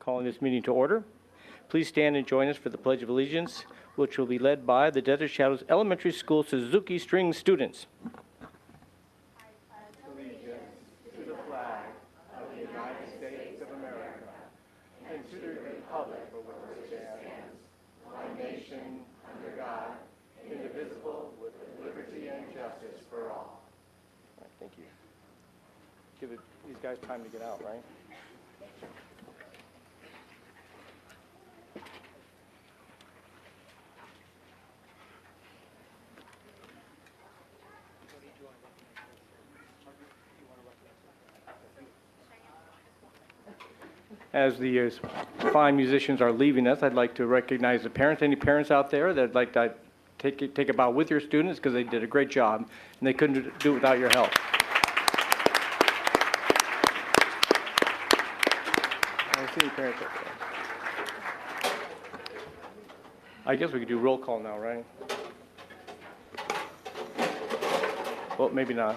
Calling this meeting to order. Please stand and join us for the Pledge of Allegiance, which will be led by the Desert Shadows Elementary School Suzuki String students. I pledge allegiance to the flag of the United States of America and to the republic for which it stands, one nation, under God, indivisible, with liberty and justice for all. All right, thank you. Give these guys time to get out, right? As the fine musicians are leaving us, I'd like to recognize the parents. Any parents out there that'd like to take a bow with your students, because they did a great job and they couldn't do it without your help. I don't see any parents up there. I guess we could do roll call now, right? Well, maybe not.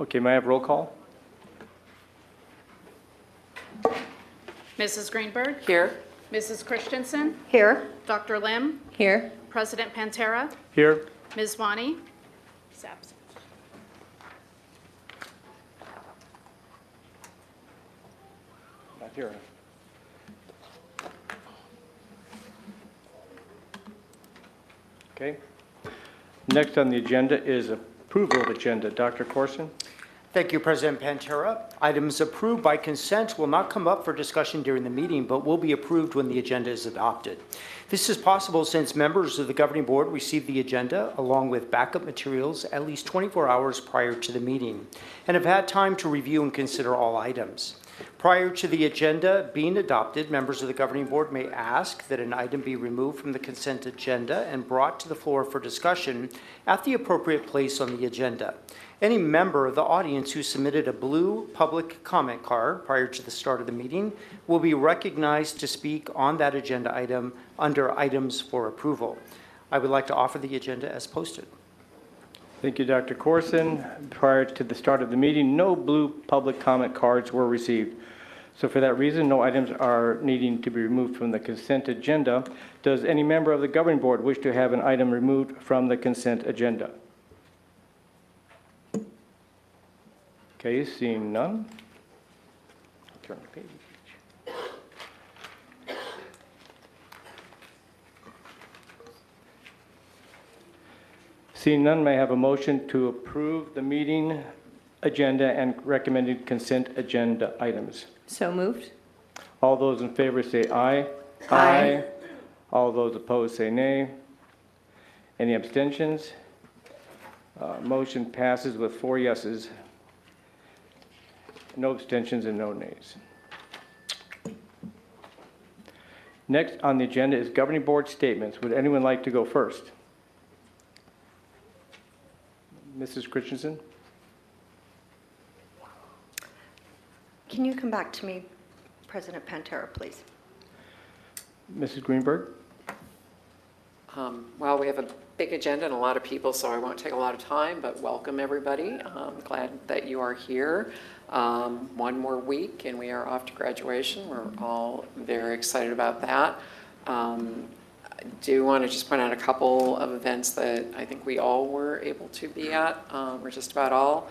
Okay, may I have roll call? Mrs. Greenberg? Here. Mrs. Christensen? Here. Dr. Lim? Here. President Pantera? Here. Ms. Wani? Is absent. Not here. Okay. Next on the agenda is approval of agenda. Dr. Corson? Thank you, President Pantera. Items approved by consent will not come up for discussion during the meeting, but will be approved when the agenda is adopted. This is possible since members of the governing board receive the agenda along with backup materials at least 24 hours prior to the meeting and have had time to review and consider all items. Prior to the agenda being adopted, members of the governing board may ask that an item be removed from the consent agenda and brought to the floor for discussion at the appropriate place on the agenda. Any member of the audience who submitted a blue public comment card prior to the start of the meeting will be recognized to speak on that agenda item under items for approval. I would like to offer the agenda as posted. Thank you, Dr. Corson. Prior to the start of the meeting, no blue public comment cards were received. So for that reason, no items are needing to be removed from the consent agenda. Does any member of the governing board wish to have an item removed from the consent agenda? Okay, seeing none. I'll turn the page. Seeing none, may I have a motion to approve the meeting agenda and recommended consent agenda items? So moved. All those in favor say aye. Aye. All those opposed say nay. Any abstentions? Motion passes with 4 yeses, no abstentions and no nays. Next on the agenda is governing board statements. Would anyone like to go first? Mrs. Christensen? Can you come back to me, President Pantera, please? Mrs. Greenberg? Well, we have a big agenda and a lot of people, so I won't take a lot of time, but welcome everybody. I'm glad that you are here. One more week and we are off to graduation. We're all very excited about that. I do want to just point out a couple of events that I think we all were able to be at, or just about all.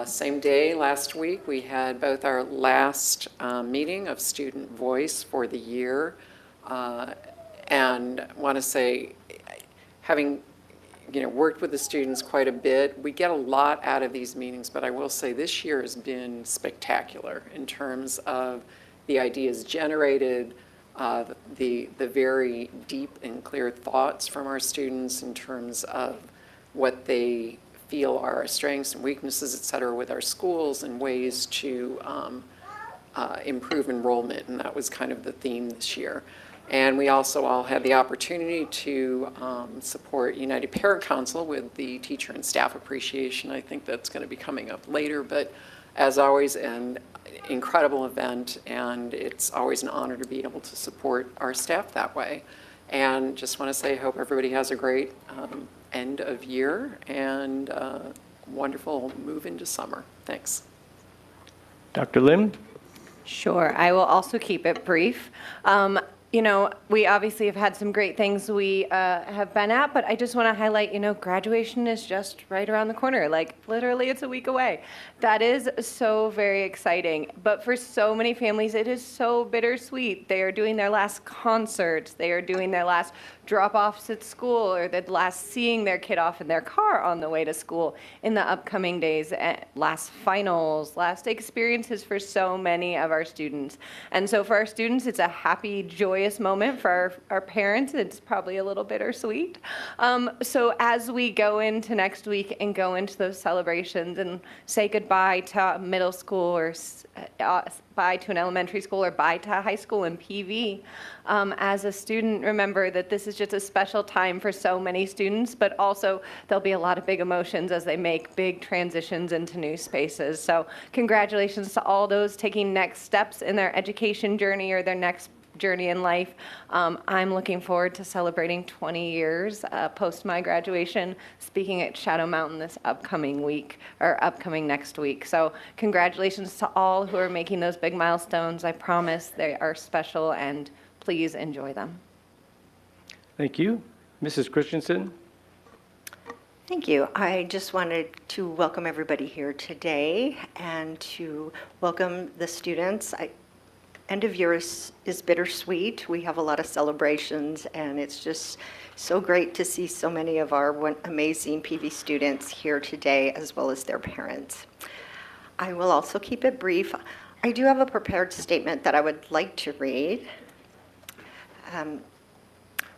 Same day last week, we had both our last meeting of Student Voice for the year. And want to say, having worked with the students quite a bit, we get a lot out of these meetings, but I will say this year has been spectacular in terms of the ideas generated, the very deep and clear thoughts from our students in terms of what they feel are our strengths and weaknesses, et cetera, with our schools and ways to improve enrollment, and that was kind of the theme this year. And we also all had the opportunity to support United Parent Council with the teacher and staff appreciation. I think that's going to be coming up later, but as always, an incredible event, and it's always an honor to be able to support our staff that way. And just want to say, I hope everybody has a great end of year and wonderful move into summer. Thanks. Dr. Lim? Sure, I will also keep it brief. You know, we obviously have had some great things we have been at, but I just want to highlight, you know, graduation is just right around the corner. Like, literally, it's a week away. That is so very exciting. But for so many families, it is so bittersweet. They are doing their last concerts. They are doing their last drop-offs at school, or the last seeing their kid off in their car on the way to school in the upcoming days, last finals, last experiences for so many of our students. And so for our students, it's a happy, joyous moment. For our parents, it's probably a little bittersweet. So as we go into next week and go into those celebrations and say goodbye to middle school, or bye to an elementary school, or bye to high school and PV, as a student, remember that this is just a special time for so many students, but also there'll be a lot of big emotions as they make big transitions into new spaces. So congratulations to all those taking next steps in their education journey or their next journey in life. I'm looking forward to celebrating 20 years post my graduation, speaking at Shadow Mountain this upcoming week, or upcoming next week. So congratulations to all who are making those big milestones. I promise they are special, and please enjoy them. Thank you. Mrs. Christensen? Thank you. I just wanted to welcome everybody here today and to welcome the students. End of year is bittersweet. We have a lot of celebrations, and it's just so great to see so many of our amazing PV students here today, as well as their parents. I will also keep it brief. I do have a prepared statement that I would like to read.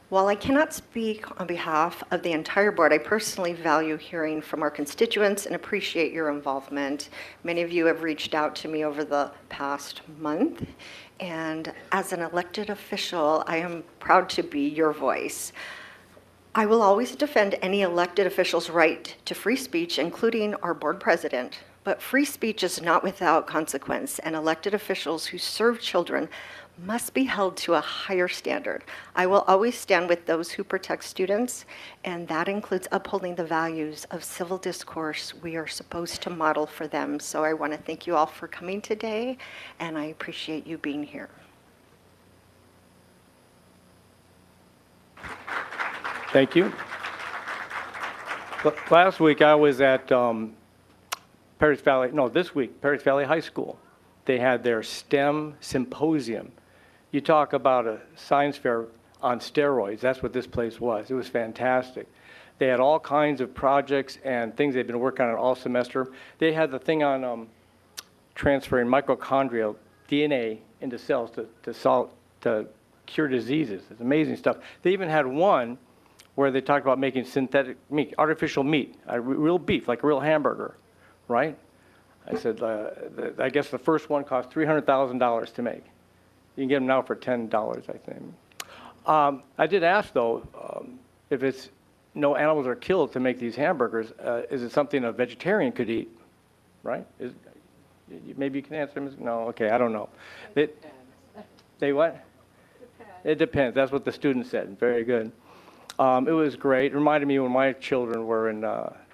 While I cannot speak on behalf of the entire board, I personally value hearing from our constituents and appreciate your involvement. Many of you have reached out to me over the past month, and as an elected official, I am proud to be your voice. I will always defend any elected official's right to free speech, including our board president. But free speech is not without consequence, and elected officials who serve children must be held to a higher standard. I will always stand with those who protect students, and that includes upholding the values of civil discourse we are supposed to model for them. So I want to thank you all for coming today, and I appreciate you being here. Thank you. Last week I was at this week, Paris Valley High School. They had their STEM symposium. You talk about a science fair on steroids. That's what this place was. It was fantastic. They had all kinds of projects and things they've been working on all semester. They had the thing on transferring mitochondrial DNA into cells to cure diseases. It's amazing stuff. They even had one where they talked about making synthetic meat, artificial meat, real beef, like a real hamburger, right? I said, I guess the first one cost $300,000 to make. You can get them now for $10, I think. I did ask, though, if it's no animals are killed to make these hamburgers, is it something a vegetarian could eat, right? Maybe you can answer, Ms. No, okay, I don't know. They what? It depends. That's what the student said. Very good. It was great. It reminded me when my children were in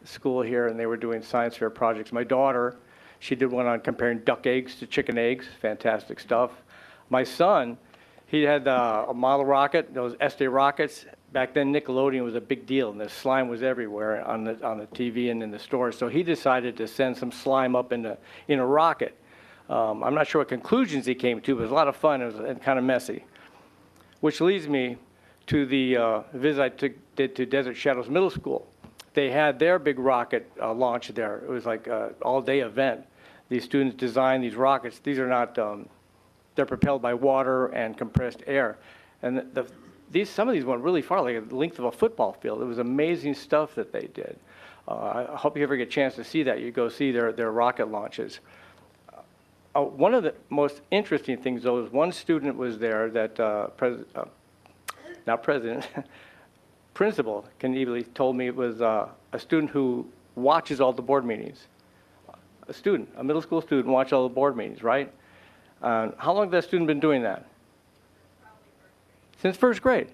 school here and they were doing science fair projects. My daughter, she did one on comparing duck eggs to chicken eggs. Fantastic stuff. My son, he had a model rocket, those Este rockets. Back then, Nickelodeon was a big deal, and the slime was everywhere on the TV and in the stores. So he decided to send some slime up in a rocket. I'm not sure what conclusions he came to, but it was a lot of fun. It was kind of messy. Which leads me to the visit I did to Desert Shadows Middle School. They had their big rocket launch there. It was like an all-day event. These students designed these rockets. These are not, they're propelled by water and compressed air. And some of these went really far, like the length of a football field. It was amazing stuff that they did. I hope you ever get a chance to see that. You go see their rocket launches. One of the most interesting things, though, is one student was there that not president, principal, can easily told me it was a student who watches all the board meetings. A student, a middle school student, watch all the board meetings, right? How long has that student been doing that? Since first grade.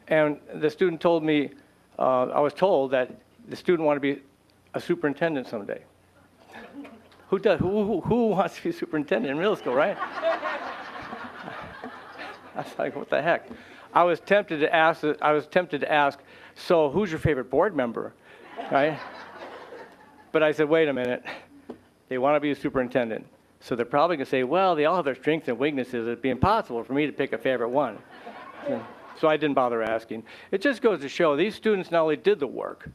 And the student told me, I was told that the student wanted to be a superintendent someday. Who does? Who wants to be superintendent in middle school, right? I was like, what the heck? I was tempted to ask, so who's your favorite board member, right? But I said, wait a minute. They want to be a superintendent. So they're probably going to say, well, they all have their strengths and weaknesses. It'd be impossible for me to pick a favorite one. So I didn't bother asking. It just goes to show these students not only did the work,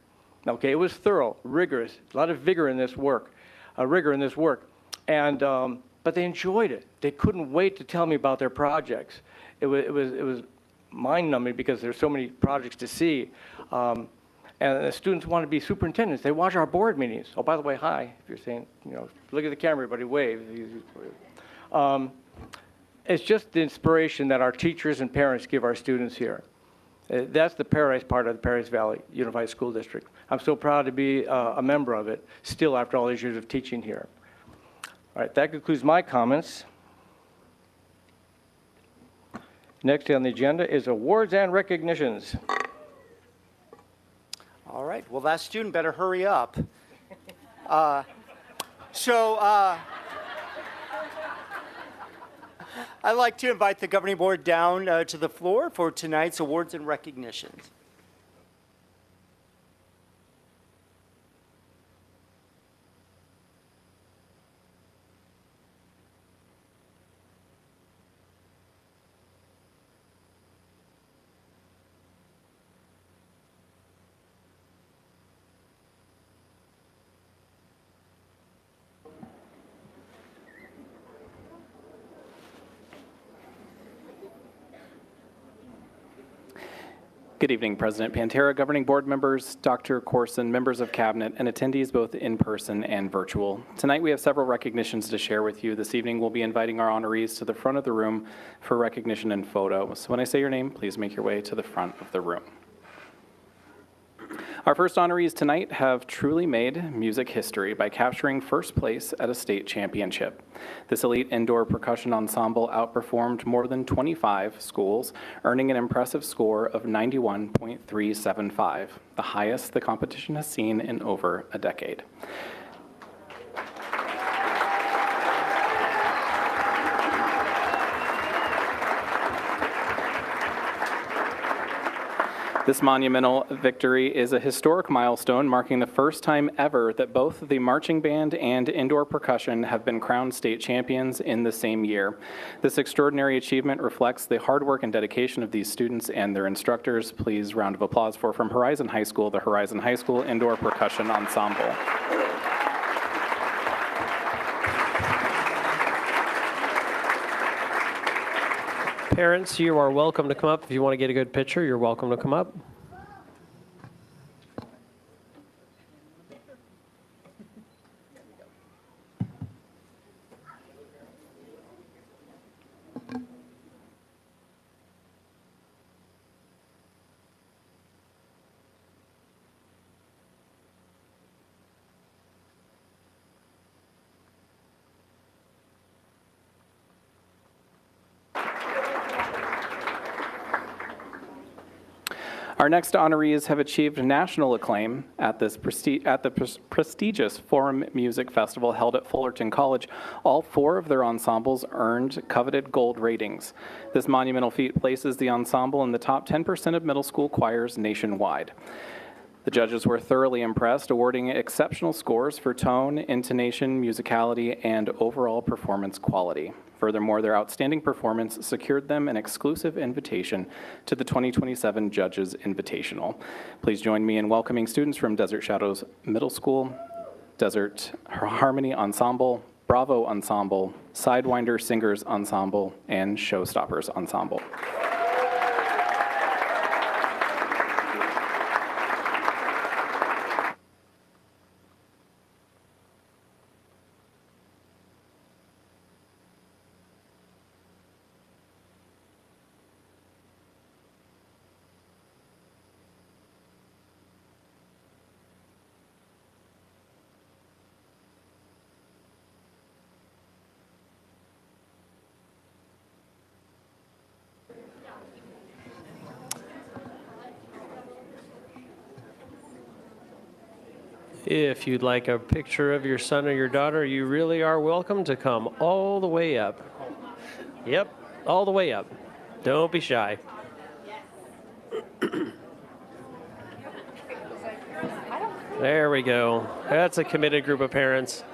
okay, it was thorough, rigorous, a lot of rigor in this work, and but they enjoyed it. They couldn't wait to tell me about their projects. It was mind-numbing because there's so many projects to see. And the students want to be superintendents. They watch our board meetings. Oh, by the way, hi. If you're saying, look at the camera, everybody wave. It's just the inspiration that our teachers and parents give our students here. That's the paradise part of the Paradise Valley Unified School District. I'm so proud to be a member of it, still after all these years of teaching here. All right, that concludes my comments. Next on the agenda is awards and recognitions. All right, well, that student better hurry up. I'd like to invite the governing board down to the floor for tonight's awards and recognitions. Good evening, President Pantera, governing board members, Dr. Corson, members of cabinet, and attendees both in person and virtual. Tonight we have several recognitions to share with you. This evening we'll be inviting our honorees to the front of the room for recognition and photo. So when I say your name, please make your way to the front of the room. Our first honorees tonight have truly made music history by capturing first place at a state championship. This elite indoor percussion ensemble outperformed more than 25 schools, earning an impressive score of 91.375, the highest the competition has seen in over a decade. This monumental victory is a historic milestone marking the first time ever that both the marching band and indoor percussion have been crowned state champions in the same year. This extraordinary achievement reflects the hard work and dedication of these students and their instructors. Please, round of applause for from Horizon High School, the Horizon High School Indoor Percussion Ensemble. Parents, you are welcome to come up. If you want to get a good picture, you're welcome to come up. Our next honorees have achieved national acclaim at the prestigious Forum Music Festival held at Fullerton College. All four of their ensembles earned coveted gold ratings. This monumental feat places the ensemble in the top 10% of middle school choirs nationwide. The judges were thoroughly impressed, awarding exceptional scores for tone, intonation, musicality, and overall performance quality. Furthermore, their outstanding performance secured them an exclusive invitation to the 2027 Judges Invitational. Please join me in welcoming students from Desert Shadows Middle School, Desert Harmony Ensemble, Bravo Ensemble, Sidewinder Singers Ensemble, and Showstoppers Ensemble. If you'd like a picture of your son or your daughter, you really are welcome to come all the way up. Yep, all the way up. Don't be shy. There we go. That's a committed group of parents.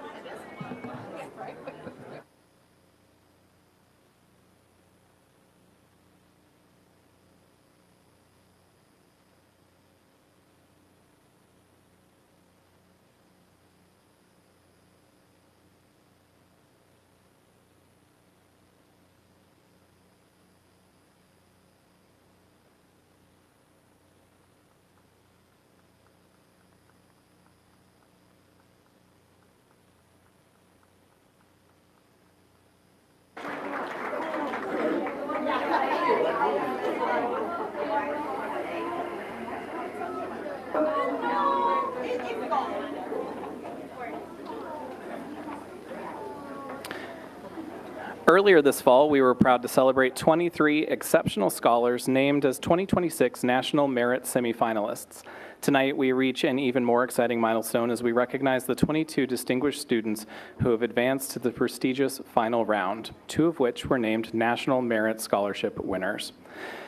Earlier this fall, we were proud to celebrate 23 exceptional scholars named as 2026 National Merit semifinalists. Tonight, we reach an even more exciting milestone as we recognize the 22 distinguished students who have advanced to the prestigious final round, 2 of which were named National Merit Scholarship winners.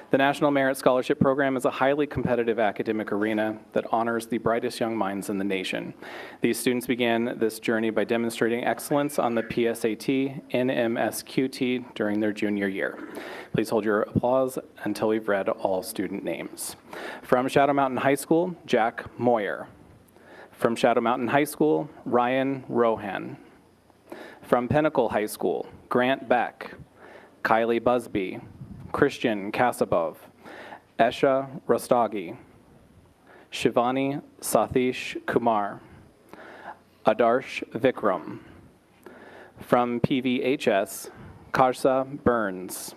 The National Merit Scholarship Program is a highly competitive academic arena that honors the brightest young minds in the nation. These students began this journey by demonstrating excellence on the PSAT, NMSQT during their junior year. Please hold your applause until we've read all student names. From Shadow Mountain High School, Jack Moyer. From Shadow Mountain High School, Ryan Rohan. From Pinnacle High School, Grant Beck, Kylie Busby, Christian Kasabov, Esha Rostagi, Shivani Sathish Kumar, Adarsh Vikram. From PVHS, Kajsa Burns,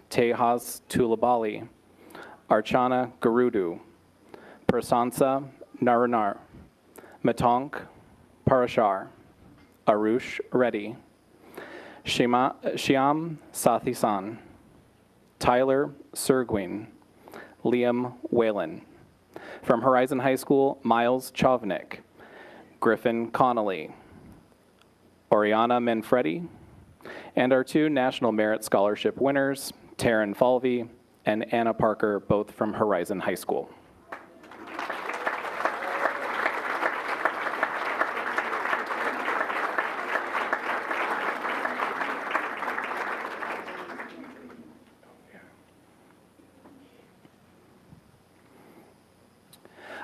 Tejas Tulabali, Archana Garudu, Prasansa Naranar, Matonk Parashar, Arush Reddy, Shyam Sathisan, Tyler Serguin, Liam Whalen. From Horizon High School, Miles Chovnik, Griffin Connolly, Oriana Manfredi, and our 2 National Merit Scholarship winners, Taryn Falvey and Anna Parker, both from Horizon High School.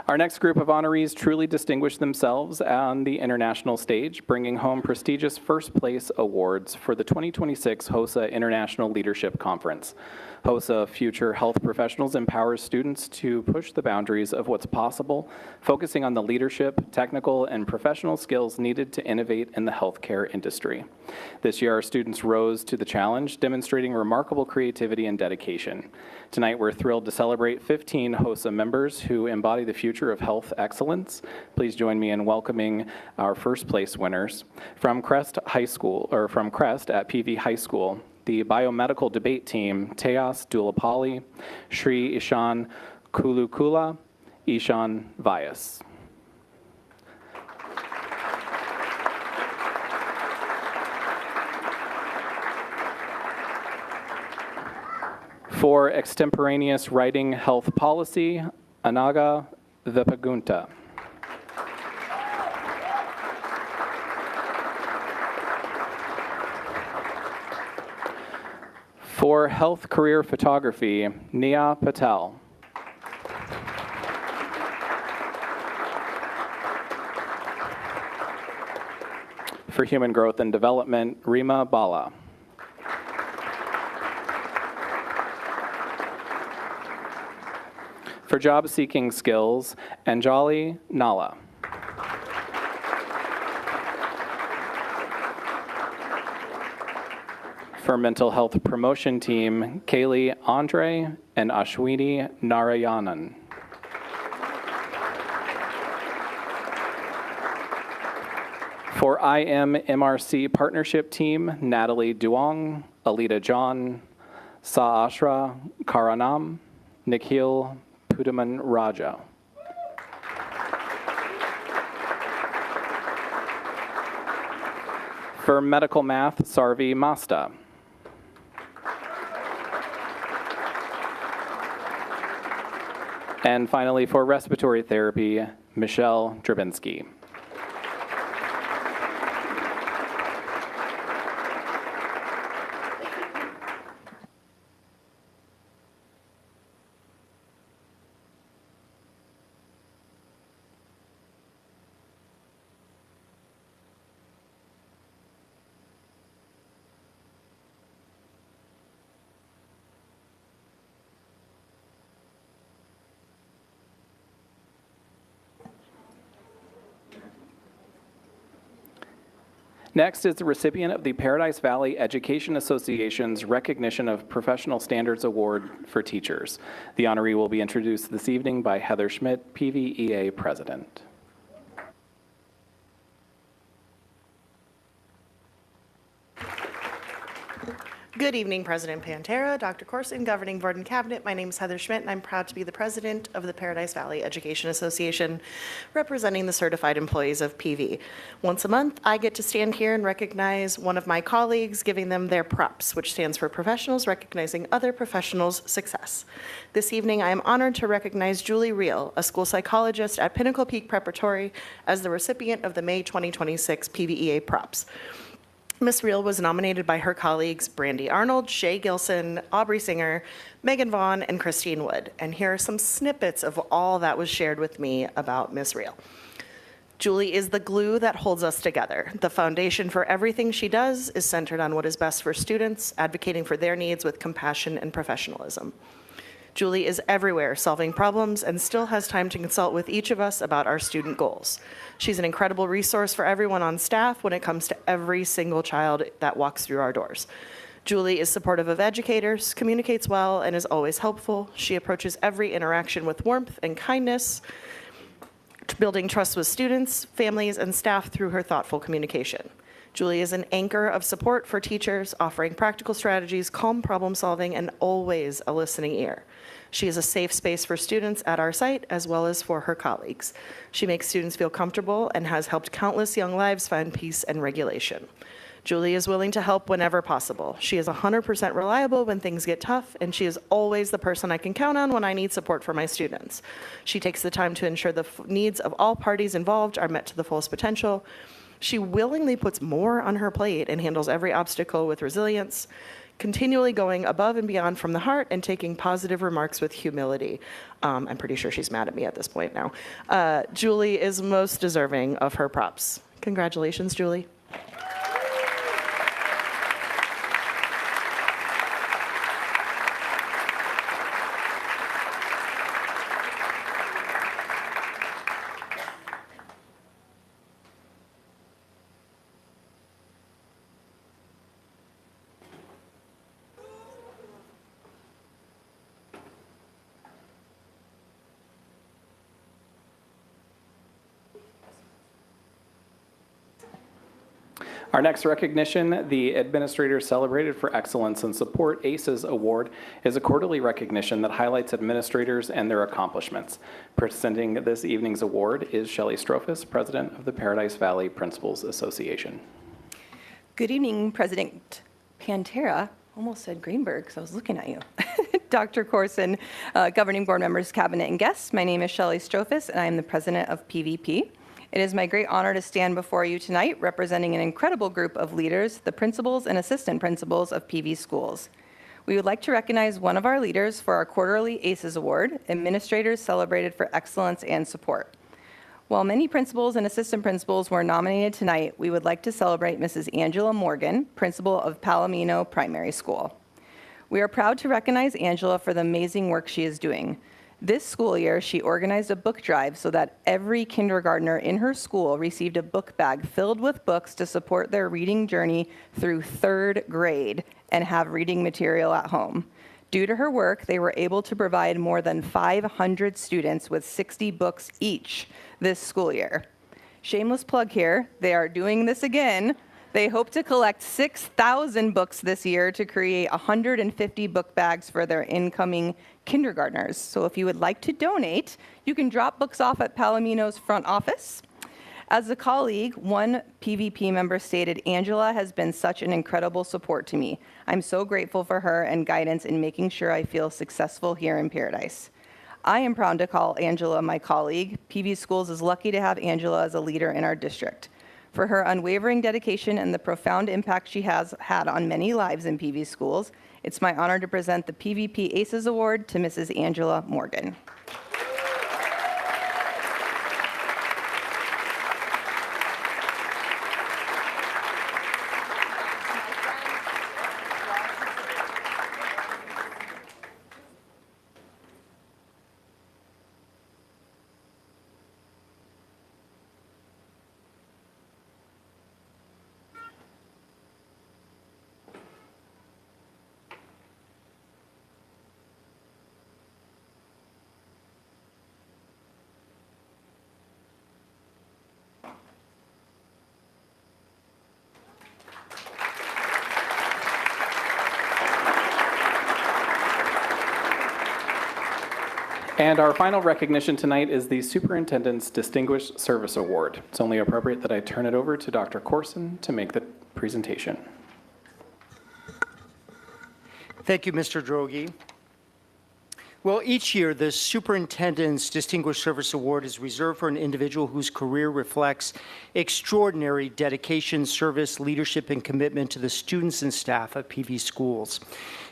Our next group of honorees truly distinguished themselves on the international stage, bringing home prestigious first place awards for the 2026 HOSA International Leadership Conference. HOSA Future Health Professionals empowers students to push the boundaries of what's possible, focusing on the leadership, technical, and professional skills needed to innovate in the healthcare industry. This year, our students rose to the challenge, demonstrating remarkable creativity and dedication. Tonight, we're thrilled to celebrate 15 HOSA members who embody the future of health excellence. Please join me in welcoming our first place winners. From Crest High School, or from Crest at PV High School, the biomedical debate team, Tejas Dulapali, Sri Ishan Kulukula, Ishan Vyas. For extemporaneous writing health policy, Anaga Vipagunta. For health career photography, Nia Patel. For human growth and development, Rima Bala. For job-seeking skills, Anjali Nala. For mental health promotion team, Kaylee Andre and Ashwini Narayanan. For IMMRC partnership team, Natalie Duong, Alita John, Saashra Karanam, Nikhil Pudaman Raja. For medical math, Sarvi Masta. And finally, for respiratory therapy, Michelle Drabinsky. Next is the recipient of the Paradise Valley Education Association's Recognition of Professional Standards Award for Teachers. The honoree will be introduced this evening by Heather Schmidt, PVEA President. Good evening, President Pantera, Dr. Corson, Governing Board and Cabinet. My name is Heather Schmidt, and I'm proud to be the president of the Paradise Valley Education Association, representing the certified employees of PV. Once a month, I get to stand here and recognize one of my colleagues, giving them their props, which stands for Professionals Recognizing Other Professionals' Success. This evening, I am honored to recognize Julie Reel, a school psychologist at Pinnacle Peak Preparatory, as the recipient of the May 2026 PVEA props. Ms. Reel was nominated by her colleagues Brandy Arnold, Shay Gilson, Aubrey Singer, Megan Vaughn, and Christine Wood. And here are some snippets of all that was shared with me about Ms. Reel. Julie is the glue that holds us together. The foundation for everything she does is centered on what is best for students, advocating for their needs with compassion and professionalism. Julie is everywhere solving problems and still has time to consult with each of us about our student goals. She's an incredible resource for everyone on staff when it comes to every single child that walks through our doors. Julie is supportive of educators, communicates well, and is always helpful. She approaches every interaction with warmth and kindness, building trust with students, families, and staff through her thoughtful communication. Julie is an anchor of support for teachers, offering practical strategies, calm problem solving, and always a listening ear. She is a safe space for students at our site as well as for her colleagues. She makes students feel comfortable and has helped countless young lives find peace and regulation. Julie is willing to help whenever possible. She is 100% reliable when things get tough, and she is always the person I can count on when I need support for my students. She takes the time to ensure the needs of all parties involved are met to the fullest potential. She willingly puts more on her plate and handles every obstacle with resilience, continually going above and beyond from the heart and taking positive remarks with humility. I'm pretty sure she's mad at me at this point now. Julie is most deserving of her props. Congratulations, Julie. Our next recognition, the Administrator Celebrated for Excellence and Support ACES Award, is a quarterly recognition that highlights administrators and their accomplishments. Presenting this evening's award is Shelley Strophus, President of the Paradise Valley Principals Association. Good evening, President Pantera. Almost said Greenberg, so I was looking at you. Dr. Corson, Governing Board members, Cabinet, and guests. My name is Shelley Strophus, and I am the President of PVP. It is my great honor to stand before you tonight representing an incredible group of leaders, the principals and assistant principals of PV schools. We would like to recognize one of our leaders for our quarterly ACES Award, Administrators Celebrated for Excellence and Support. While many principals and assistant principals were nominated tonight, we would like to celebrate Mrs. Angela Morgan, principal of Palomino Primary School. We are proud to recognize Angela for the amazing work she is doing. This school year, she organized a book drive so that every kindergartner in her school received a book bag filled with books to support their reading journey through 3rd grade and have reading material at home. Due to her work, they were able to provide more than 500 students with 60 books each this school year. Shameless plug here, they are doing this again. They hope to collect 6,000 books this year to create 150 book bags for their incoming kindergartners. So if you would like to donate, you can drop books off at Palomino's front office. As a colleague, one PVP member stated, "Angela has been such an incredible support to me. I'm so grateful for her and guidance in making sure I feel successful here in Paradise." I am proud to call Angela my colleague. PV Schools is lucky to have Angela as a leader in our district. For her unwavering dedication and the profound impact she has had on many lives in PV Schools, it's my honor to present the PVP ACES Award to Mrs. Angela Morgan. And our final recognition tonight is the Superintendent's Distinguished Service Award. It's only appropriate that I turn it over to Dr. Corson to make the presentation. Thank you, Mr. Droege. Well, each year, the Superintendent's Distinguished Service Award is reserved for an individual whose career reflects extraordinary dedication, service, leadership, and commitment to the students and staff of PV Schools.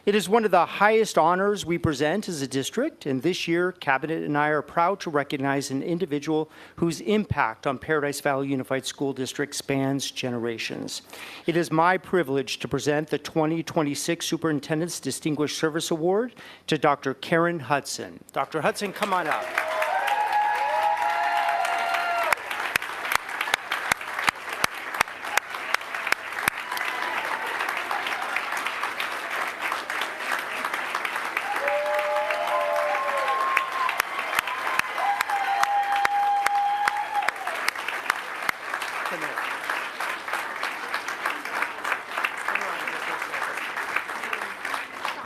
It is one of the highest honors we present as a district, and this year, Cabinet and I are proud to recognize an individual whose impact on Paradise Valley Unified School District spans generations. It is my privilege to present the 2026 Superintendent's Distinguished Service Award to Dr. Karen Hudson. Dr. Hudson, come on up.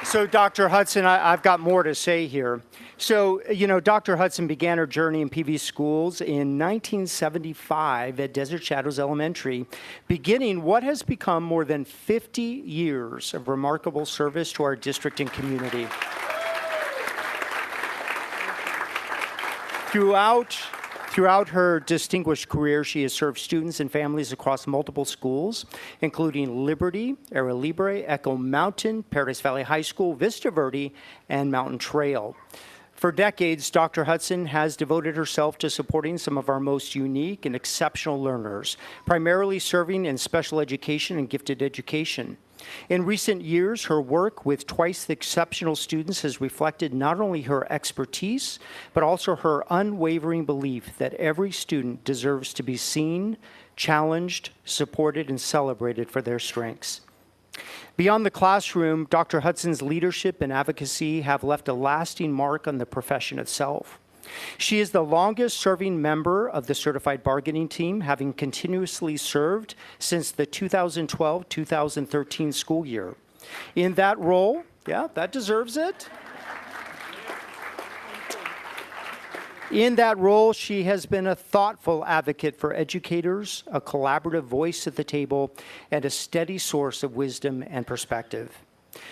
So, Dr. Hudson, I've got more to say here. So, Dr. Hudson began her journey in PV Schools in 1975 at Desert Shadows Elementary, beginning what has become more than 50 years of remarkable service to our district and community. Throughout her distinguished career, she has served students and families across multiple schools, including Liberty, Era Libre, Echo Mountain, Paradise Valley High School, Vista Verde, and Mountain Trail. For decades, Dr. Hudson has devoted herself to supporting some of our most unique and exceptional learners, primarily serving in special education and gifted education. In recent years, her work with twice the exceptional students has reflected not only her expertise, but also her unwavering belief that every student deserves to be seen, challenged, supported, and celebrated for their strengths. Beyond the classroom, Dr. Hudson's leadership and advocacy have left a lasting mark on the profession itself. She is the longest-serving member of the Certified Bargaining Team, having continuously served since the 2012-2013 school year. In that role, yeah, that deserves it. In that role, she has been a thoughtful advocate for educators, a collaborative voice at the table, and a steady source of wisdom and perspective.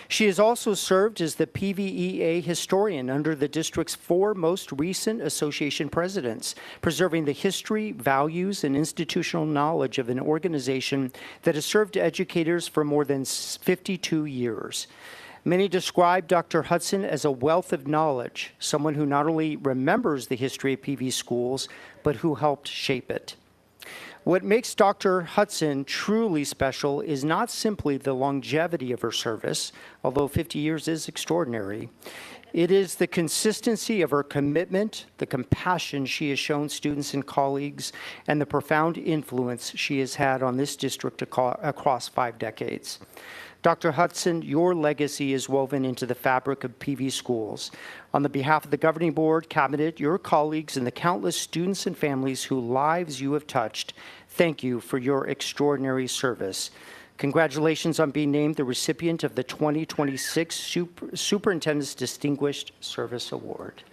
She has also served as the PVEA historian under the district's 4 most recent association presidents, preserving the history, values, and institutional knowledge of an organization that has served educators for more than 52 years. Many describe Dr. Hudson as a wealth of knowledge, someone who not only remembers the history of PV Schools, but who helped shape it. What makes Dr. Hudson truly special is not simply the longevity of her service, although 50 years is extraordinary. It is the consistency of her commitment, the compassion she has shown students and colleagues, and the profound influence she has had on this district across 5 decades. Dr. Hudson, your legacy is woven into the fabric of PV Schools. On the behalf of the Governing Board, Cabinet, your colleagues, and the countless students and families whose lives you have touched, thank you for your extraordinary service. Congratulations on being named the recipient of the 2026 Superintendent's Distinguished Service Award.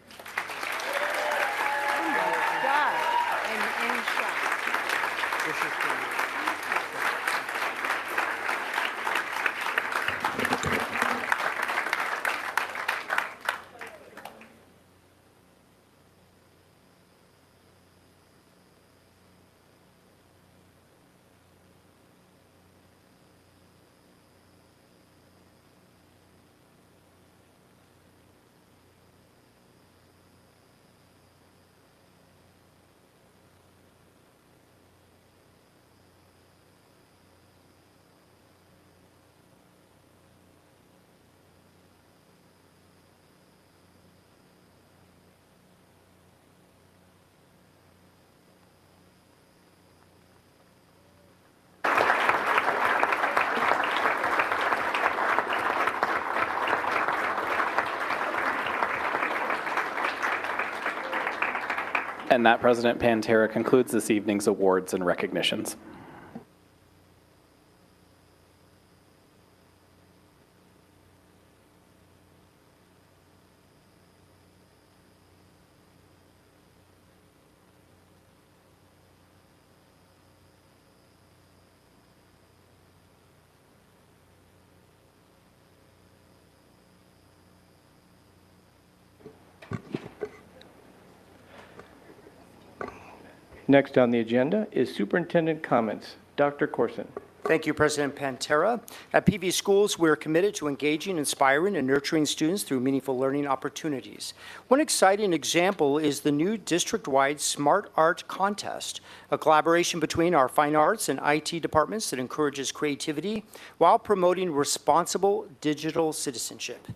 Wishes for you. And that, President Pantera, concludes this evening's awards and recognitions. Next on the agenda is superintendent comments. Dr. Corson. Thank you, President Pantera. At PV Schools, we're committed to engaging, inspiring, and nurturing students through meaningful learning opportunities. One exciting example is the new district-wide Smart Art Contest, a collaboration between our fine arts and IT departments that encourages creativity while promoting responsible digital citizenship.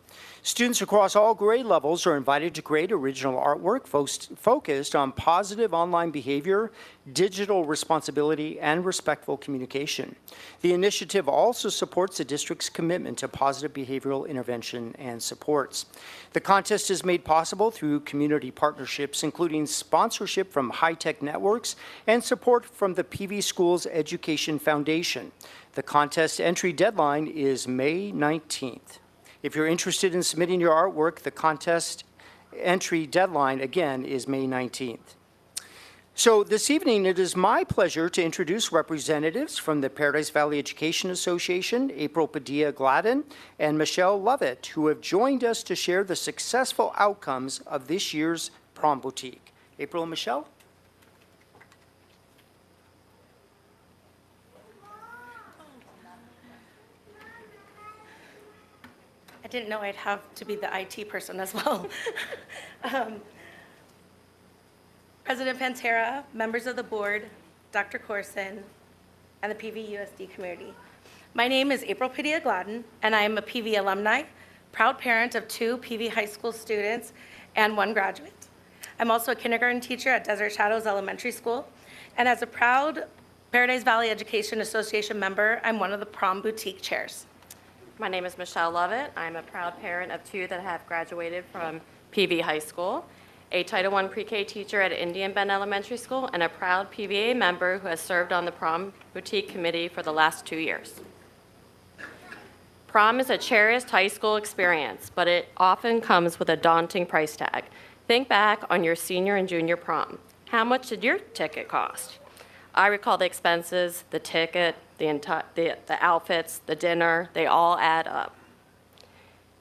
Students across all grade levels are invited to create original artwork focused on positive online behavior, digital responsibility, and respectful communication. The initiative also supports the district's commitment to positive behavioral intervention and supports. The contest is made possible through community partnerships, including sponsorship from High Tech Networks and support from the PV Schools Education Foundation. The contest entry deadline is May 19th. If you're interested in submitting your artwork, the contest entry deadline, again, is May 19th. So this evening, it is my pleasure to introduce representatives from the Paradise Valley Education Association, April Padilla-Gladden and Michelle Lovett, who have joined us to share the successful outcomes of this year's Prom Boutique. April and Michelle? I didn't know I'd have to be the IT person as well. President Pantera, members of the board, Dr. Corson, and the PV-USD community. My name is April Padilla-Gladden, and I am a PV alumni, proud parent of 2 PV high school students and 1 graduate. I'm also a kindergarten teacher at Desert Shadows Elementary School, and as a proud Paradise Valley Education Association member, I'm one of the Prom Boutique chairs. My name is Michelle Lovett. I'm a proud parent of 2 that have graduated from PV High School, a Title I pre-K teacher at Indian Bend Elementary School, and a proud PVA member who has served on the Prom Boutique Committee for the last 2 years. Prom is a cherished high school experience, but it often comes with a daunting price tag. Think back on your senior and junior prom. How much did your ticket cost? I recall the expenses, the ticket, the outfits, the dinner, they all add up.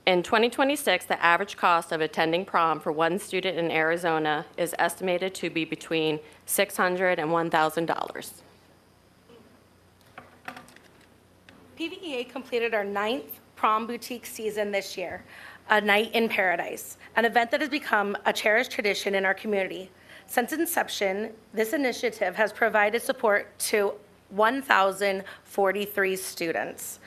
In 2026, the average cost of attending prom for one student in Arizona is estimated to be between $600 and $1,000. PVEA completed our 9th Prom Boutique season this year, a night in paradise, an event that has become a cherished tradition in our community. Since inception, this initiative has provided support to 1,043 students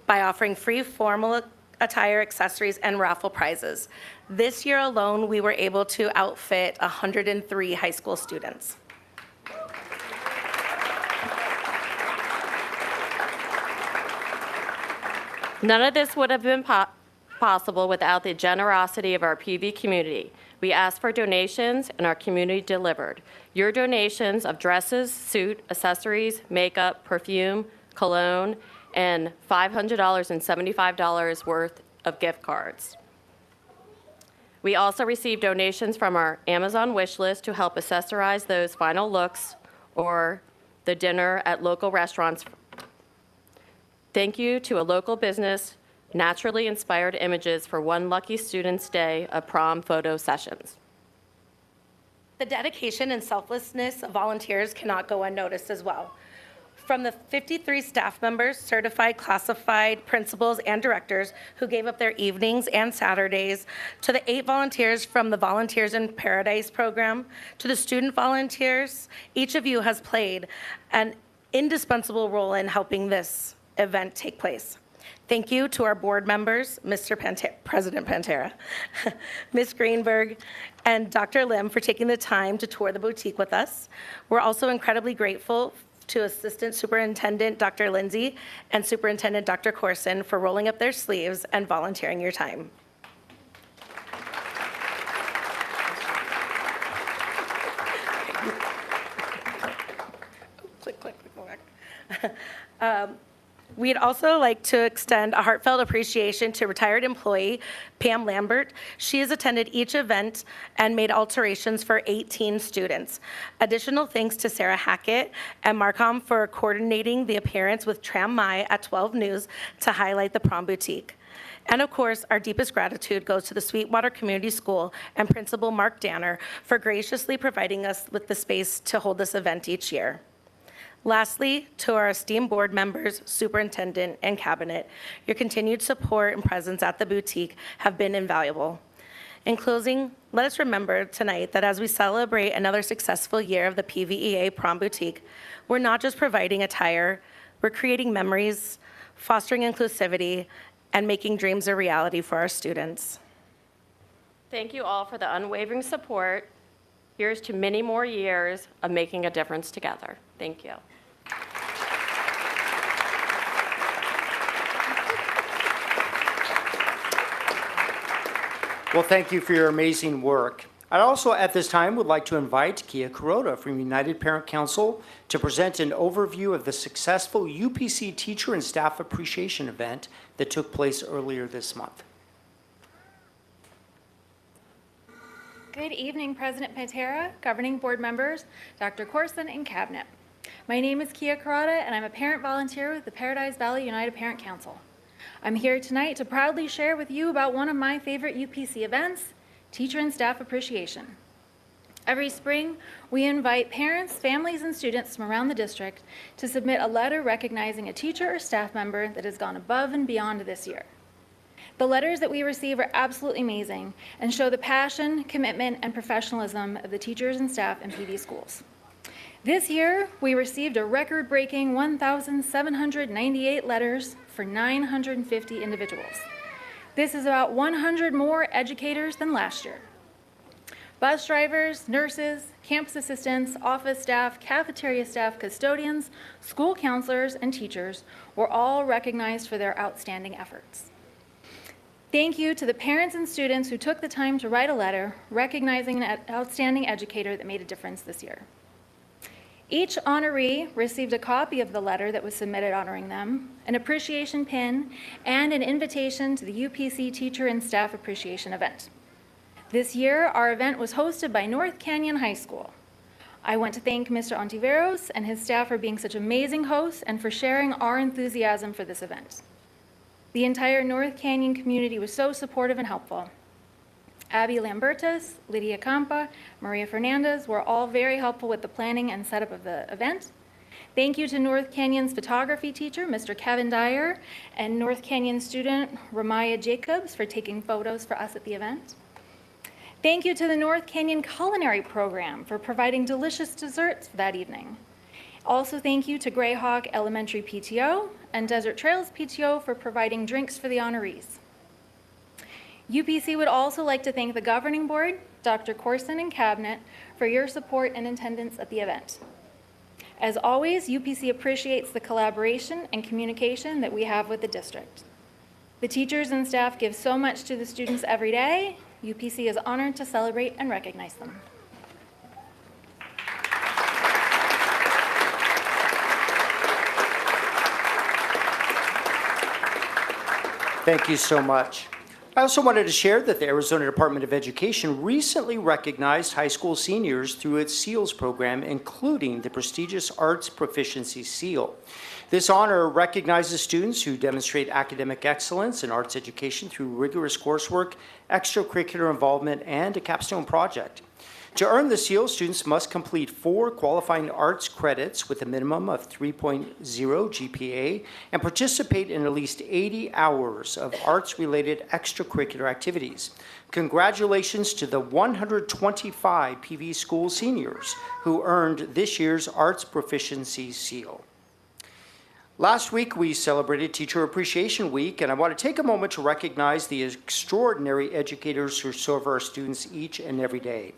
by offering free formal attire, accessories, and raffle prizes. This year alone, we were able to outfit 103 high school students. None of this would have been possible without the generosity of our PV community. We asked for donations, and our community delivered. Your donations of dresses, suit, accessories, makeup, perfume, cologne, and $575 worth of gift cards. We also received donations from our Amazon wish list to help accessorize those final looks or the dinner at local restaurants. Thank you to a local business, Naturally Inspired Images, for one lucky student's day of prom photo sessions. The dedication and selflessness of volunteers cannot go unnoticed as well. From the 53 staff members, certified, classified, principals, and directors who gave up their evenings and Saturdays, to the 8 volunteers from the Volunteers in Paradise program, to the student volunteers, each of you has played an indispensable role in helping this event take place. Thank you to our board members, President Pantera, Ms. Greenberg, and Dr. Lim for taking the time to tour the boutique with us. We're also incredibly grateful to Assistant Superintendent Dr. Lindsay and Superintendent Dr. Corson for rolling up their sleeves and volunteering your time. Click, click, go back. We'd also like to extend a heartfelt appreciation to retired employee Pam Lambert. She has attended each event and made alterations for 18 students. Additional thanks to Sarah Hackett and Marcom for coordinating the appearance with Tram Mai at 12 News to highlight the prom boutique. And of course, our deepest gratitude goes to the Sweetwater Community School and Principal Mark Danner for graciously providing us with the space to hold this event each year. Lastly, to our esteemed board members, superintendent, and cabinet, your continued support and presence at the boutique have been invaluable. In closing, let us remember tonight that as we celebrate another successful year of the PVEA Prom Boutique, we're not just providing attire, we're creating memories, fostering inclusivity, and making dreams a reality for our students. Thank you all for the unwavering support. Here's to many more years of making a difference together. Thank you. Well, thank you for your amazing work. I also, at this time, would like to invite Kia Kuroda from United Parent Council to present an overview of the successful UPC Teacher and Staff Appreciation event that took place earlier this month. Good evening, President Pantera, governing board members, Dr. Corson, and cabinet. My name is Kia Kuroda, and I'm a parent volunteer with the Paradise Valley United Parent Council. I'm here tonight to proudly share with you about one of my favorite UPC events, Teacher and Staff Appreciation. Every spring, we invite parents, families, and students from around the district to submit a letter recognizing a teacher or staff member that has gone above and beyond this year. The letters that we receive are absolutely amazing and show the passion, commitment, and professionalism of the teachers and staff in PV schools. This year, we received a record-breaking 1,798 letters for 950 individuals. This is about 100 more educators than last year. Bus drivers, nurses, campus assistants, office staff, cafeteria staff, custodians, school counselors, and teachers were all recognized for their outstanding efforts. Thank you to the parents and students who took the time to write a letter recognizing an outstanding educator that made a difference this year. Each honoree received a copy of the letter that was submitted honoring them, an appreciation pin, and an invitation to the UPC Teacher and Staff Appreciation event. This year, our event was hosted by North Canyon High School. I want to thank Mr. Ontiveros and his staff for being such amazing hosts and for sharing our enthusiasm for this event. The entire North Canyon community was so supportive and helpful. Abby Lambertus, Lydia Campa, Maria Fernandez were all very helpful with the planning and setup of the event. Thank you to North Canyon's photography teacher, Mr. Kevin Dyer, and North Canyon student, Ramaya Jacobs, for taking photos for us at the event. Thank you to the North Canyon Culinary Program for providing delicious desserts for that evening. Also, thank you to Greyhawk Elementary PTO and Desert Trails PTO for providing drinks for the honorees. UPC would also like to thank the governing board, Dr. Corson, and cabinet for your support and attendance at the event. As always, UPC appreciates the collaboration and communication that we have with the district. The teachers and staff give so much to the students every day. UPC is honored to celebrate and recognize them. Thank you so much. I also wanted to share that the Arizona Department of Education recently recognized high school seniors through its SEALS program, including the prestigious Arts Proficiency Seal. This honor recognizes students who demonstrate academic excellence in arts education through rigorous coursework, extracurricular involvement, and a capstone project. To earn the seal, students must complete 4 qualifying arts credits with a minimum of 3.0 GPA and participate in at least 80 hours of arts-related extracurricular activities. Congratulations to the 125 PV school seniors who earned this year's Arts Proficiency Seal. Last week, we celebrated Teacher Appreciation Week, and I want to take a moment to recognize the extraordinary educators who serve our students each and every day.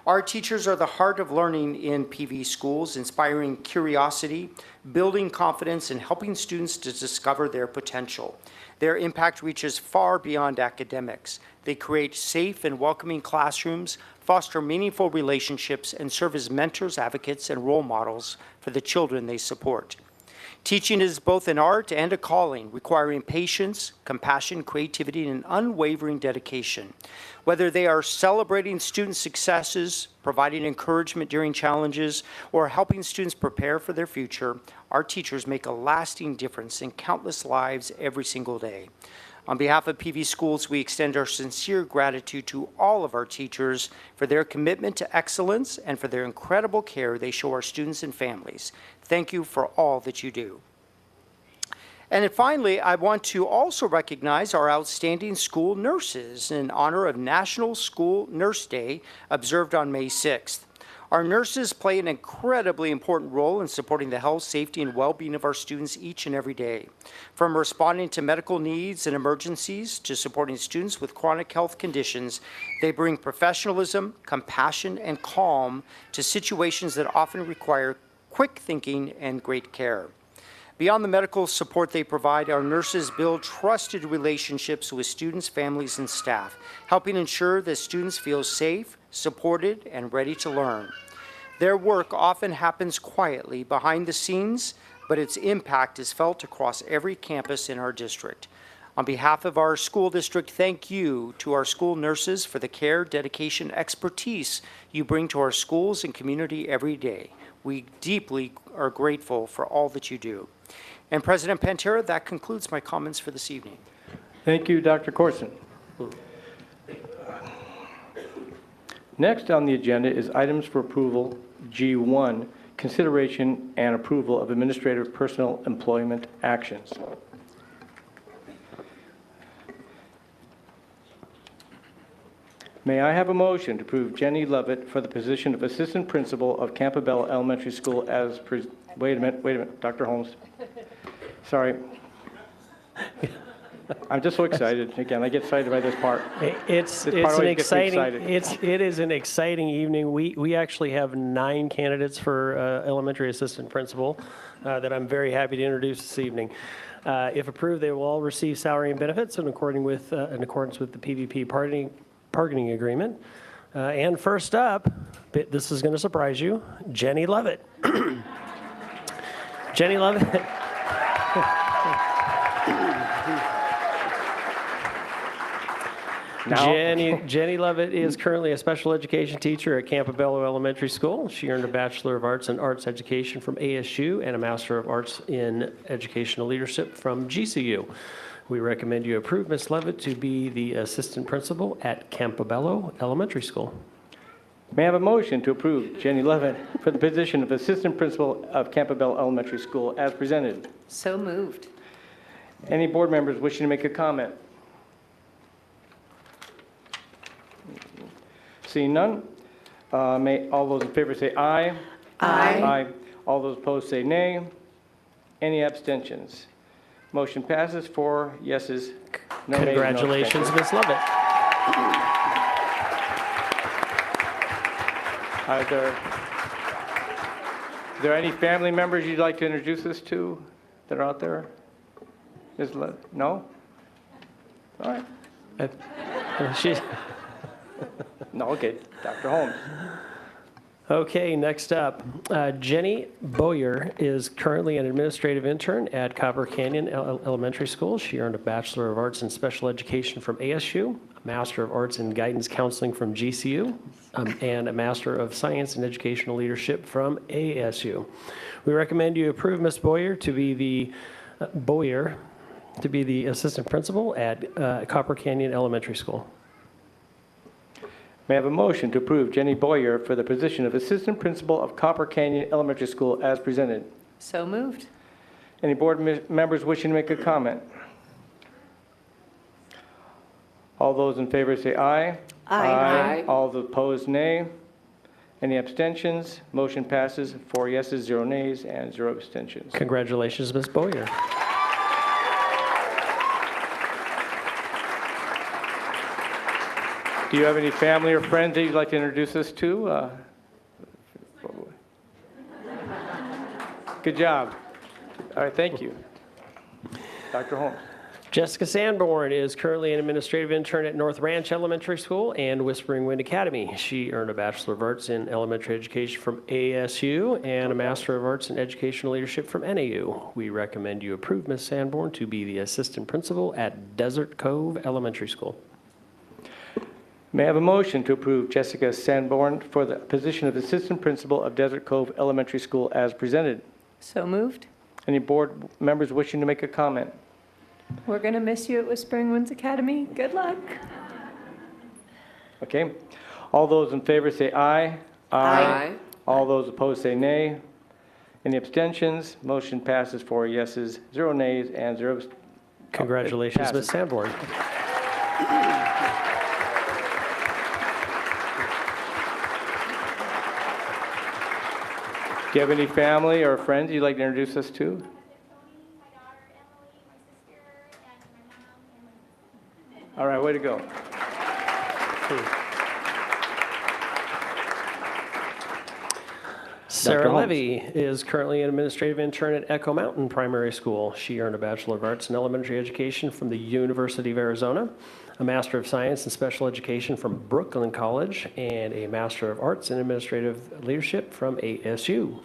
Our teachers are the heart of learning in PV schools, inspiring curiosity, building confidence, and helping students to discover their potential. Their impact reaches far beyond academics. They create safe and welcoming classrooms, foster meaningful relationships, and serve as mentors, advocates, and role models for the children they support. Teaching is both an art and a calling, requiring patience, compassion, creativity, and unwavering dedication. Whether they are celebrating student successes, providing encouragement during challenges, or helping students prepare for their future, our teachers make a lasting difference in countless lives every single day. On behalf of PV Schools, we extend our sincere gratitude to all of our teachers for their commitment to excellence and for their incredible care they show our students and families. Thank you for all that you do. And then finally, I want to also recognize our outstanding school nurses in honor of National School Nurse Day, observed on May 6th. Our nurses play an incredibly important role in supporting the health, safety, and well-being of our students each and every day. From responding to medical needs and emergencies to supporting students with chronic health conditions, they bring professionalism, compassion, and calm to situations that often require quick thinking and great care. Beyond the medical support they provide, our nurses build trusted relationships with students, families, and staff, helping ensure that students feel safe, supported, and ready to learn. Their work often happens quietly behind the scenes, but its impact is felt across every campus in our district. On behalf of our school district, thank you to our school nurses for the care, dedication, expertise you bring to our schools and community every day. We deeply are grateful for all that you do. And President Pantera, that concludes my comments for this evening. Thank you, Dr. Corson. Next on the agenda is items for approval G1, consideration and approval of administrative personnel employment actions. May I have a motion to approve Jenny Lovett for the position of Assistant Principal of Campobello Elementary School as, wait a minute, Dr. Holmes. Sorry. I'm just so excited. Again, I get excited by this part. It is an exciting evening. We actually have 9 candidates for elementary assistant principal that I'm very happy to introduce this evening. If approved, they will all receive salary and benefits in accordance with the PVP bargaining agreement. And first up, this is going to surprise you, Jenny Lovett. Jenny Lovett. Jenny Lovett is currently a special education teacher at Campobello Elementary School. She earned a Bachelor of Arts in Arts Education from ASU and a Master of Arts in Educational Leadership from GCU. We recommend you approve Ms. Lovett to be the assistant principal at Campobello Elementary School. May I have a motion to approve Jenny Lovett for the position of assistant principal of Campobello Elementary School as presented? So moved. Any board members wishing to make a comment? Seeing none, may all those in favor say aye. Aye. Aye. All those opposed say nay. Any abstentions? Motion passes 4 yeses, no nays, no Congratulations, abstentions. Ms. Lovett. Are there any family members you'd like to introduce us to that are out there? No? All right. She's No, okay, Dr. Holmes. Okay, next up, Jenny Boyer is currently an administrative intern at Copper Canyon Elementary School. She earned a Bachelor of Arts in Special Education from ASU, a Master of Arts in Guidance Counseling from GCU, and a Master of Science in Educational Leadership from ASU. We recommend you approve Ms. Boyer to be the assistant principal at Copper Canyon Elementary School. May I have a motion to approve Jenny Boyer for the position of Assistant Principal of Copper Canyon Elementary School as presented? So moved. Any board members wishing to make a comment? All those in favor say aye. Aye. All those opposed, nay. Any abstentions? Motion passes. 4 yeses, 0 nays, and 0 abstentions. Congratulations, Ms. Boyer. Do you have any family or friends that you'd like to introduce us to? Good job. All right, thank you. Dr. Holmes. Jessica Sanborn is currently an administrative intern at North Ranch Elementary School and Whispering Wind Academy. She earned a Bachelor of Arts in Elementary Education from ASU and a Master of Arts in Educational Leadership from NAU. We recommend you approve Ms. Sanborn to be the assistant principal at Desert Cove Elementary School. May I have a motion to approve Jessica Sanborn for the position of Assistant Principal of Desert Cove Elementary School as presented? So moved. Any board members wishing to make a comment? We're going to miss you at Whispering Winds Academy. Good luck. Okay. All those in favor say aye. Aye. All those opposed say nay. Any abstentions? Motion passes. 4 yeses, 0 nays, and 0 Congratulations, Ms. Sanborn. Do you have any family or friends you'd like to introduce us to? All right, way to go. Sarah Holmes. Levy is currently an administrative intern at Echo Mountain Primary School. She earned a Bachelor of Arts in Elementary Education from the University of Arizona, a Master of Science in Special Education from Brooklyn College, and a Master of Arts in Administrative Leadership from ASU.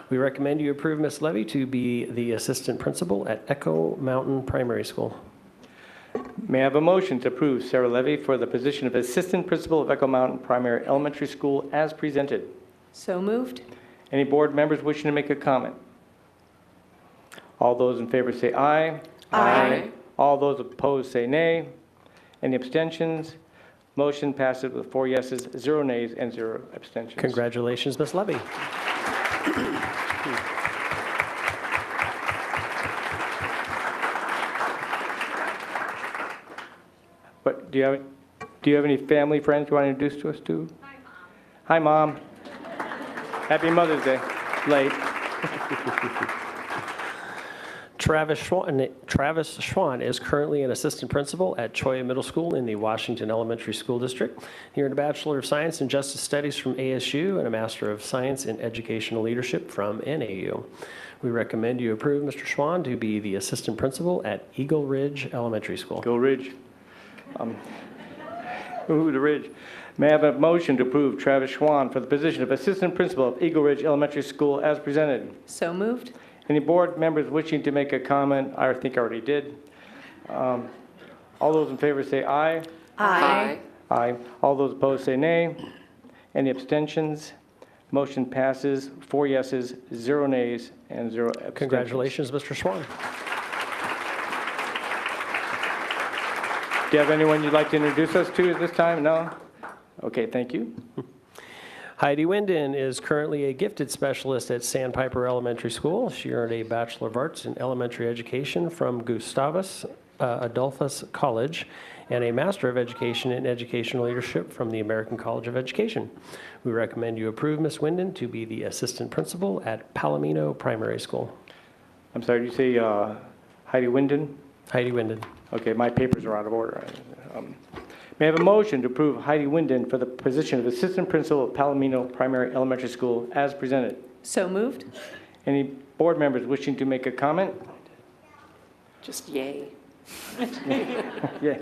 We recommend you approve Ms. Levy to be the assistant principal at Echo Mountain Primary School. May I have a motion to approve Sarah Levy for the position of Assistant Principal of Echo Mountain Primary Elementary School as presented? So moved. Any board members wishing to make a comment? All those in favor say aye. Aye. All those opposed say nay. Any abstentions? Motion passes with 4 yeses, 0 nays, and 0 abstentions. Congratulations, Ms. Levy. But do you have any family friends you want to introduce to us to? Hi, Mom. Happy Mother's Day. Late. Travis Schwann is currently an assistant principal at Choya Middle School in the Washington Elementary School District. He earned a Bachelor of Science in Justice Studies from ASU and a Master of Science in Educational Leadership from NAU. We recommend you approve Mr. Schwann to be the assistant principal at Eagle Ridge Elementary School. Go Ridge. Ooh, the Ridge. May I have a motion to approve Travis Schwann for the position of Assistant Principal of Eagle Ridge Elementary School as presented? So moved. Any board members wishing to make a comment? I think I already did. All those in favor say aye. Aye. Aye. All those opposed say nay. Any abstentions? Motion passes. 4 yeses, 0 nays, and 0 abstentions. Congratulations, Mr. Schwann. Do you have anyone you'd like to introduce us to at this time? No? Okay, thank you. Heidi Winden is currently a gifted specialist at Sandpiper Elementary School. She earned a Bachelor of Arts in Elementary Education from Gustavus Adolphus College and a Master of Education in Educational Leadership from the American College of Education. We recommend you approve Ms. Winden to be the assistant principal at Palomino Primary School. I'm sorry, did you say Heidi Winden? Heidi Winden. Okay, my papers are out of order. May I have a motion to approve Heidi Winden for the position of Assistant Principal of Palomino Primary Elementary School as presented? So moved. Any board members wishing to make a comment? Just yay. Yeah.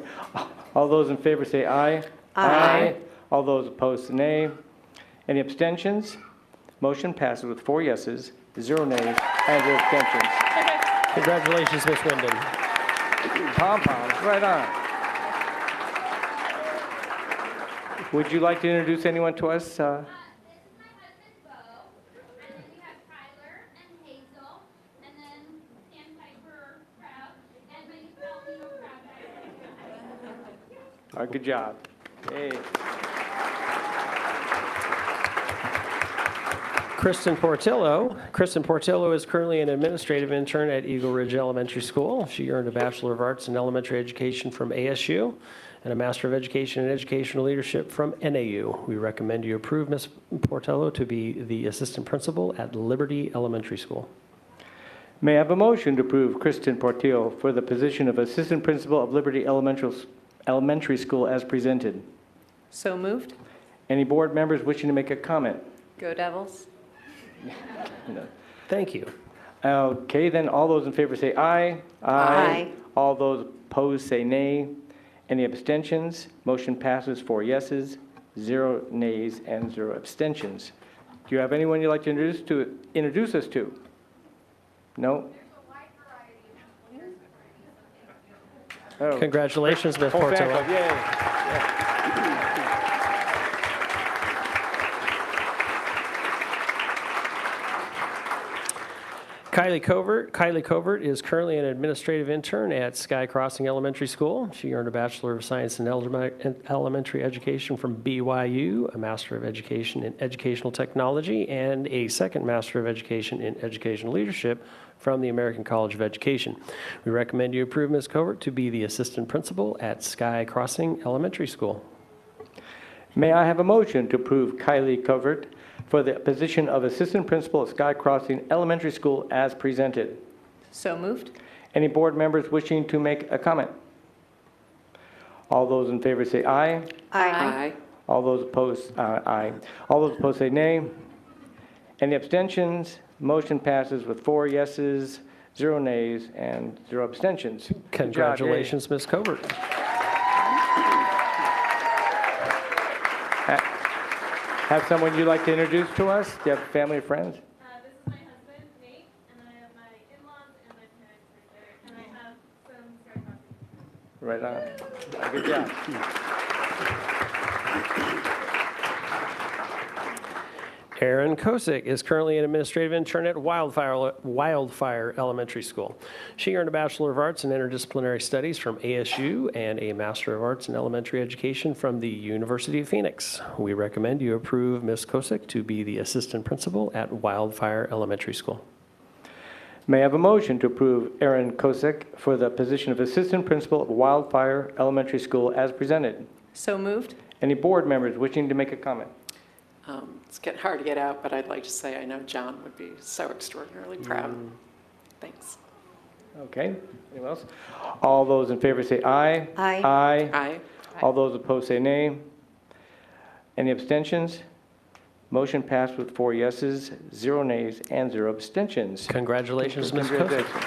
All those in favor say aye. Aye. All those opposed say nay. Any abstentions? Motion passes with 4 yeses, 0 nays, and 0 abstentions. Congratulations, Ms. Wyndham. Pom-poms, right on. Would you like to introduce anyone to us? This is my husband, Bo, and then we have Tyler and Hazel, and then Sam Piper, Crab, and my Valentino Crab. All right, good job. Hey. Kristen Portillo. Kristen Portillo is currently an administrative intern at Eagle Ridge Elementary School. She earned a Bachelor of Arts in Elementary Education from ASU and a Master of Education in Educational Leadership from NAU. We recommend you approve Ms. Portillo to be the Assistant Principal at Liberty Elementary School. May I have a motion to approve Kristen Portillo for the position of Assistant Principal of Liberty Elementary School as presented? So moved. Any board members wishing to make a comment? Go Devils. No. Thank you. Okay, then all those in favor say aye. Aye. All those opposed say nay. Any abstentions? Motion passes 4 yeses, 0 nays, and 0 abstentions. Do you have anyone you'd like to introduce us to? No? Oh. Congratulations, Ms. Whole Portillo. faculty, yay. Yeah. Kylie Covert is currently an administrative intern at Sky Crossing Elementary School. She earned a Bachelor of Science in Elementary Education from BYU, a Master of Education in Educational Technology, and a second Master of Education in Educational Leadership from the American College of Education. We recommend you approve Ms. Covert to be the Assistant Principal at Sky Crossing Elementary School. May I have a motion to approve Kylie Covert for the position of Assistant Principal at Sky Crossing Elementary School as presented? So moved. Any board members wishing to make a comment? All those in favor say aye. Aye. All those opposed, aye. All those opposed say nay. Any abstentions? Motion passes with 4 yeses, 0 nays, and 0 abstentions. Good job, yay. Congratulations, Ms. Covert. Have someone you'd like to introduce to us? Do you have family or friends? This is my husband, Nate, and then I have my in-laws and my parents right there, and I have some Sky Crossing. Right on. Good job. Erin Kosick is currently an administrative intern at Wildfire Elementary School. She earned a Bachelor of Arts in Interdisciplinary Studies from ASU and a Master of Arts in Elementary Education from the University of Phoenix. We recommend you approve Ms. Kosick to be the Assistant Principal at Wildfire Elementary School. May I have a motion to approve Erin Kosick for the position of Assistant Principal of Wildfire Elementary School as presented? So moved. Any board members wishing to make a comment? It's getting hard to get out, but I'd like to say I know John would be so extraordinarily proud. Thanks. Okay. Anyone else? All those in favor say aye. Aye. Aye. Aye. All those opposed say nay. Any abstentions? Motion passed with 4 yeses, 0 nays, and 0 abstentions. Congratulations, Ms. Kosick. Congratulations.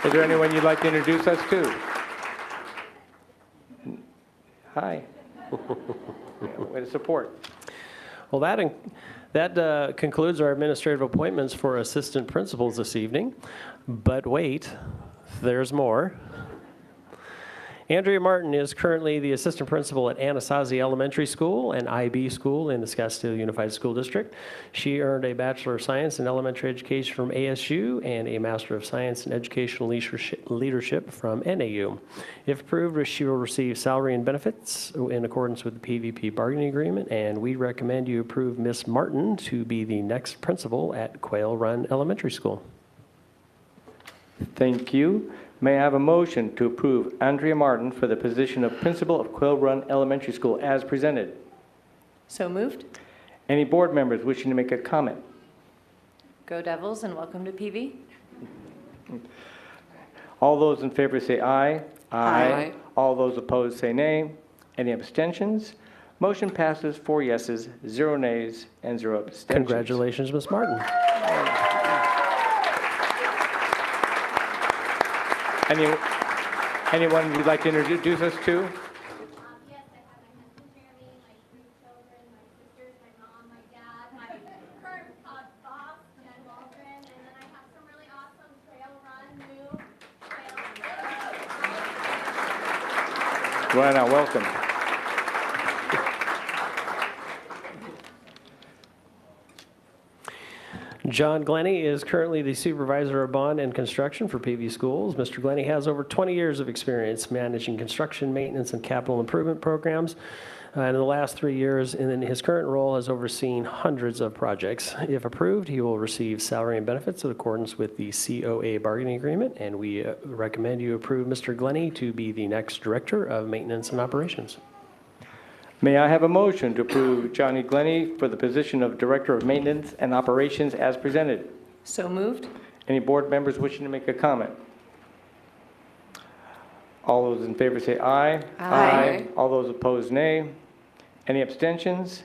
Is there anyone you'd like to introduce us to? Hi. Way to support. Well, that concludes our administrative appointments for assistant principals this evening. But wait, there's more. Andrea Martin is currently the assistant principal at Anasazi Elementary School, an IB school in the Scottsdale Unified School District. She earned a Bachelor of Science in Elementary Education from ASU and a Master of Science in Educational Leadership from NAU. If approved, she will receive salary and benefits in accordance with the PVP bargaining agreement, and we recommend you approve Ms. Martin to be the next principal at Quail Run Elementary School. Thank you. May I have a motion to approve Andrea Martin for the position of Principal of Quail Run Elementary School as presented? So moved. Any board members wishing to make a comment? Go Devils and welcome to PV. All those in favor say aye. Aye. All those opposed say nay. Any abstentions? Motion passes 4 yeses, 0 nays, and 0 abstentions. Congratulations, Ms. Martin. Anyone you'd like to introduce us to? Yes, I have my husband Jeremy, my 3 children, Well, now, welcome. John Glenny is currently the Supervisor of Bond and Construction for PV Schools. Mr. Glenny has over 20 years of experience managing construction, maintenance, and capital improvement programs. And in the last 3 years, in his current role, has overseen hundreds of projects. If approved, he will receive salary and benefits in accordance with the COA bargaining agreement, and we recommend you approve Mr. Glenny to be the next Director of Maintenance and Operations. May I have a motion to approve Johnny Glenny for the position of Director of Maintenance and Operations as presented? So moved. Any board members wishing to make a comment? All those in favor say aye. Aye. All those opposed, nay. Any abstentions?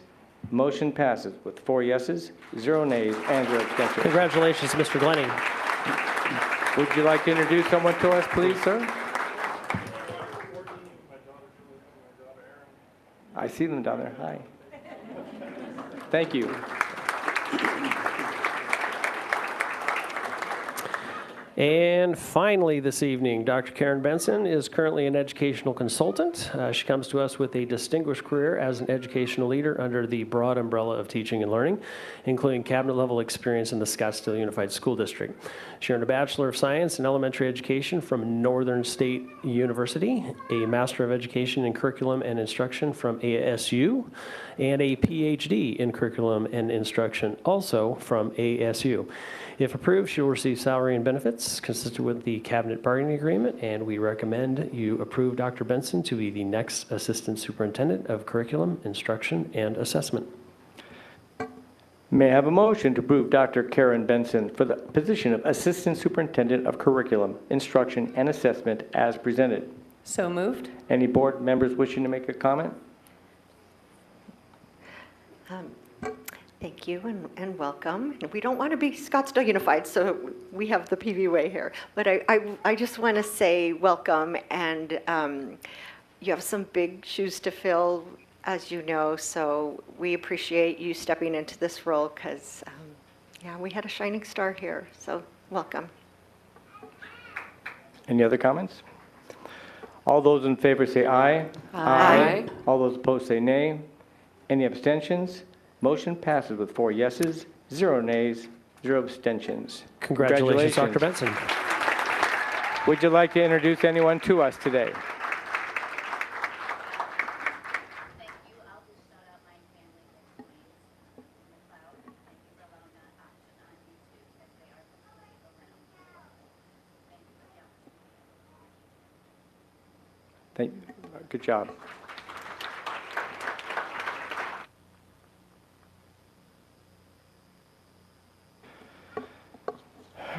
Motion passes with 4 yeses, 0 nays, and 0 abstentions. Congratulations, Mr. Glenny. Would you like to introduce someone to us, please, sir? I see them down there. Hi. Thank you. And finally this evening, Dr. Karen Benson is currently an educational consultant. She comes to us with a distinguished career as an educational leader under the broad umbrella of teaching and learning, including cabinet-level experience in the Scottsdale Unified School District. She earned a Bachelor of Science in Elementary Education from Northern State University, a Master of Education in Curriculum and Instruction from ASU, and a PhD in Curriculum and Instruction, also from ASU. If approved, she will receive salary and benefits consistent with the cabinet bargaining agreement, and we recommend you approve Dr. Benson to be the next Assistant Superintendent of Curriculum, Instruction, and Assessment. May I have a motion to approve Dr. Karen Benson for the position of Assistant Superintendent of Curriculum, Instruction, and Assessment as presented? So moved. Any board members wishing to make a comment? Thank you and welcome. We don't want to be Scottsdale Unified, so we have the PV way here. But I just want to say welcome, and you have some big shoes to fill, as you know, so we appreciate you stepping into this role because, yeah, we had a shining star here, so welcome. Any other comments? All those in favor say aye. Aye. All those opposed say nay. Any abstentions? Motion passes with 4 yeses, 0 nays, 0 abstentions. Congratulations, Dr. Benson. Would you like to introduce anyone to us today? Thank you. I'll just shout out my family that's in the cloud. Thank you for allowing that option on YouTube because they are completely around the world. Thank you for the opportunity. Good job.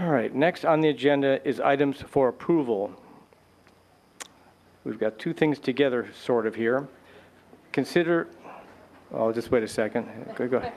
All right, next on the agenda is items for approval. We've got 2 things together, sort of, here. Consider, oh, just wait a second. Go ahead.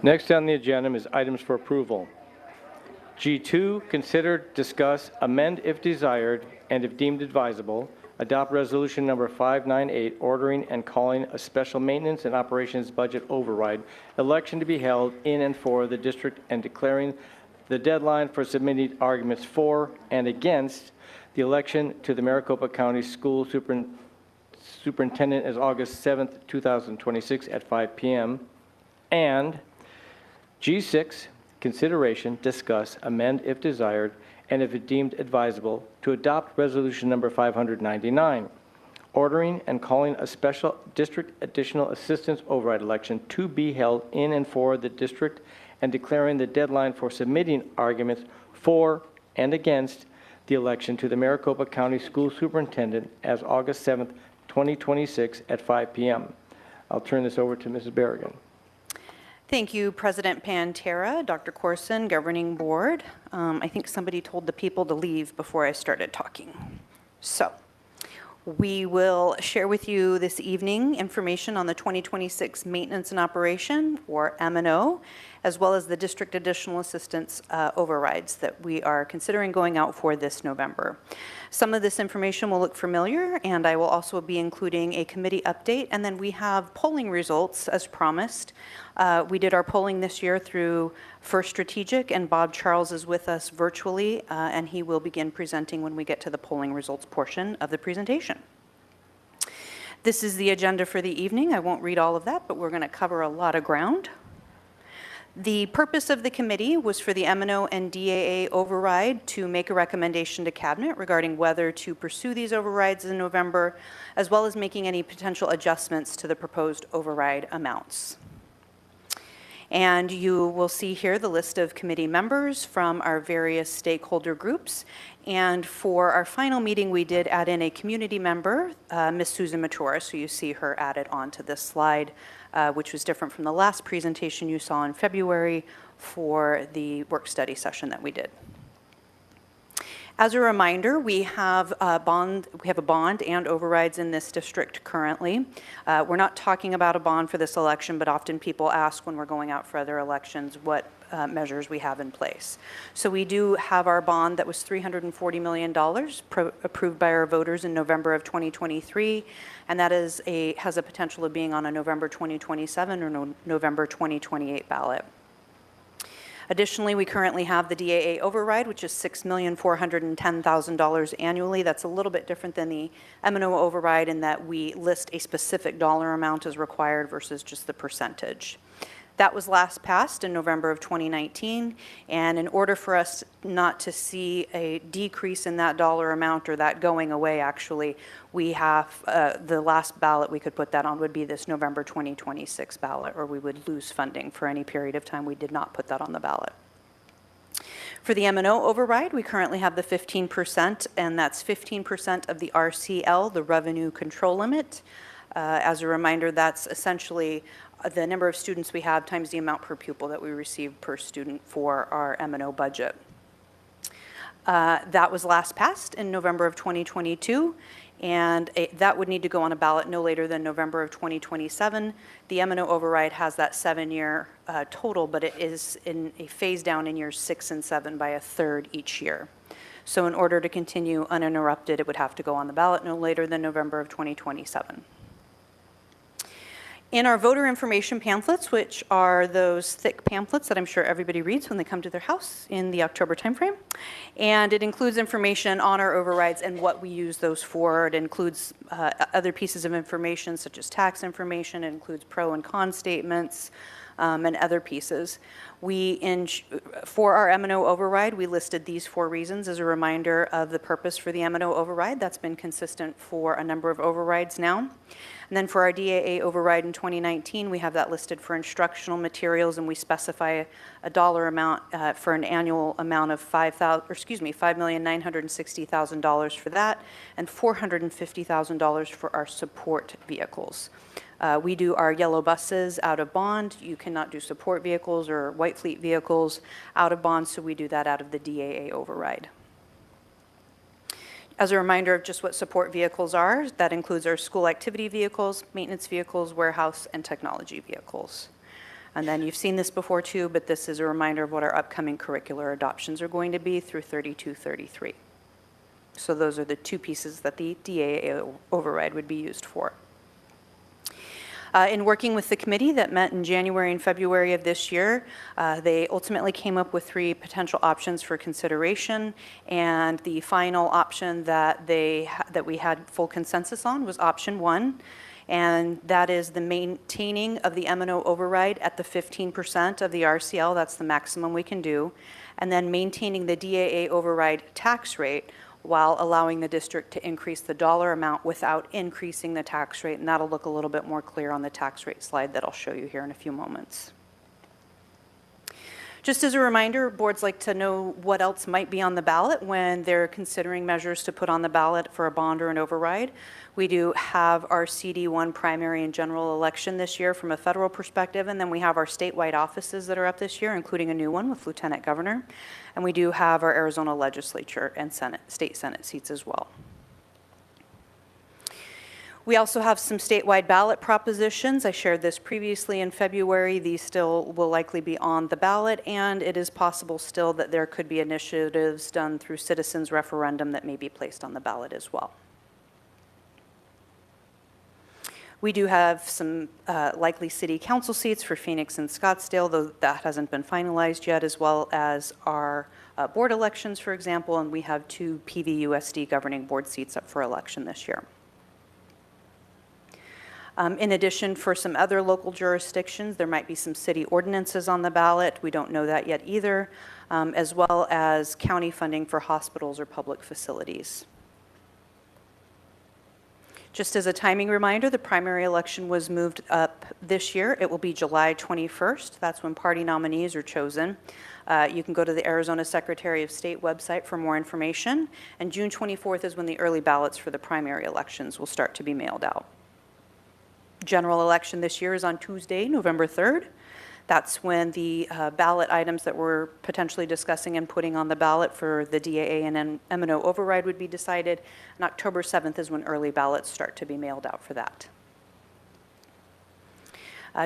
Next on the agenda is items for approval. G2, consider, discuss, amend if desired, and if deemed advisable, adopt resolution number 598, ordering and calling a special maintenance and operations budget override election to be held in and for the district and declaring the deadline for submitting arguments for and against the election to the Maricopa County School Superintendent as August 7th, 2026 at 5 p.m. And G6, consideration, discuss, amend if desired, and if it deemed advisable, to adopt resolution number 599, ordering and calling a special district additional assistance override election to be held in and for the district and declaring the deadline for submitting arguments for and against the election to the Maricopa County School Superintendent as August 7th, 2026 at 5 p.m. I'll turn this over to Mrs. Berrigan. Thank you, President Pantera, Dr. Corson, Governing Board. I think somebody told the people to leave before I started talking. So we will share with you this evening information on the 2026 Maintenance and Operation, or M&O, as well as the District Additional Assistance overrides that we are considering going out for this November. Some of this information will look familiar, and I will also be including a committee update, and then we have polling results as promised. We did our polling this year through First Strategic, and Bob Charles is with us virtually, and he will begin presenting when we get to the polling results portion of the presentation. This is the agenda for the evening. I won't read all of that, but we're going to cover a lot of ground. The purpose of the committee was for the M&O and DAA override to make a recommendation to Cabinet regarding whether to pursue these overrides in November, as well as making any potential adjustments to the proposed override amounts. And you will see here the list of committee members from our various stakeholder groups. And for our final meeting, we did add in a community member, Ms. Susan Matura, so you see her added onto this slide, which was different from the last presentation you saw in February for the work study session that we did. As a reminder, we have a bond and overrides in this district currently. We're not talking about a bond for this election, but often people ask when we're going out for other elections what measures we have in place. So we do have our bond that was $340 million approved by our voters in November of 2023, and that has a potential of being on a November 2027 or November 2028 ballot. Additionally, we currently have the DAA override, which is $6,410,000 annually. That's a little bit different than the M&O override in that we list a specific dollar amount as required versus just the percentage. That was last passed in November of 2019, and in order for us not to see a decrease in that dollar amount or that going away, actually, we have the last ballot we could put that on would be this November 2026 ballot, or we would lose funding for any period of time we did not put that on the ballot. For the M&O override, we currently have the 15%, and that's 15% of the RCL, the revenue control limit. As a reminder, that's essentially the number of students we have times the amount per pupil that we receive per student for our M&O budget. That was last passed in November of 2022, and that would need to go on a ballot no later than November of 2027. The M&O override has that 7-year total, but it is in a phase down in years 6 and 7 by a third each year. So in order to continue uninterrupted, it would have to go on the ballot no later than November of 2027. In our voter information pamphlets, which are those thick pamphlets that I'm sure everybody reads when they come to their house in the October timeframe, and it includes information on our overrides and what we use those for. It includes other pieces of information such as tax information. It includes pro and con statements and other pieces. For our M&O override, we listed these 4 reasons as a reminder of the purpose for the M&O override. That's been consistent for a number of overrides now. And then for our DAA override in 2019, we have that listed for instructional materials, and we specify a dollar amount for an annual amount of $5,960,000 for that, and $450,000 for our support vehicles. We do our yellow buses out of bond. You cannot do support vehicles or white fleet vehicles out of bond, so we do that out of the DAA override. As a reminder of just what support vehicles are, that includes our school activity vehicles, maintenance vehicles, warehouse, and technology vehicles. And then you've seen this before too, but this is a reminder of what our upcoming curricular adoptions are going to be through 32-33. So those are the two pieces that the DAA override would be used for. In working with the committee that met in January and February of this year, they ultimately came up with 3 potential options for consideration, and the final option that we had full consensus on was option 1, and that is the maintaining of the M&O override at the 15% of the RCL. That's the maximum we can do, and then maintaining the DAA override tax rate while allowing the district to increase the dollar amount without increasing the tax rate, and that'll look a little bit more clear on the tax rate slide that I'll show you here in a few moments. Just as a reminder, boards like to know what else might be on the ballot when they're considering measures to put on the ballot for a bond or an override. We do have our CD1 primary and general election this year from a federal perspective, and then we have our statewide offices that are up this year, including a new one with Lieutenant Governor. And we do have our Arizona legislature and state Senate seats as well. We also have some statewide ballot propositions. I shared this previously in February. These still will likely be on the ballot, and it is possible still that there could be initiatives done through citizens referendum that may be placed on the ballot as well. We do have some likely city council seats for Phoenix and Scottsdale, though that hasn't been finalized yet, as well as our board elections, for example, and we have 2 PVUSD governing board seats up for election this year. In addition, for some other local jurisdictions, there might be some city ordinances on the ballot. We don't know that yet either, as well as county funding for hospitals or public facilities. Just as a timing reminder, the primary election was moved up this year. It will be July 21st. That's when party nominees are chosen. You can go to the Arizona Secretary of State website for more information. And June 24th is when the early ballots for the primary elections will start to be mailed out. General election this year is on Tuesday, November 3rd. That's when the ballot items that we're potentially discussing and putting on the ballot for the DAA and M&O override would be decided. And October 7th is when early ballots start to be mailed out for that.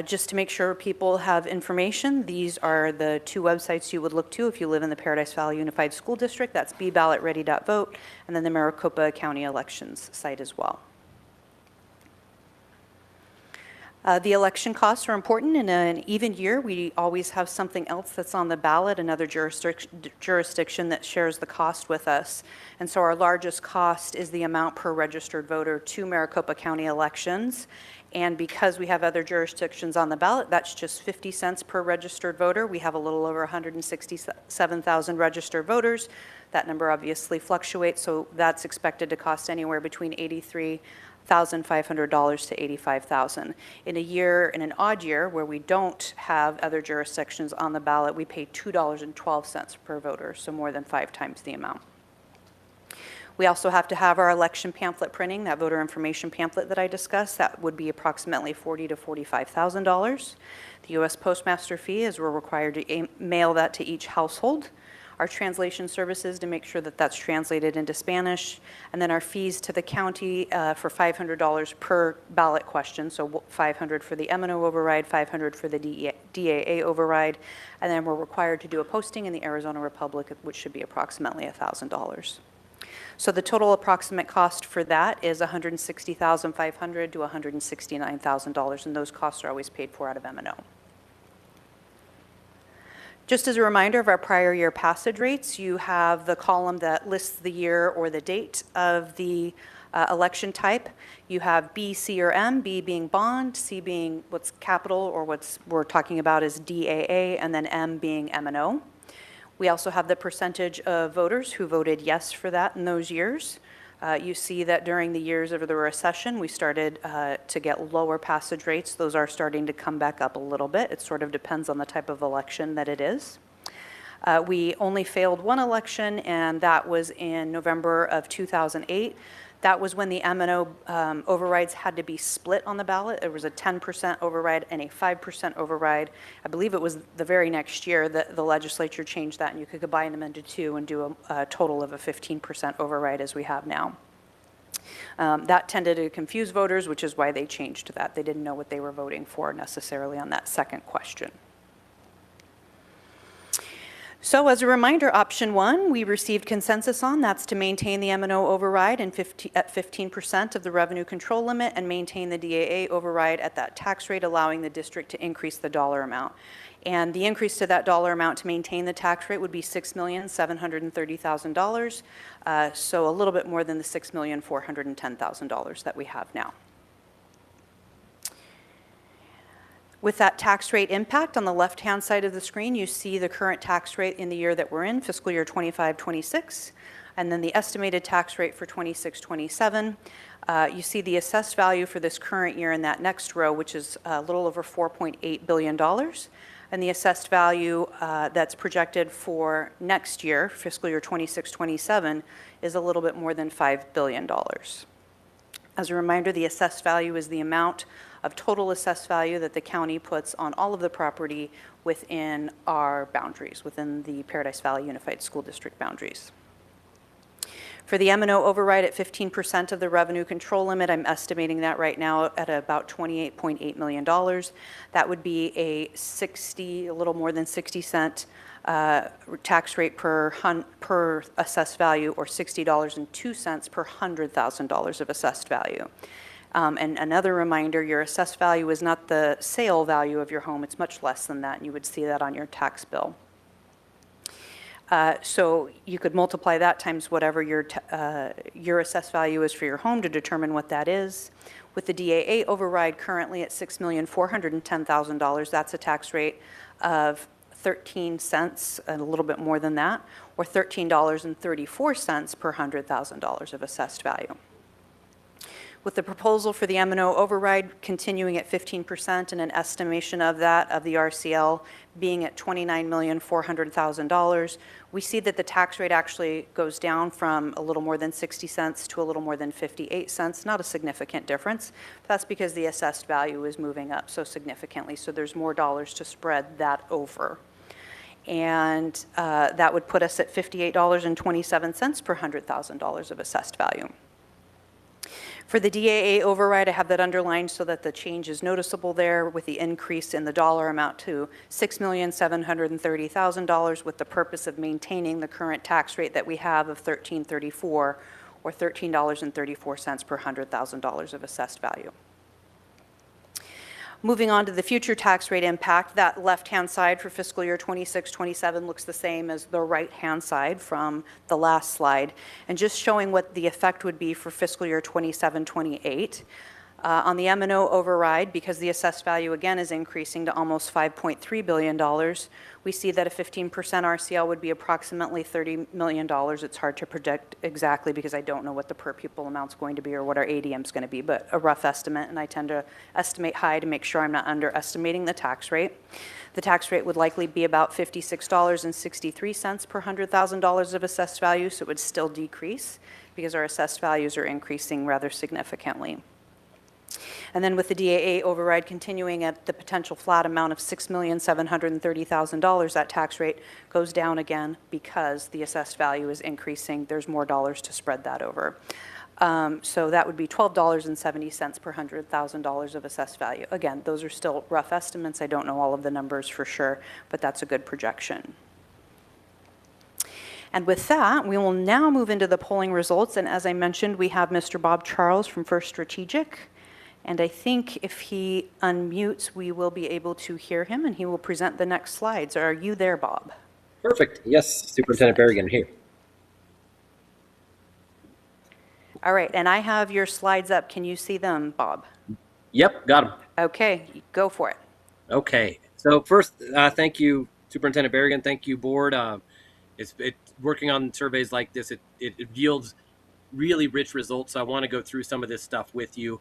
Just to make sure people have information, these are the 2 websites you would look to if you live in the Paradise Valley Unified School District. That's bballotready.vote, and then the Maricopa County Elections site as well. The election costs are important. In an even year, we always have something else that's on the ballot, another jurisdiction that shares the cost with us. And so our largest cost is the amount per registered voter to Maricopa County elections. And because we have other jurisdictions on the ballot, that's just 50 cents per registered voter. We have a little over 167,000 registered voters. That number obviously fluctuates, so that's expected to cost anywhere between $83,500 to $85,000. In an odd year where we don't have other jurisdictions on the ballot, we pay $2.12 per voter, so more than 5 times the amount. We also have to have our election pamphlet printing, that voter information pamphlet that I discussed. That would be approximately $40,000 to $45,000. The U.S. Postmaster fee is we're required to mail that to each household. Our translation services to make sure that that's translated into Spanish, and then our fees to the county for $500 per ballot question, so $500 for the M&O override, $500 for the DAA override, and then we're required to do a posting in the Arizona Republic, which should be approximately $1,000. So the total approximate cost for that is $160,500 to $169,000, and those costs are always paid for out of M&O. Just as a reminder of our prior year passage rates, you have the column that lists the year or the date of the election type. You have B, C, or M, B being bond, C being what's capital or what's we're talking about is DAA, and then M being M&O. We also have the percentage of voters who voted yes for that in those years. You see that during the years of the recession, we started to get lower passage rates. Those are starting to come back up a little bit. It sort of depends on the type of election that it is. We only failed one election, and that was in November of 2008. That was when the M&O overrides had to be split on the ballot. There was a 10% override and a 5% override. I believe it was the very next year that the legislature changed that, and you could combine them into 2 and do a total of a 15% override as we have now. That tended to confuse voters, which is why they changed that. They didn't know what they were voting for necessarily on that second question. So as a reminder, option 1, we received consensus on. That's to maintain the M&O override at 15% of the revenue control limit and maintain the DAA override at that tax rate, allowing the district to increase the dollar amount. And the increase to that dollar amount to maintain the tax rate would be $6,730,000, so a little bit more than the $6,410,000 that we have now. With that tax rate impact, on the left-hand side of the screen, you see the current tax rate in the year that we're in, fiscal year 25-26, and then the estimated tax rate for 26-27. You see the assessed value for this current year in that next row, which is a little over $4.8 billion. And the assessed value that's projected for next year, fiscal year 26-27, is a little bit more than $5 billion. As a reminder, the assessed value is the amount of total assessed value that the county puts on all of the property within our boundaries, within the Paradise Valley Unified School District boundaries. For the M&O override at 15% of the revenue control limit, I'm estimating that right now at about $28.8 million. That would be a little more than 60-cent tax rate per assessed value, or $60.02 per $100,000 of assessed value. And another reminder, your assessed value is not the sale value of your home. It's much less than that, and you would see that on your tax bill. So you could multiply that times whatever your assessed value is for your home to determine what that is. With the DAA override currently at $6,410,000, that's a tax rate of 13 cents, and a little bit more than that, or $13.34 per $100,000 of assessed value. With the proposal for the M&O override continuing at 15% and an estimation of that, of the RCL, being at $29,400,000, we see that the tax rate actually goes down from a little more than 60 cents to a little more than 58 cents, not a significant difference. That's because the assessed value is moving up so significantly, so there's more dollars to spread that over. And that would put us at $58.27 per $100,000 of assessed value. For the DAA override, I have that underlined so that the change is noticeable there, with the increase in the dollar amount to $6,730,000, with the purpose of maintaining the current tax rate that we have of $13.34, or $13.34 per $100,000 of assessed value. Moving on to the future tax rate impact, that left-hand side for fiscal year 26-27 looks the same as the right-hand side from the last slide, and just showing what the effect would be for fiscal year 27-28. On the M&O override, because the assessed value again is increasing to almost $5.3 billion, we see that a 15% RCL would be approximately $30 million. It's hard to predict exactly because I don't know what the per pupil amount's going to be or what our ADM is going to be, but a rough estimate, and I tend to estimate high to make sure I'm not underestimating the tax rate. The tax rate would likely be about $56.63 per $100,000 of assessed value, so it would still decrease because our assessed values are increasing rather significantly. And then with the DAA override continuing at the potential flat amount of $6,730,000, that tax rate goes down again because the assessed value is increasing. There's more dollars to spread that over. So that would be $12.70 per $100,000 of assessed value. Again, those are still rough estimates. I don't know all of the numbers for sure, but that's a good projection. And with that, we will now move into the polling results. And as I mentioned, we have Mr. Bob Charles from First Strategic. And I think if he unmutes, we will be able to hear him, and he will present the next slides. Are you there, Bob? Perfect. Yes, Superintendent Berrigan here. All right, and I have your slides up. Can you see them, Bob? Yep, got them. Okay, go for it. Okay. So first, thank you, Superintendent Berrigan. Thank you, Board. It's working on surveys like this, it yields really rich results. So I want to go through some of this stuff with you.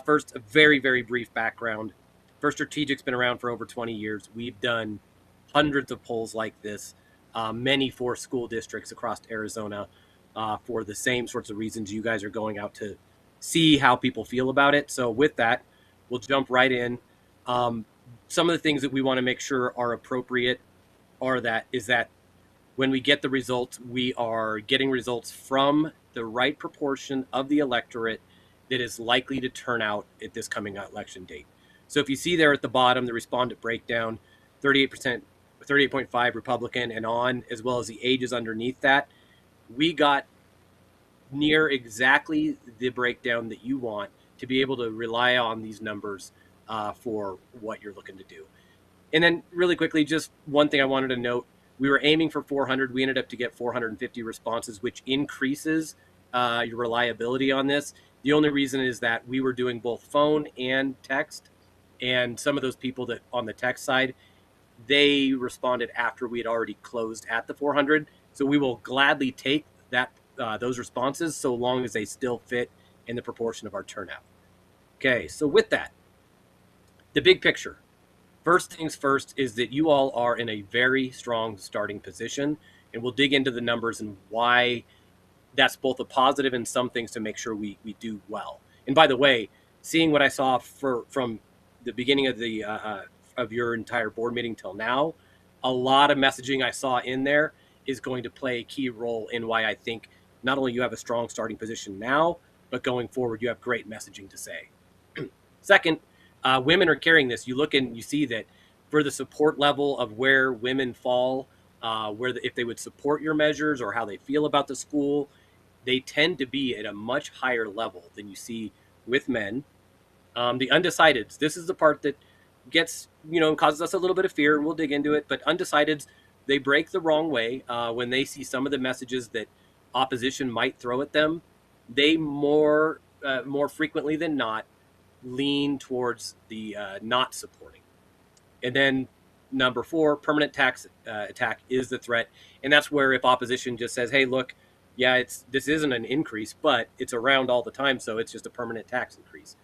First, a very, very brief background. First Strategic's been around for over 20 years. We've done hundreds of polls like this, many for school districts across Arizona, for the same sorts of reasons you guys are going out to see how people feel about it. So with that, we'll jump right in. Some of the things that we want to make sure are appropriate is that when we get the results, we are getting results from the right proportion of the electorate that is likely to turn out at this coming election date. So if you see there at the bottom, the respondent breakdown, 38%, 38.5 Republican and on, as well as the ages underneath that, we got near exactly the breakdown that you want to be able to rely on these numbers for what you're looking to do. And then really quickly, just one thing I wanted to note, we were aiming for 400. We ended up to get 450 responses, which increases your reliability on this. The only reason is that we were doing both phone and text, and some of those people that on the text side, they responded after we had already closed at the 400. So we will gladly take that those responses so long as they still fit in the proportion of our turnout. Okay, so with that, the big picture. First things first is that you all are in a very strong starting position, and we'll dig into the numbers and why that's both a positive and some things to make sure we do well. And by the way, seeing what I saw from the beginning of your entire board meeting till now, a lot of messaging I saw in there is going to play a key role in why I think not only you have a strong starting position now, but going forward, you have great messaging to say. Second, women are carrying this. You look and you see that for the support level of where women fall, if they would support your measures or how they feel about the school, they tend to be at a much higher level than you see with men. The undecideds, this is the part that gets, causes us a little bit of fear, and we'll dig into it, but undecideds, they break the wrong way when they see some of the messages that opposition might throw at them. They more frequently than not lean towards the not supporting. And then number 4, permanent tax attack is the threat. And that's where if opposition just says, hey, look, yeah, this isn't an increase, but it's around all the time, so it's just a permanent tax increase.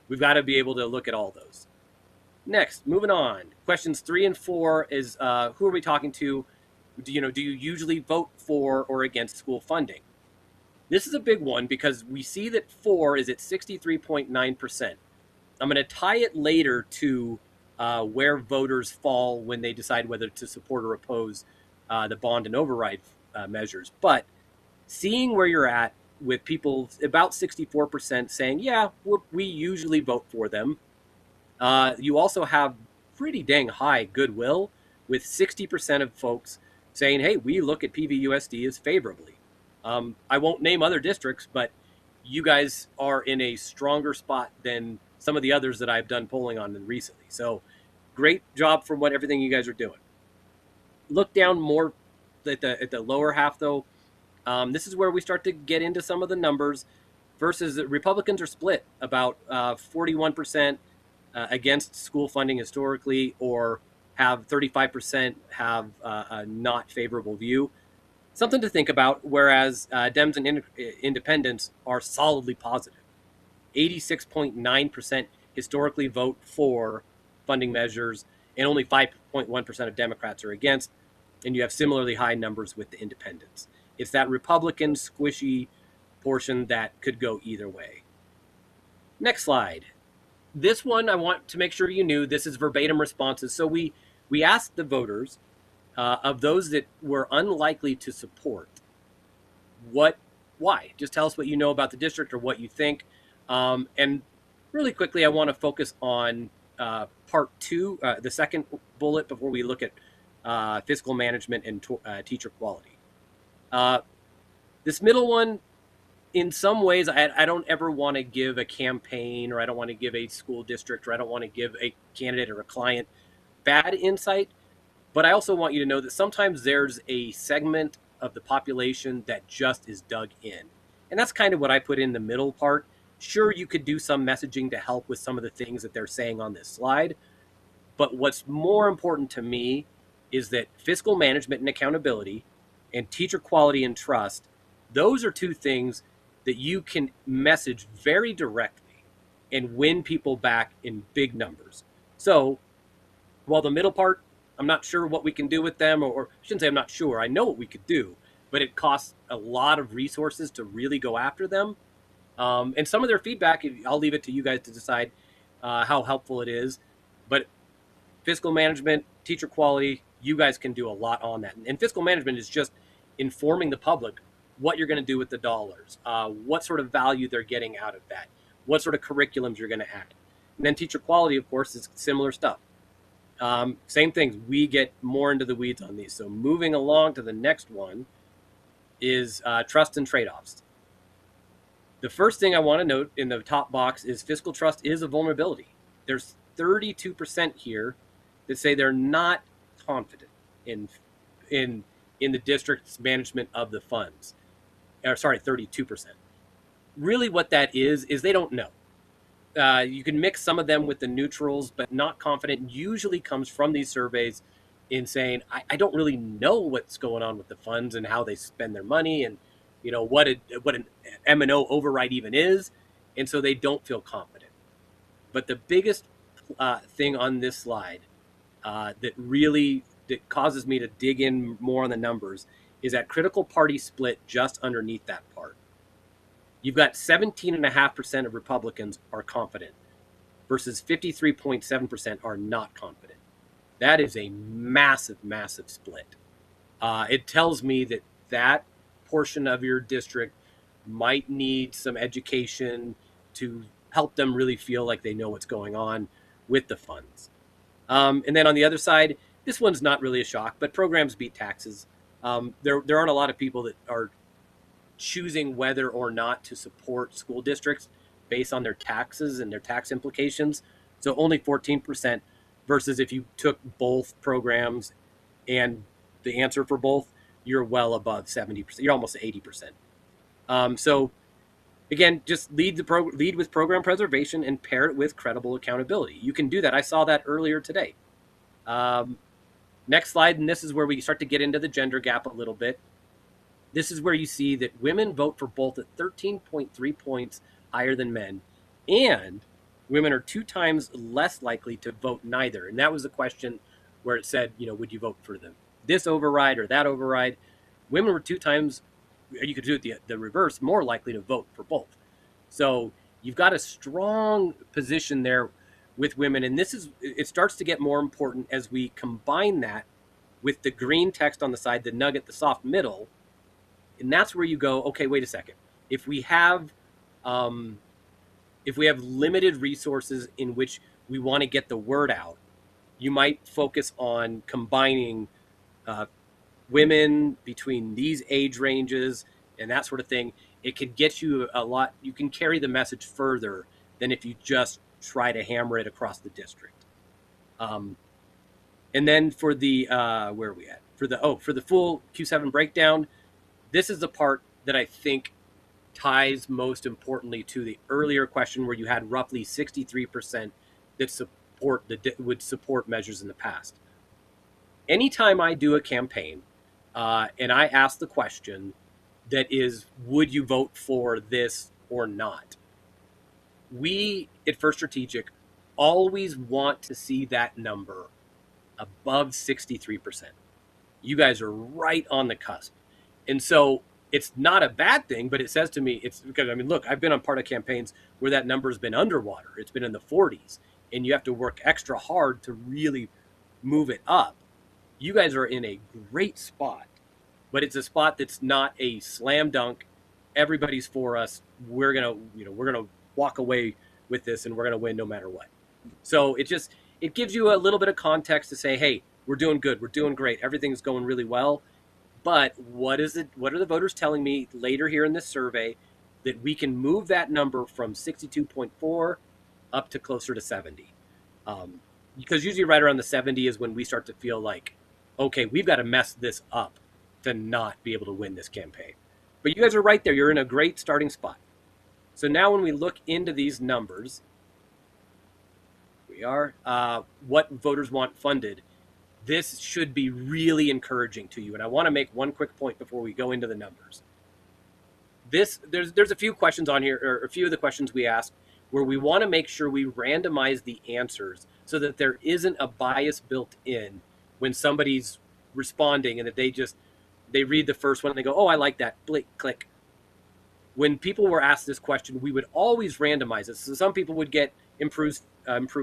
We've got to be able to look at all those. Next, moving on. Questions 3 and 4 is who are we talking to? Do you usually vote for or against school funding? This is a big one because we see that 4 is at 63.9%. I'm going to tie it later to where voters fall when they decide whether to support or oppose the bond and override measures. But seeing where you're at with people, about 64% saying, yeah, we usually vote for them. You also have pretty dang high goodwill with 60% of folks saying, hey, we look at PVUSD as favorably. I won't name other districts, but you guys are in a stronger spot than some of the others that I've done polling on recently. So great job for everything you guys are doing. Look down more at the lower half, though. This is where we start to get into some of the numbers versus the Republicans are split about 41% against school funding historically, or have 35% have a not favorable view. Something to think about, whereas Dems and independents are solidly positive. 86.9% historically vote for funding measures, and only 5.1% of Democrats are against, and you have similarly high numbers with the independents. It's that Republican squishy portion that could go either way. Next slide. This one I want to make sure you knew, this is verbatim responses. So we asked the voters of those that were unlikely to support, why? Just tell us what you know about the district or what you think. And really quickly, I want to focus on part 2, the second bullet, before we look at fiscal management and teacher quality. This middle one, in some ways, I don't ever want to give a campaign, or I don't want to give a school district, or I don't want to give a candidate or a client bad insight. But I also want you to know that sometimes there's a segment of the population that just is dug in. And that's kind of what I put in the middle part. Sure, you could do some messaging to help with some of the things that they're saying on this slide. But what's more important to me is that fiscal management and accountability and teacher quality and trust, those are 2 things that you can message very directly and win people back in big numbers. So while the middle part, I'm not sure what we can do with them, or I shouldn't say I'm not sure, I know what we could do, but it costs a lot of resources to really go after them. And some of their feedback, I'll leave it to you guys to decide how helpful it is. But fiscal management, teacher quality, you guys can do a lot on that. And fiscal management is just informing the public what you're going to do with the dollars, what sort of value they're getting out of that, what sort of curriculums you're going to add. And then teacher quality, of course, is similar stuff. Same things. We get more into the weeds on these. So moving along to the next one is trust and trade-offs. The first thing I want to note in the top box is fiscal trust is a vulnerability. There's 32% here that say they're not confident in the district's management of the funds. Or sorry, 32%. Really what that is they don't know. You can mix some of them with the neutrals, but not confident usually comes from these surveys in saying, I don't really know what's going on with the funds and how they spend their money and what an M&O override even is. And so they don't feel confident. But the biggest thing on this slide that causes me to dig in more on the numbers is that critical party split just underneath that part. You've got 17.5% of Republicans are confident versus 53.7% are not confident. That is a massive, massive split. It tells me that portion of your district might need some education to help them really feel like they know what's going on with the funds. And then on the other side, this one's not really a shock, but programs beat taxes. There aren't a lot of people that are choosing whether or not to support school districts based on their taxes and their tax implications. So only 14% versus if you took both programs and the answer for both, you're well above 70%. You're almost 80%. So again, just lead with program preservation and pair it with credible accountability. You can do that. I saw that earlier today. Next slide, and this is where we start to get into the gender gap a little bit. This is where you see that women vote for both at 13.3 points higher than men, and women are 2 times less likely to vote neither. And that was the question where it said, would you vote for this override or that override? Women were 2 times, you could do it the reverse, more likely to vote for both. So you've got a strong position there with women, and it starts to get more important as we combine that with the green text on the side, the nugget, the soft middle. And that's where you go, okay, wait a second. If we have limited resources in which we want to get the word out, you might focus on combining women between these age ranges and that sort of thing. It could get you a lot. You can carry the message further than if you just try to hammer it across the district. And then for the where are we at? For the full Q7 breakdown, this is the part that I think ties most importantly to the earlier question where you had roughly 63% that would support measures in the past. Anytime I do a campaign and I ask the question that is, would you vote for this or not? We at First Strategic always want to see that number above 63%. You guys are right on the cusp. And so it's not a bad thing, but it says to me, it's because, look, I've been on part of campaigns where that number's been underwater. It's been in the 40s, and you have to work extra hard to really move it up. You guys are in a great spot, but it's a spot that's not a slam dunk. Everybody's for us. We're gonna walk away with this, and we're gonna win no matter what. So it gives you a little bit of context to say, hey, we're doing good, we're doing great, everything's going really well. But what are the voters telling me later here in this survey that we can move that number from 62.4 up to closer to 70? Because usually right around the 70 is when we start to feel like, okay, we've got to mess this up to not be able to win this campaign. But you guys are right there. You're in a great starting spot. So now when we look into these numbers, we are what voters want funded. This should be really encouraging to you. And I want to make one quick point before we go into the numbers. There's a few questions on here, or a few of the questions we asked, where we want to make sure we randomize the answers so that there isn't a bias built in when somebody's responding and that they read the first one and they go, oh, I like that, click. When people were asked this question, we would always randomize it. So some people would get improved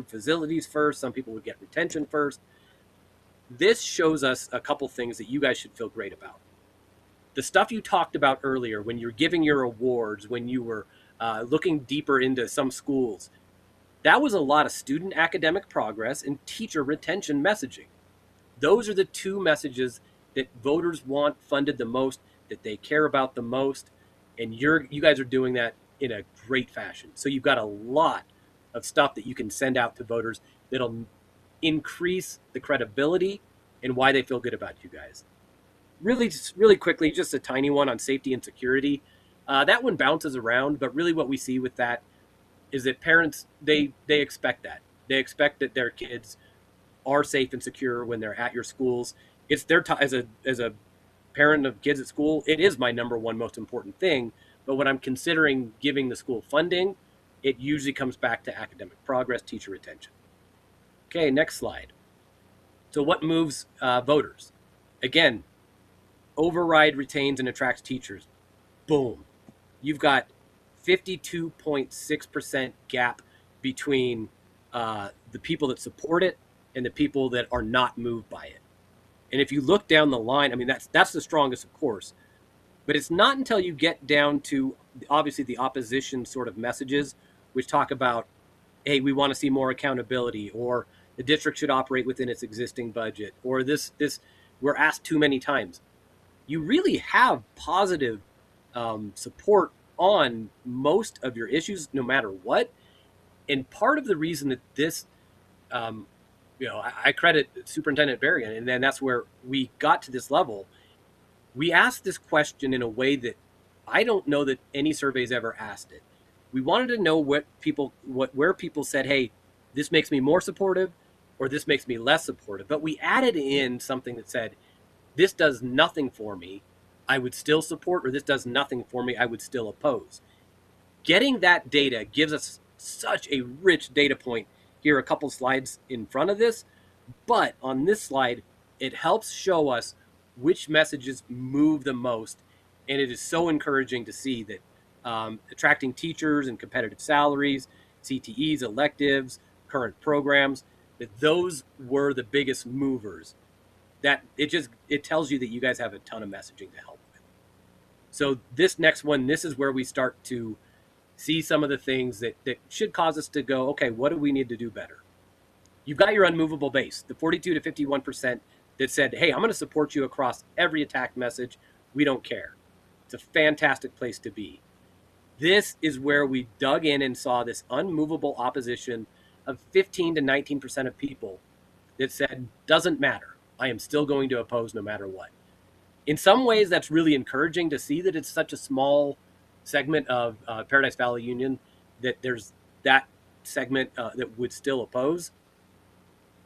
facilities first, some people would get retention first. this shows us a couple things that you guys should feel great about. The stuff you talked about earlier, when you're giving your awards, when you were looking deeper into some schools, that was a lot of student academic progress and teacher retention messaging. Those are the two messages that voters want funded the most, that they care about the most, and you guys are doing that in a great fashion. So you've got a lot of stuff that you can send out to voters that'll increase the credibility and why they feel good about you guys. Really quickly, just a tiny one on safety and security. That one bounces around, but really what we see with that is that parents, they expect that. They expect that their kids are safe and secure when they're at your schools. It's their as a parent of kids at school, it is my number one most important thing. But when I'm considering giving the school funding, it usually comes back to academic progress, teacher retention. Okay, next slide. So what moves voters? Again, override retains and attracts teachers. Boom. You've got 52.6% gap between the people that support it and the people that are not moved by it. And if you look down the line, I mean, that's the strongest, of course. But it's not until you get down to, obviously, the opposition sort of messages, which talk about, hey, we want to see more accountability, or the district should operate within its existing budget, or this we're asked too many times. You really have positive support on most of your issues, no matter what. And part of the reason that this, I credit Superintendent Berrigan, and then that's where we got to this level. We asked this question in a way that I don't know that any surveys ever asked it. We wanted to know where people said, hey, this makes me more supportive, or this makes me less supportive. But we added in something that said, this does nothing for me, I would still support, or this does nothing for me, I would still oppose. Getting that data gives us such a rich data point. Here are a couple slides in front of this, but on this slide, it helps show us which messages move the most. And it is so encouraging to see that attracting teachers and competitive salaries, CTEs, electives, current programs, that those were the biggest movers. That it tells you that you guys have a ton of messaging to help with. So this next one, this is where we start to see some of the things that should cause us to go, okay, what do we need to do better? You've got your unmovable base, the 42 to 51% that said, hey, I'm going to support you across every attack message. We don't care. It's a fantastic place to be. This is where we dug in and saw this unmovable opposition of 15 to 19% of people that said, doesn't matter. I am still going to oppose no matter what. In some ways, that's really encouraging to see that it's such a small segment of Paradise Valley Union that there's that segment that would still oppose.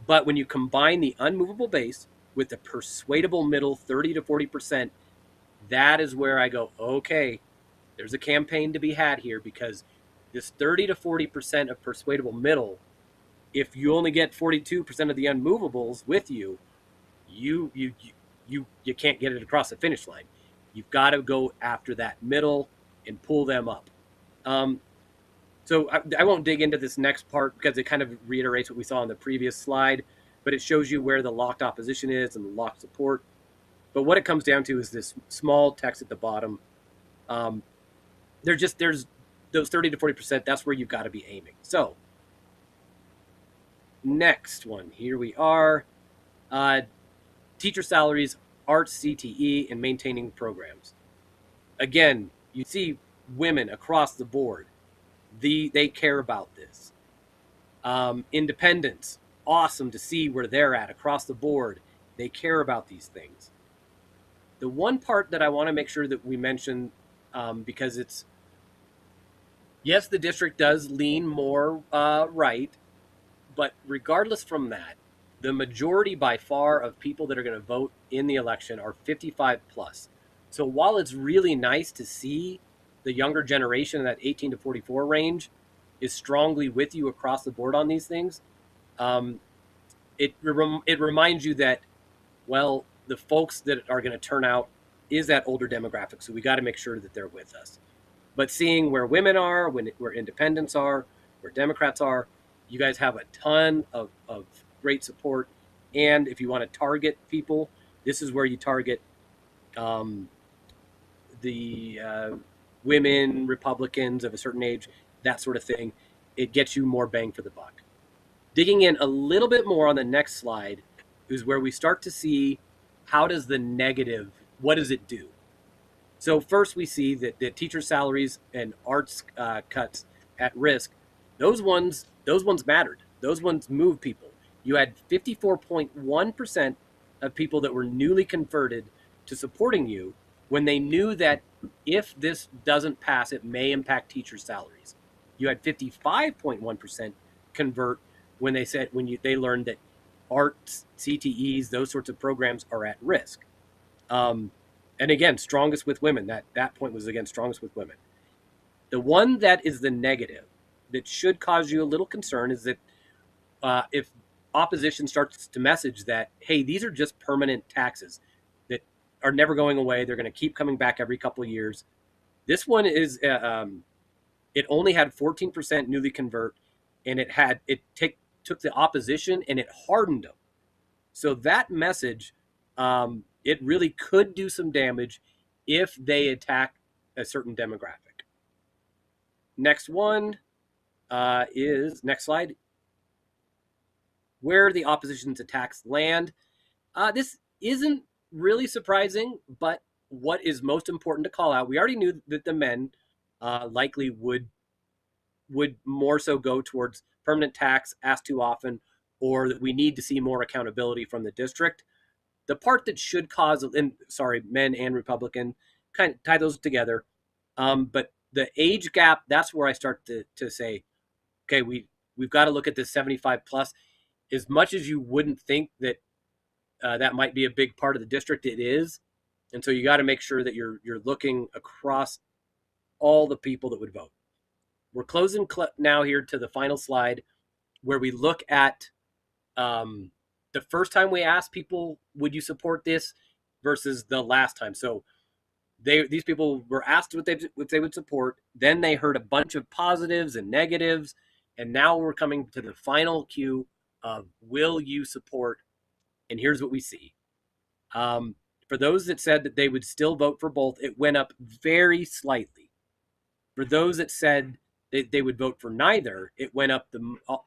But when you combine the unmovable base with the persuadable middle, 30 to 40%, that is where I go, okay, there's a campaign to be had here, because this 30 to 40% of persuadable middle, if you only get 42% of the unmovables with you, you can't get it across the finish line. You've got to go after that middle and pull them up. So I won't dig into this next part because it kind of reiterates what we saw on the previous slide, but it shows you where the locked opposition is and the locked support. But what it comes down to is this small text at the bottom. There's those 30 to 40%. That's where you've got to be aiming. So next one, here we are. Teacher salaries, arts, CTE, and maintaining programs. Again, you see women across the board. They care about this. Independents, awesome to see where they're at across the board. They care about these things. The one part that I want to make sure that we mention, because it's, yes, the district does lean more right, but regardless from that, the majority by far of people that are going to vote in the election are 55 plus. So while it's really nice to see the younger generation in that 18 to 44 range is strongly with you across the board on these things, it reminds you that, well, the folks that are going to turn out is that older demographic. So we got to make sure that they're with us. But seeing where women are, where independents are, where Democrats are, you guys have a ton of great support. And if you want to target people, this is where you target the women, Republicans of a certain age, that sort of thing. It gets you more bang for the buck. Digging in a little bit more on the next slide is where we start to see how does the negative, what does it do? So first we see that the teacher salaries and arts cuts at risk, those ones mattered. Those ones move people. You had 54.1% of people that were newly converted to supporting you when they knew that if this doesn't pass, it may impact teacher salaries. You had 55.1% convert when they said they learned that arts, CTEs, those sorts of programs are at risk. And again, strongest with women. That point was, again, strongest with women. The one that is the negative that should cause you a little concern is that if opposition starts to message that, hey, these are just permanent taxes that are never going away. They're going to keep coming back every couple of years. This one is, it only had 14% newly convert, and it took the opposition and it hardened them. So that message, it really could do some damage if they attack a certain demographic. Next one is, next slide, where the opposition's attacks land. This isn't really surprising, but what is most important to call out, we already knew that the men likely would more so go towards permanent tax, asked too often, or that we need to see more accountability from the district. The part that should cause, men and Republican, kind of tie those together. But the age gap, that's where I start to say, okay, we've got to look at this 75 plus. As much as you wouldn't think that that might be a big part of the district, it is. And so you got to make sure that you're looking across all the people that would vote. We're closing now here to the final slide where we look at the first time we asked people, would you support this versus the last time. So these people were asked what they would support. Then they heard a bunch of positives and negatives. And now we're coming to the final cue of will you support? And here's what we see. For those that said that they would still vote for both, it went up very slightly. For those that said they would vote for neither, it went up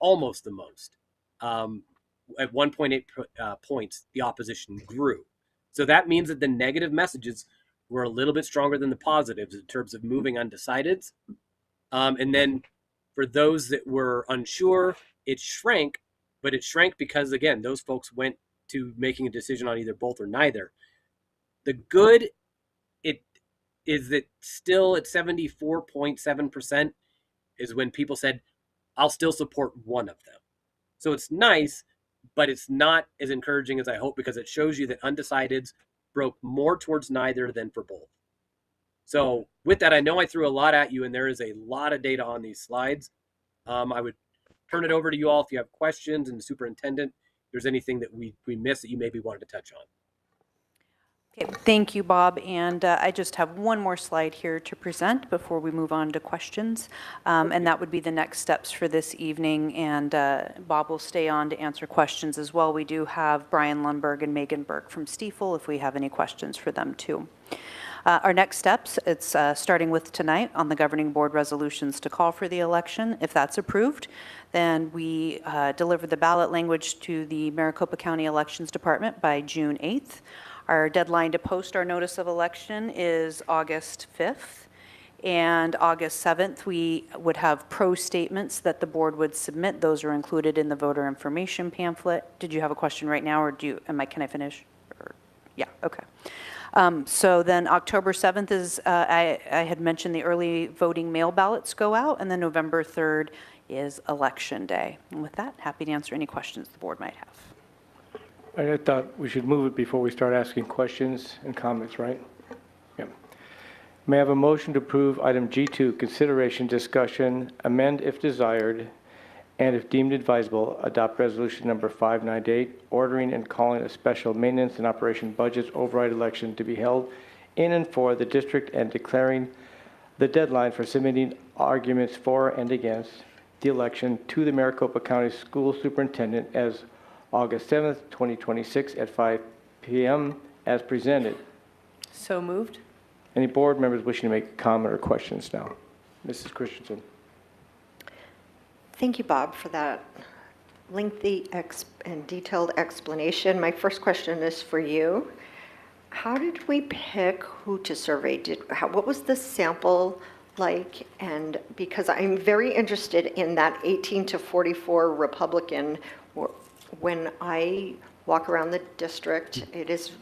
almost the most. At 1.8 points, the opposition grew. So that means that the negative messages were a little bit stronger than the positives in terms of moving undecideds. And then for those that were unsure, it shrank, but it shrank because, again, those folks went to making a decision on either both or neither. The good is that still at 74.7% is when people said, I'll still support one of them. So it's nice, but it's not as encouraging as I hope because it shows you that undecideds broke more towards neither than for both. So with that, I know I threw a lot at you and there is a lot of data on these slides. I would turn it over to you all if you have questions, and the superintendent, if there's anything that we missed that you maybe wanted to touch on. Okay, thank you, Bob. And I just have one more slide here to present before we move on to questions. And that would be the next steps for this evening. And Bob will stay on to answer questions as well. We do have Brian Lundberg and Megan Burke from Stiefel if we have any questions for them too. Our next steps, it's starting with tonight on the governing board resolutions to call for the election. If that's approved, then we deliver the ballot language to the Maricopa County Elections Department by June 8th. Our deadline to post our notice of election is August 5th. And August 7th, we would have pro statements that the board would submit. Those are included in the voter information pamphlet. Did you have a question right now, or can I finish? Yeah, okay. So then October 7th is, I had mentioned the early voting mail ballots go out, and then November 3rd is election day. And with that, happy to answer any questions the board might have. I thought we should move it before we start asking questions and comments, right? Yeah. May I have a motion to approve item G2, consideration, discussion, amend if desired, and if deemed advisable, adopt resolution number 598, ordering and calling a special maintenance and operation budgets override election to be held in and for the district and declaring the deadline for submitting arguments for and against the election to the Maricopa County School Superintendent as August 7th, 2026 at 5 p.m. as presented. So moved. Any board members wishing to make a comment or questions now? Mrs. Christensen. Thank you, Bob, for that lengthy and detailed explanation. My first question is for you. How did we pick who to survey? What was the sample like? And because I'm very interested in that 18 to 44 Republican, when I walk around the district, it is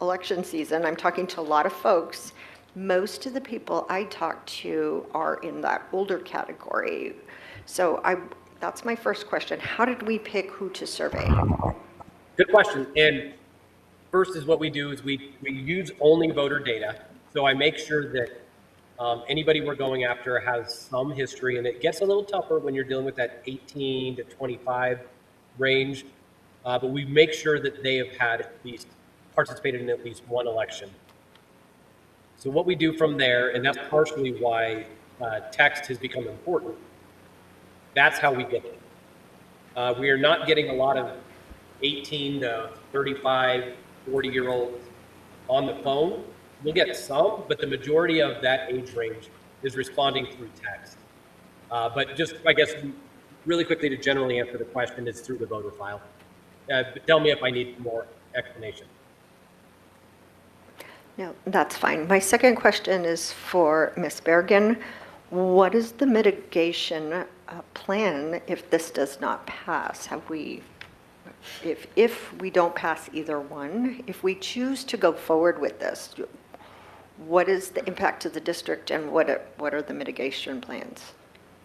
election season, I'm talking to a lot of folks. Most of the people I talk to are in that older category. So that's my first question. How did we pick who to survey? Good question. And first is what we do is we use only voter data. So I make sure that anybody we're going after has some history, and it gets a little tougher when you're dealing with that 18 to 25 range. But we make sure that they have had at least participated in at least one election. So what we do from there, and that's partially why text has become important, that's how we get it. We are not getting a lot of 18 to 35, 40-year-olds on the phone. We'll get some, but the majority of that age range is responding through text. But just, I guess, really quickly to generally answer the question is through the voter file. But tell me if I need more explanation. No, that's fine. My second question is for Ms. Bergen. What is the mitigation plan if this does not pass? If we don't pass either one, if we choose to go forward with this, what is the impact to the district and what are the mitigation plans?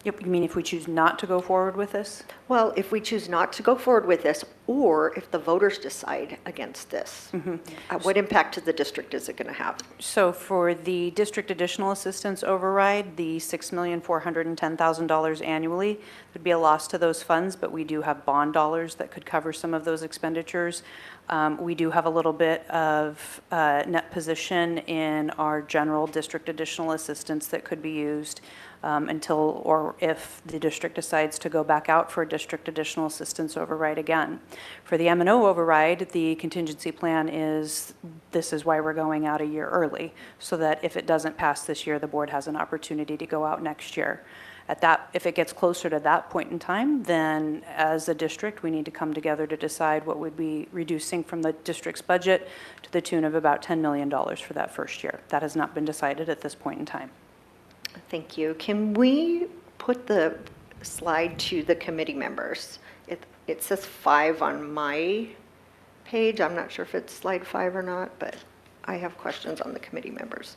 Yep, you mean if we choose not to go forward with this? Well, if we choose not to go forward with this, or if the voters decide against this, what impact to the district is it going to have? So for the district additional assistance override, the $6,410,000 annually would be a loss to those funds, but we do have bond dollars that could cover some of those expenditures. We do have a little bit of net position in our general district additional assistance that could be used until or if the district decides to go back out for a district additional assistance override again. For the M&O override, the contingency plan is, this is why we're going out a year early, so that if it doesn't pass this year, the board has an opportunity to go out next year. If it gets closer to that point in time, then as a district, we need to come together to decide what would be reducing from the district's budget to the tune of about $10 million for that first year. That has not been decided at this point in time. Thank you. Can we put the slide to the committee members? It says 5 on my page. I'm not sure if it's slide 5 or not, but I have questions on the committee members.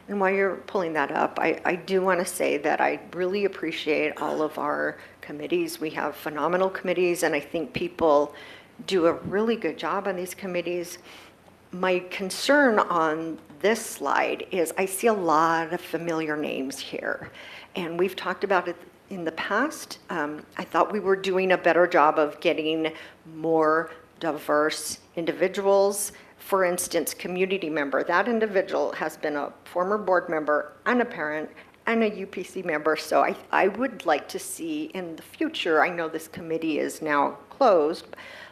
And while you're pulling that up, I do want to say that I really appreciate all of our committees. We have phenomenal committees, and I think people do a really good job on these committees. My concern on this slide is I see a lot of familiar names here, and we've talked about it in the past. I thought we were doing a better job of getting more diverse individuals. For instance, community member, that individual has been a former board member and a parent and a UPC member, so I would like to see in the future, I know this committee is now closed,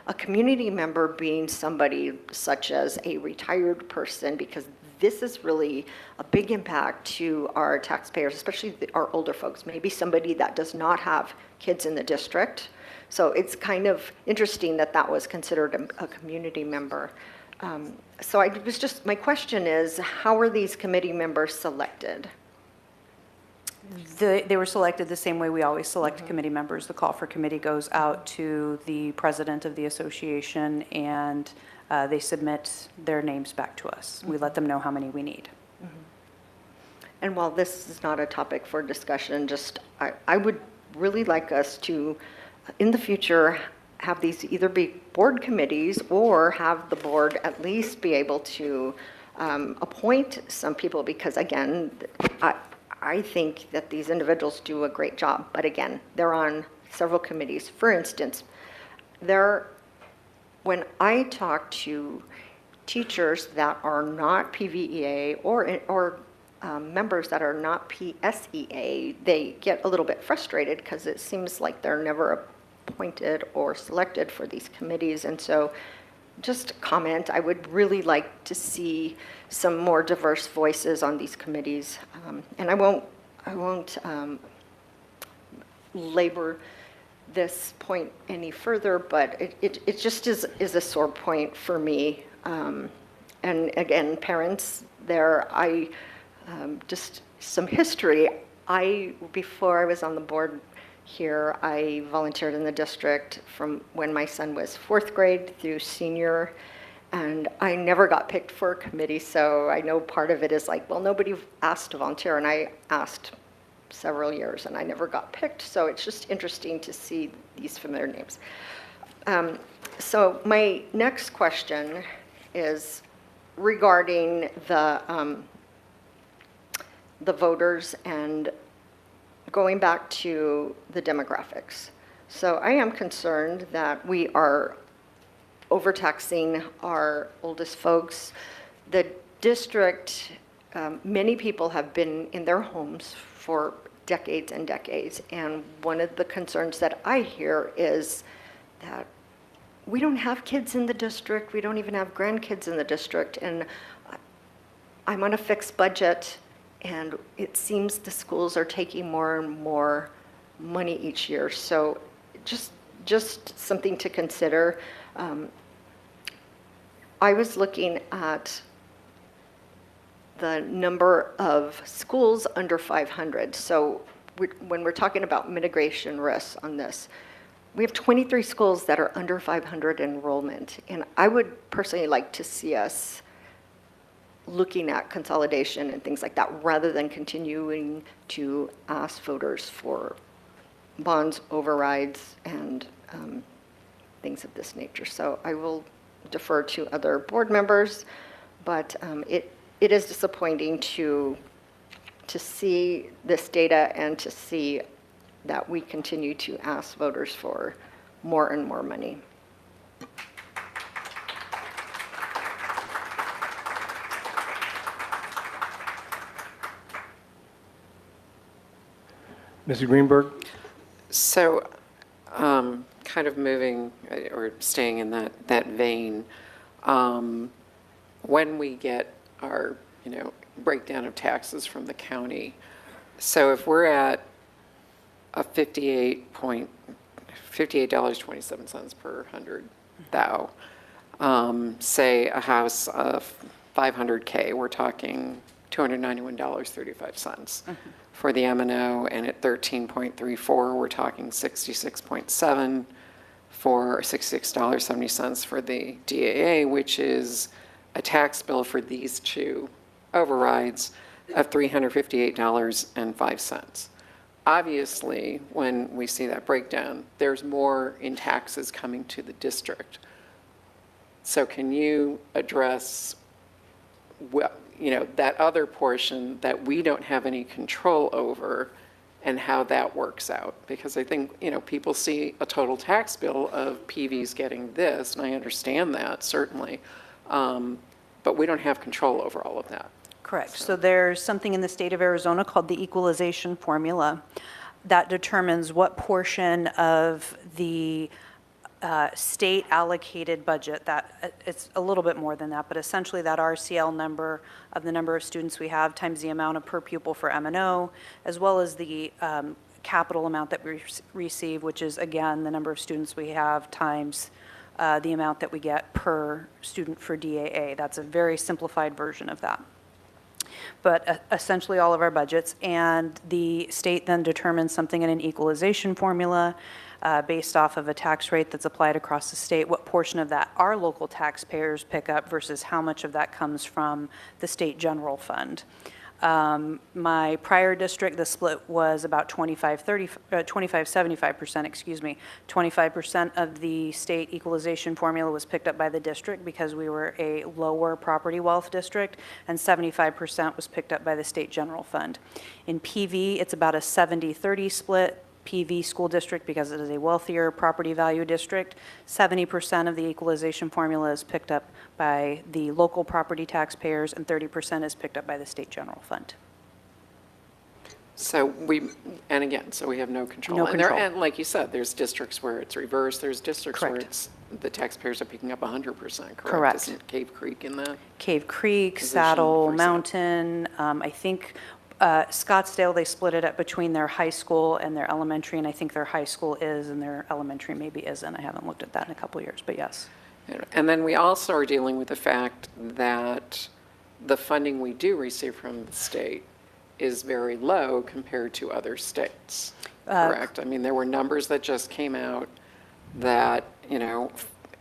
a community member being somebody such as a retired person, because this is really a big impact to our taxpayers, especially our older folks, maybe somebody that does not have kids in the district. So it's kind of interesting that that was considered a community member. So my question is, how are these committee members selected? They were selected the same way we always select committee members. The call for committee goes out to the president of the association, and they submit their names back to us. We let them know how many we need. And while this is not a topic for discussion, I would really like us to, in the future, have these either be board committees or have the board at least be able to appoint some people, because again, I think that these individuals do a great job, but again, they're on several committees. For instance, when I talk to teachers that are not PVEA or members that are not PSEA, they get a little bit frustrated because it seems like they're never appointed or selected for these committees. And so just a comment, I would really like to see some more diverse voices on these committees. And I won't labor this point any further, but it just is a sore point for me. And again, parents, just some history. Before I was on the board here, I volunteered in the district from when my son was 4th grade through senior, and I never got picked for a committee, so I know part of it is like, well, nobody asked to volunteer, and I asked several years, and I never got picked, so it's just interesting to see these familiar names. So my next question is regarding the voters and going back to the demographics. So I am concerned that we are overtaxing our oldest folks. The district, many people have been in their homes for decades and decades, and one of the concerns that I hear is that we don't have kids in the district, we don't even have grandkids in the district, and I'm on a fixed budget, and it seems the schools are taking more and more money each year. So just something to consider. I was looking at the number of schools under 500. So when we're talking about mitigation risks on this, we have 23 schools that are under 500 enrollment. And I would personally like to see us looking at consolidation and things like that rather than continuing to ask voters for bonds, overrides, and things of this nature. So I will defer to other board members, but it is disappointing to see this data and to see that we continue to ask voters for more and more money. Mrs. Greenberg? So, kind of moving or staying in that vein, when we get our, breakdown of taxes from the county, so if we're at a $58.27 per 100 thou, say a house of 500K, we're talking $291.35. For the M&O, and at 13.34, we're talking 66.7 for $66.70 for the DAA, which is a tax bill for these two overrides of $358.05. Obviously, when we see that breakdown, there's more in taxes coming to the district. So can you address that other portion that we don't have any control over and how that works out? Because I think, people see a total tax bill of PVs getting this, and I understand that, certainly, but we don't have control over all of that. Correct. So there's something in the state of Arizona called the equalization formula that determines what portion of the state allocated budget, that it's a little bit more than that, but essentially that RCL number of the number of students we have times the amount of per pupil for M&O, as well as the capital amount that we receive, which is again the number of students we have times the amount that we get per student for DAA. That's a very simplified version of that. But essentially all of our budgets, and the state then determines something in an equalization formula based off of a tax rate that's applied across the state, what portion of that our local taxpayers pick up versus how much of that comes from the state general fund. My prior district, the split was about 25-75%, excuse me. 25% of the state equalization formula was picked up by the district because we were a lower property wealth district, and 75% was picked up by the state general fund. In PV, it's about a 70-30 split. PV school district, because it is a wealthier property value district, 70% of the equalization formula is picked up by the local property taxpayers, and 30% is picked up by the state general fund. So so we have no control. No And control. and like you said, there's districts where it's reversed, there's districts where Correct. it's, the taxpayers are picking up 100%, correct? Correct. Isn't Cave Creek in that? Cave Creek, Position, Saddle for example. Mountain, I think Scottsdale, they split it up between their high school and their elementary, and I think their high school is and their elementary maybe isn't. I haven't looked at that in a couple of years, but yes. And then we also are dealing with the fact that the funding we do receive from the state is very low compared to other states, correct? I mean, there were numbers that just came out that,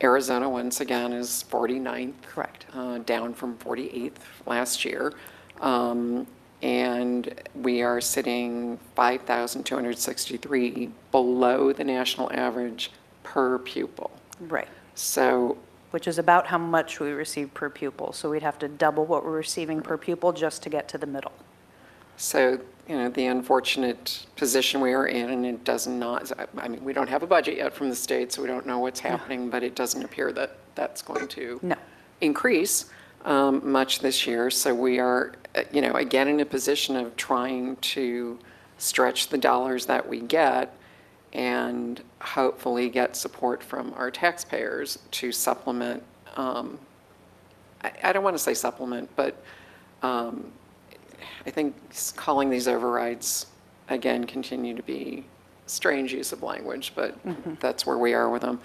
Arizona, once again, is 49th. Correct. Down from 48th last year. And we are sitting 5,263 below the national average per pupil. Right. So, Which is about how much we receive per pupil. So we'd have to double what we're receiving per pupil just to get to the middle. so, the unfortunate position we are in, and it does not, I mean, we don't have a budget yet from the state, so we don't know what's happening, but it doesn't appear that that's going to increase much this year. So we are, again, in a position of trying to stretch the dollars that we get and hopefully get support from our taxpayers to supplement, I don't want to say supplement, but I think calling these overrides, again, continue to be strange use of language, but that's where we are with them.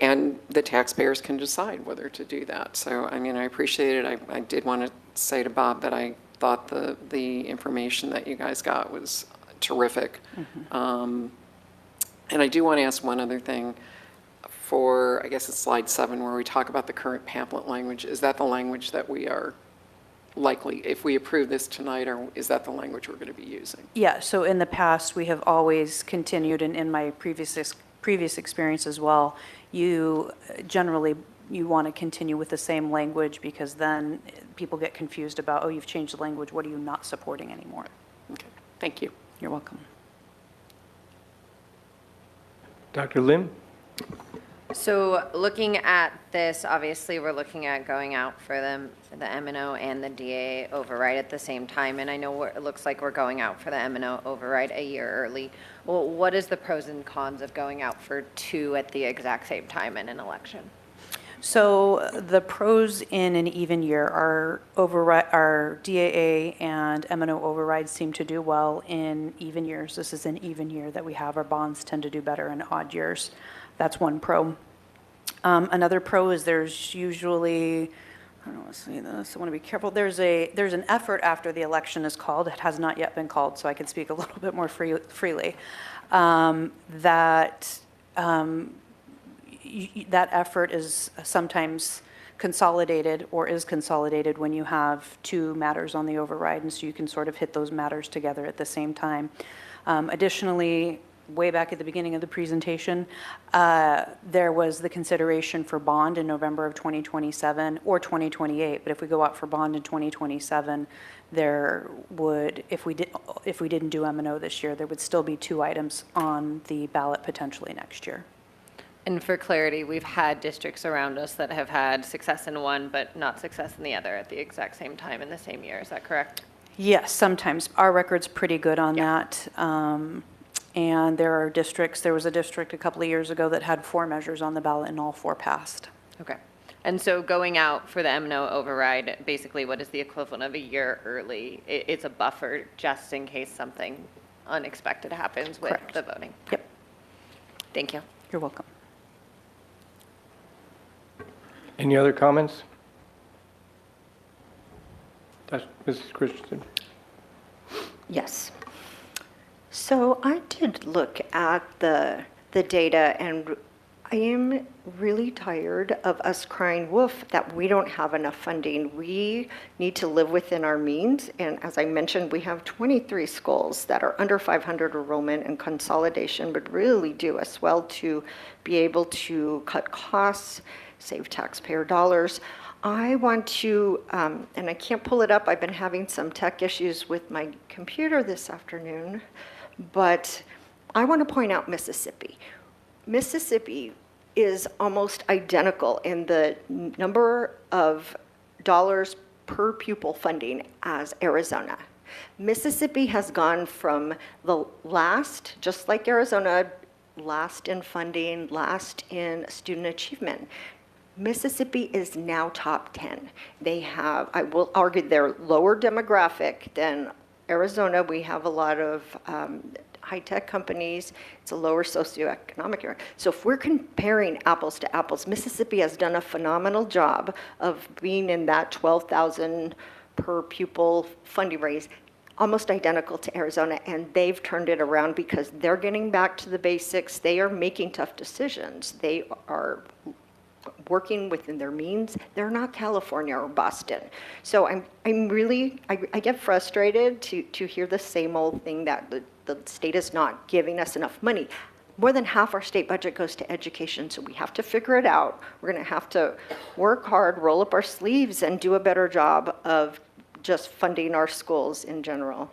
And the taxpayers can decide whether to do that. So, I mean, I appreciate it. I did want to say to Bob that I thought the information that you guys got was terrific. And I do want to ask one other thing. For, I guess it's slide 7, where we talk about the current pamphlet language. Is that the language that we are likely, if we approve this tonight, or is that the language we're going to be using? Yeah, so in the past, we have always continued, and in my previous experience as well, you want to continue with the same language, because then people get confused about, oh, you've changed the language, what are you not supporting anymore? Okay, thank you. You're welcome. Dr. Lim? So looking at this, obviously, we're looking at going out for the M&O and the DA override at the same time. And I know it looks like we're going out for the M&O override a year early. Well, what is the pros and cons of going out for 2 at the exact same time in an election? So the pros in an even year are our DAA and M&O overrides seem to do well in even years. This is an even year that we have. Our bonds tend to do better in odd years. That's one pro. Another pro is there's usually, I don't want to say this, I want to be careful. There's an effort after the election is called. It has not yet been called, so I can speak a little bit more freely. That effort is sometimes consolidated or is consolidated when you have 2 matters on the override, and so you can sort of hit those matters together at the same time. Additionally, way back at the beginning of the presentation, there was the consideration for bond in November of 2027 or 2028. But if we go out for bond in 2027, there would, if we didn't do M&O this year, there would still be 2 items on the ballot potentially next year. And for clarity, we've had districts around us that have had success in one, but not success in the other at the exact same time in the same year. Is that correct? Yes, sometimes. Our record's pretty good on that. And there was a district a couple of years ago that had 4 measures on the ballot and all 4 passed. Okay. And so going out for the M&O override, basically what is the equivalent of a year early? It's a buffer just in case something unexpected happens with the voting. Yep. Thank you. You're welcome. Any other comments? Mrs. Christensen? Yes. So I did look at the data, and I am really tired of us crying wolf that we don't have enough funding. We need to live within our means, and as I mentioned, we have 23 schools that are under 500 enrollment, and consolidation would really do us well to be able to cut costs, save taxpayer dollars. I want to, and I can't pull it up, I've been having some tech issues with my computer this afternoon, but I want to point out Mississippi. Mississippi is almost identical in the number of dollars per pupil funding as Arizona. Mississippi has gone from the last, just like Arizona, last in funding, last in student achievement. Mississippi is now top 10. They have, I will argue, they're lower demographic than Arizona. We have a lot of high-tech companies. It's a lower socioeconomic area. So if we're comparing apples to apples, Mississippi has done a phenomenal job of being in that 12,000 per pupil funding raise, almost identical to Arizona, and they've turned it around because they're getting back to the basics. They are making tough decisions. They are working within their means. They're not California or Boston. So I'm really, I get frustrated to hear the same old thing that the state is not giving us enough money. More than half our state budget goes to education, so we have to figure it out. We're gonna have to work hard, roll up our sleeves, and do a better job of just funding our schools in general.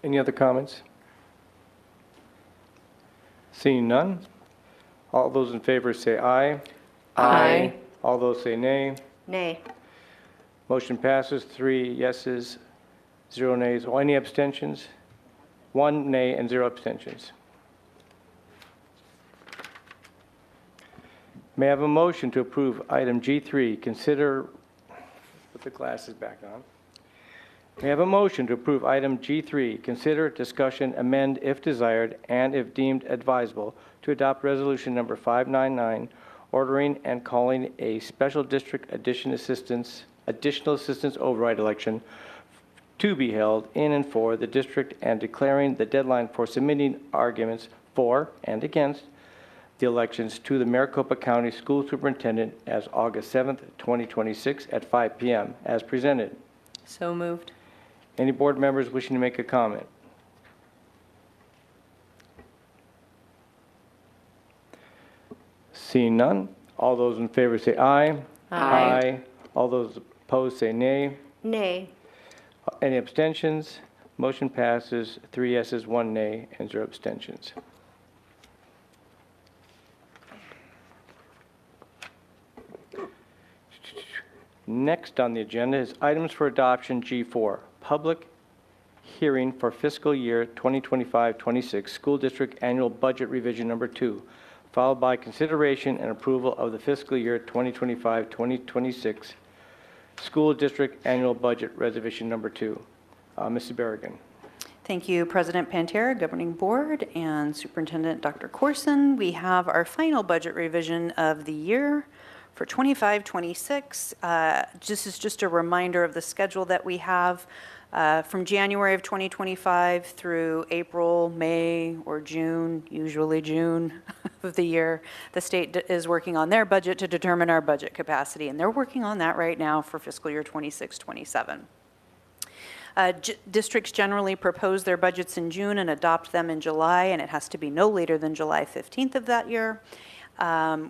Any other comments? Seeing none, all those in favor say aye. Aye. All those say nay. Nay. Motion passes, 3 yeses, 0 nays. Oh, any abstentions? 1 nay and 0 abstentions. May I have a motion to approve item G3, consider, put the glasses back on. May I have a motion to approve item G3, consider, discussion, amend if desired, and if deemed advisable, to adopt resolution number 599, ordering and calling a special district additional assistance override election to be held in and for the district and declaring the deadline for submitting arguments for and against the elections to the Maricopa County School Superintendent as August 7th, 2026 at 5 p.m. as presented. So moved. Any board members wishing to make a comment? Seeing none, all those in favor say aye. Aye. All those opposed say nay. Nay. Any abstentions? Motion passes, 3 yeses, 1 nay, and 0 abstentions. Next on the agenda is items for adoption G4, public hearing for fiscal year 2025-26 school district annual budget revision number 2, followed by consideration and approval of the fiscal year 2025-2026 school district annual budget revision number 2. Mrs. Berrigan. Thank you, President Pantera, Governing Board, and Superintendent Dr. Corson. We have our final budget revision of the year for 25-26. This is just a reminder of the schedule that we have from January of 2025 through April, May, or June, usually June of the year. The state is working on their budget to determine our budget capacity, and they're working on that right now for fiscal year 26-27. Districts generally propose their budgets in June and adopt them in July, and it has to be no later than July 15th of that year.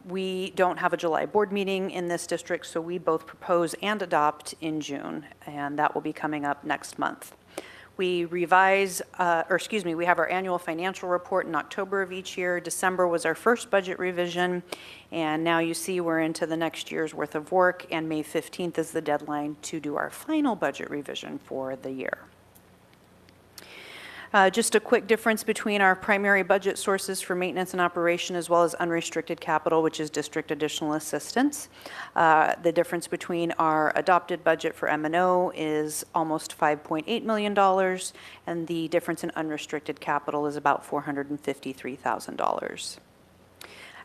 We don't have a July board meeting in this district, so we both propose and adopt in June, and that will be coming up next month. We revise, we have our annual financial report in October of each year. December was our first budget revision, and now you see we're into the next year's worth of work, and May 15th is the deadline to do our final budget revision for the year. Just a quick difference between our primary budget sources for maintenance and operation as well as unrestricted capital, which is district additional assistance. The difference between our adopted budget for M&O is almost $5.8 million, and the difference in unrestricted capital is about $453,000.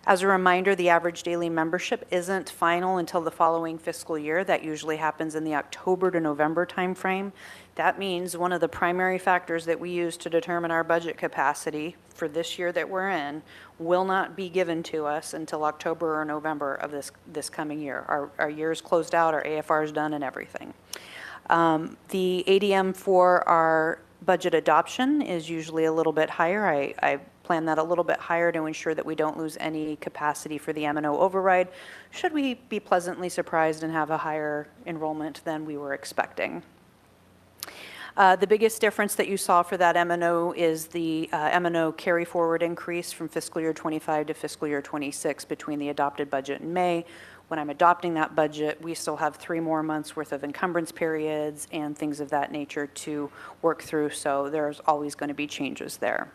As a reminder, the average daily membership isn't final until the following fiscal year. That usually happens in the October to November timeframe. That means one of the primary factors that we use to determine our budget capacity for this year that we're in will not be given to us until October or November of this coming year. Our year is closed out, our AFR is done, and everything. The ADM for our budget adoption is usually a little bit higher. I plan that a little bit higher to ensure that we don't lose any capacity for the M&O override, should we be pleasantly surprised and have a higher enrollment than we were expecting. The biggest difference that you saw for that M&O is the M&O carry forward increase from fiscal year 25 to fiscal year 26 between the adopted budget in May. When I'm adopting that budget, we still have 3 more months worth of encumbrance periods and things of that nature to work through, so there's always going to be changes there.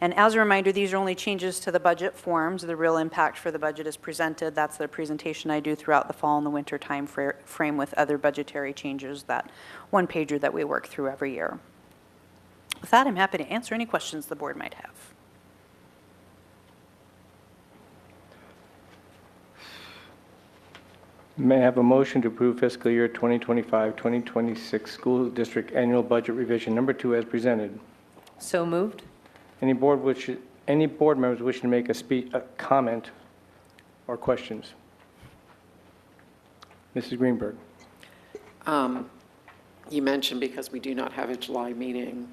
And as a reminder, these are only changes to the budget forms. The real impact for the budget is presented. That's the presentation I do throughout the fall and the winter time frame with other budgetary changes, that one pager that we work through every year. With that, I'm happy to answer any questions the board might have. May I have a motion to approve fiscal year 2025-2026 school district annual budget revision number 2 as presented? So moved. Any board members wishing to make a comment or questions? Mrs. Greenberg. You mentioned because we do not have a July meeting,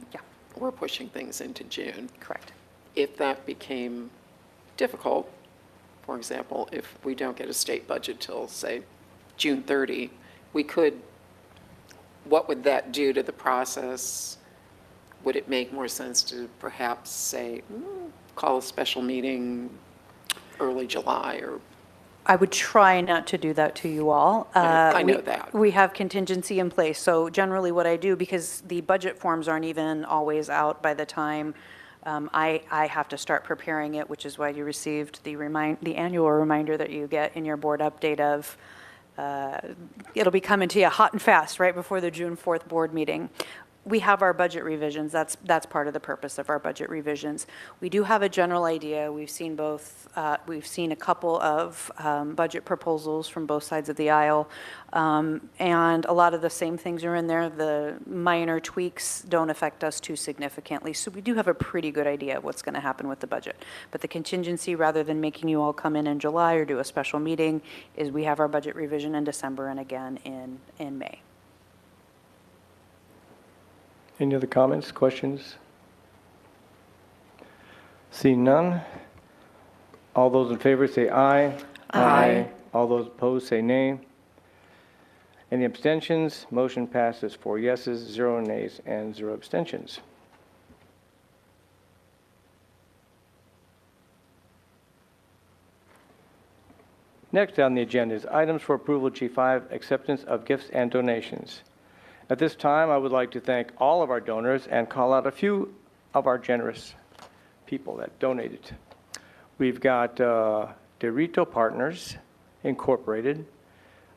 we're pushing things into June. Correct. If that became difficult, for example, if we don't get a state budget till, say, June 30, what would that do to the process? Would it make more sense to perhaps say, call a special meeting early July or? I would try not to do that to you all. I know that. We have contingency in place. So generally what I do, because the budget forms aren't even always out by the time I have to start preparing it, which is why you received the annual reminder that you get in your board update of, it'll be coming to you hot and fast right before the June 4th board meeting. We have our budget revisions. That's part of the purpose of our budget revisions. We do have a general idea. We've seen a couple of budget proposals from both sides of the aisle, and a lot of the same things are in there. The minor tweaks don't affect us too significantly, so we do have a pretty good idea of what's going to happen with the budget. But the contingency, rather than making you all come in July or do a special meeting, is we have our budget revision in December and again in May. Any other comments, questions? Seeing none, all those in favor say aye. Aye. All those opposed say nay. Any abstentions? Motion passes 4 yeses, 0 nays, and 0 abstentions. Next on the agenda is items for approval G5, acceptance of gifts and donations. At this time, I would like to thank all of our donors and call out a few of our generous people that donated. We've got Dorito Partners Incorporated,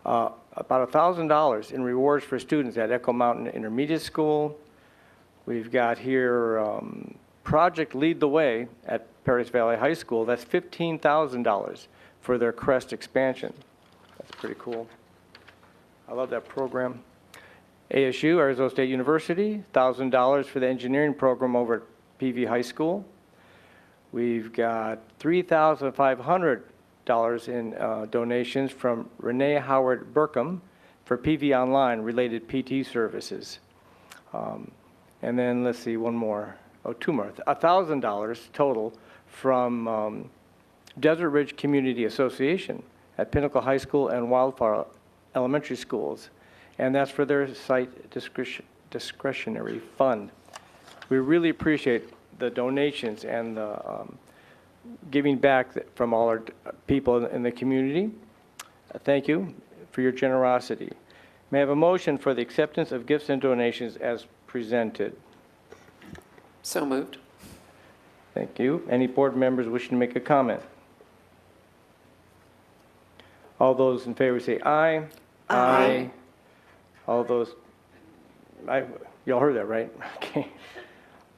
about $1,000 in rewards for students at Echo Mountain Intermediate School. We've got here Project Lead the Way at Paradise Valley High School. That's $15,000 for their Crest expansion. That's pretty cool. I love that program. ASU, Arizona State University, $1,000 for the engineering program over at PV High School. We've got $3,500 in donations from Renee Howard Burkham for PV Online related PT services. And then let's see, two more, $1,000 total from Desert Ridge Community Association at Pinnacle High School and Wildflower Elementary Schools. And that's for their site discretionary fund. We really appreciate the donations and the giving back from all our people in the community. Thank you for your generosity. May I have a motion for the acceptance of gifts and donations as presented? So moved. Thank you. Any board members wishing to make a comment? All those in favor say aye. Aye. All those, y'all heard that, right? Okay.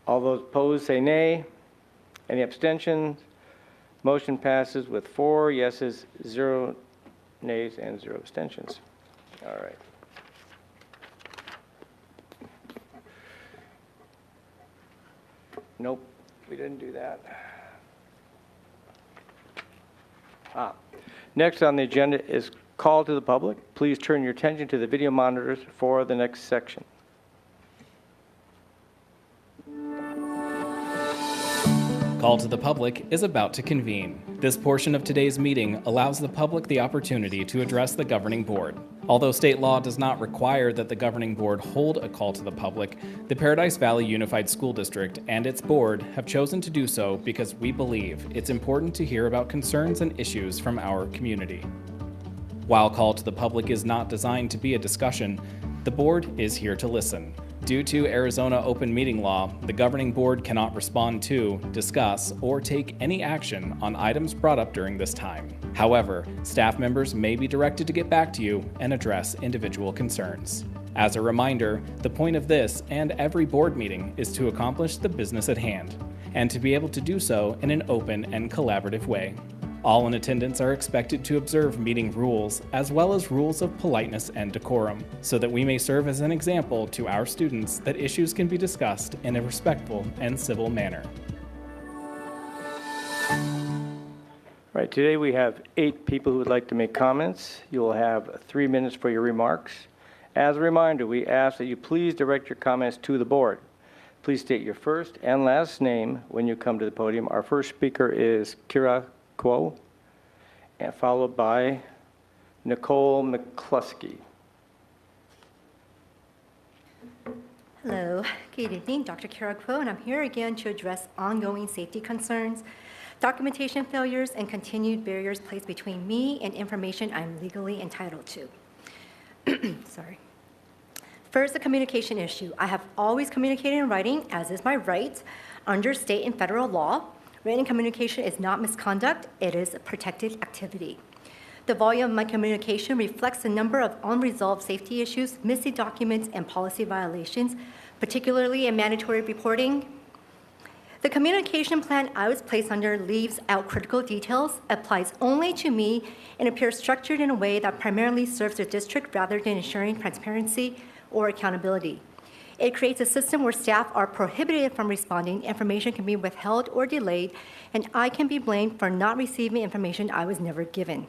All those opposed say nay. Any abstentions? Motion passes with 4 yeses, 0 nays, and 0 abstentions. All right. Nope, we didn't do that. Next on the agenda is call to the public. Please turn your attention to the video monitors for the next section. Call to the public is about to convene. This portion of today's meeting allows the public the opportunity to address the governing board. Although state law does not require that the governing board hold a call to the public, the Paradise Valley Unified School District and its board have chosen to do so because we believe it's important to hear about concerns and issues from our community. While call to the public is not designed to be a discussion, the board is here to listen. Due to Arizona open meeting law, the governing board cannot respond to, discuss, or take any action on items brought up during this time. However, staff members may be directed to get back to you and address individual concerns. As a reminder, the point of this and every board meeting is to accomplish the business at hand, and to be able to do so in an open and collaborative way. All in attendance are expected to observe meeting rules, as well as rules of politeness and decorum, so that we may serve as an example to our students that issues can be discussed in a respectful and civil manner. All right, today we have 8 people who would like to make comments. You'll have 3 minutes for your remarks. As a reminder, we ask that you please direct your comments to the board. Please state your first and last name when you come to the podium. Our first speaker is Kira Kuo, and followed by Nicole McCluskey. Hello, good evening, Dr. Kara Kuo, and I'm here again to address ongoing safety concerns, documentation failures, and continued barriers placed between me and information I'm legally entitled to. Sorry. First, the communication issue. I have always communicated in writing, as is my right, under state and federal law. Written communication is not misconduct, it is a protected activity. The volume of my communication reflects the number of unresolved safety issues, missing documents, and policy violations, particularly in mandatory reporting. The communication plan I was placed under leaves out critical details, applies only to me, and appears structured in a way that primarily serves the district rather than ensuring transparency or accountability. It creates a system where staff are prohibited from responding, information can be withheld or delayed, and I can be blamed for not receiving information I was never given.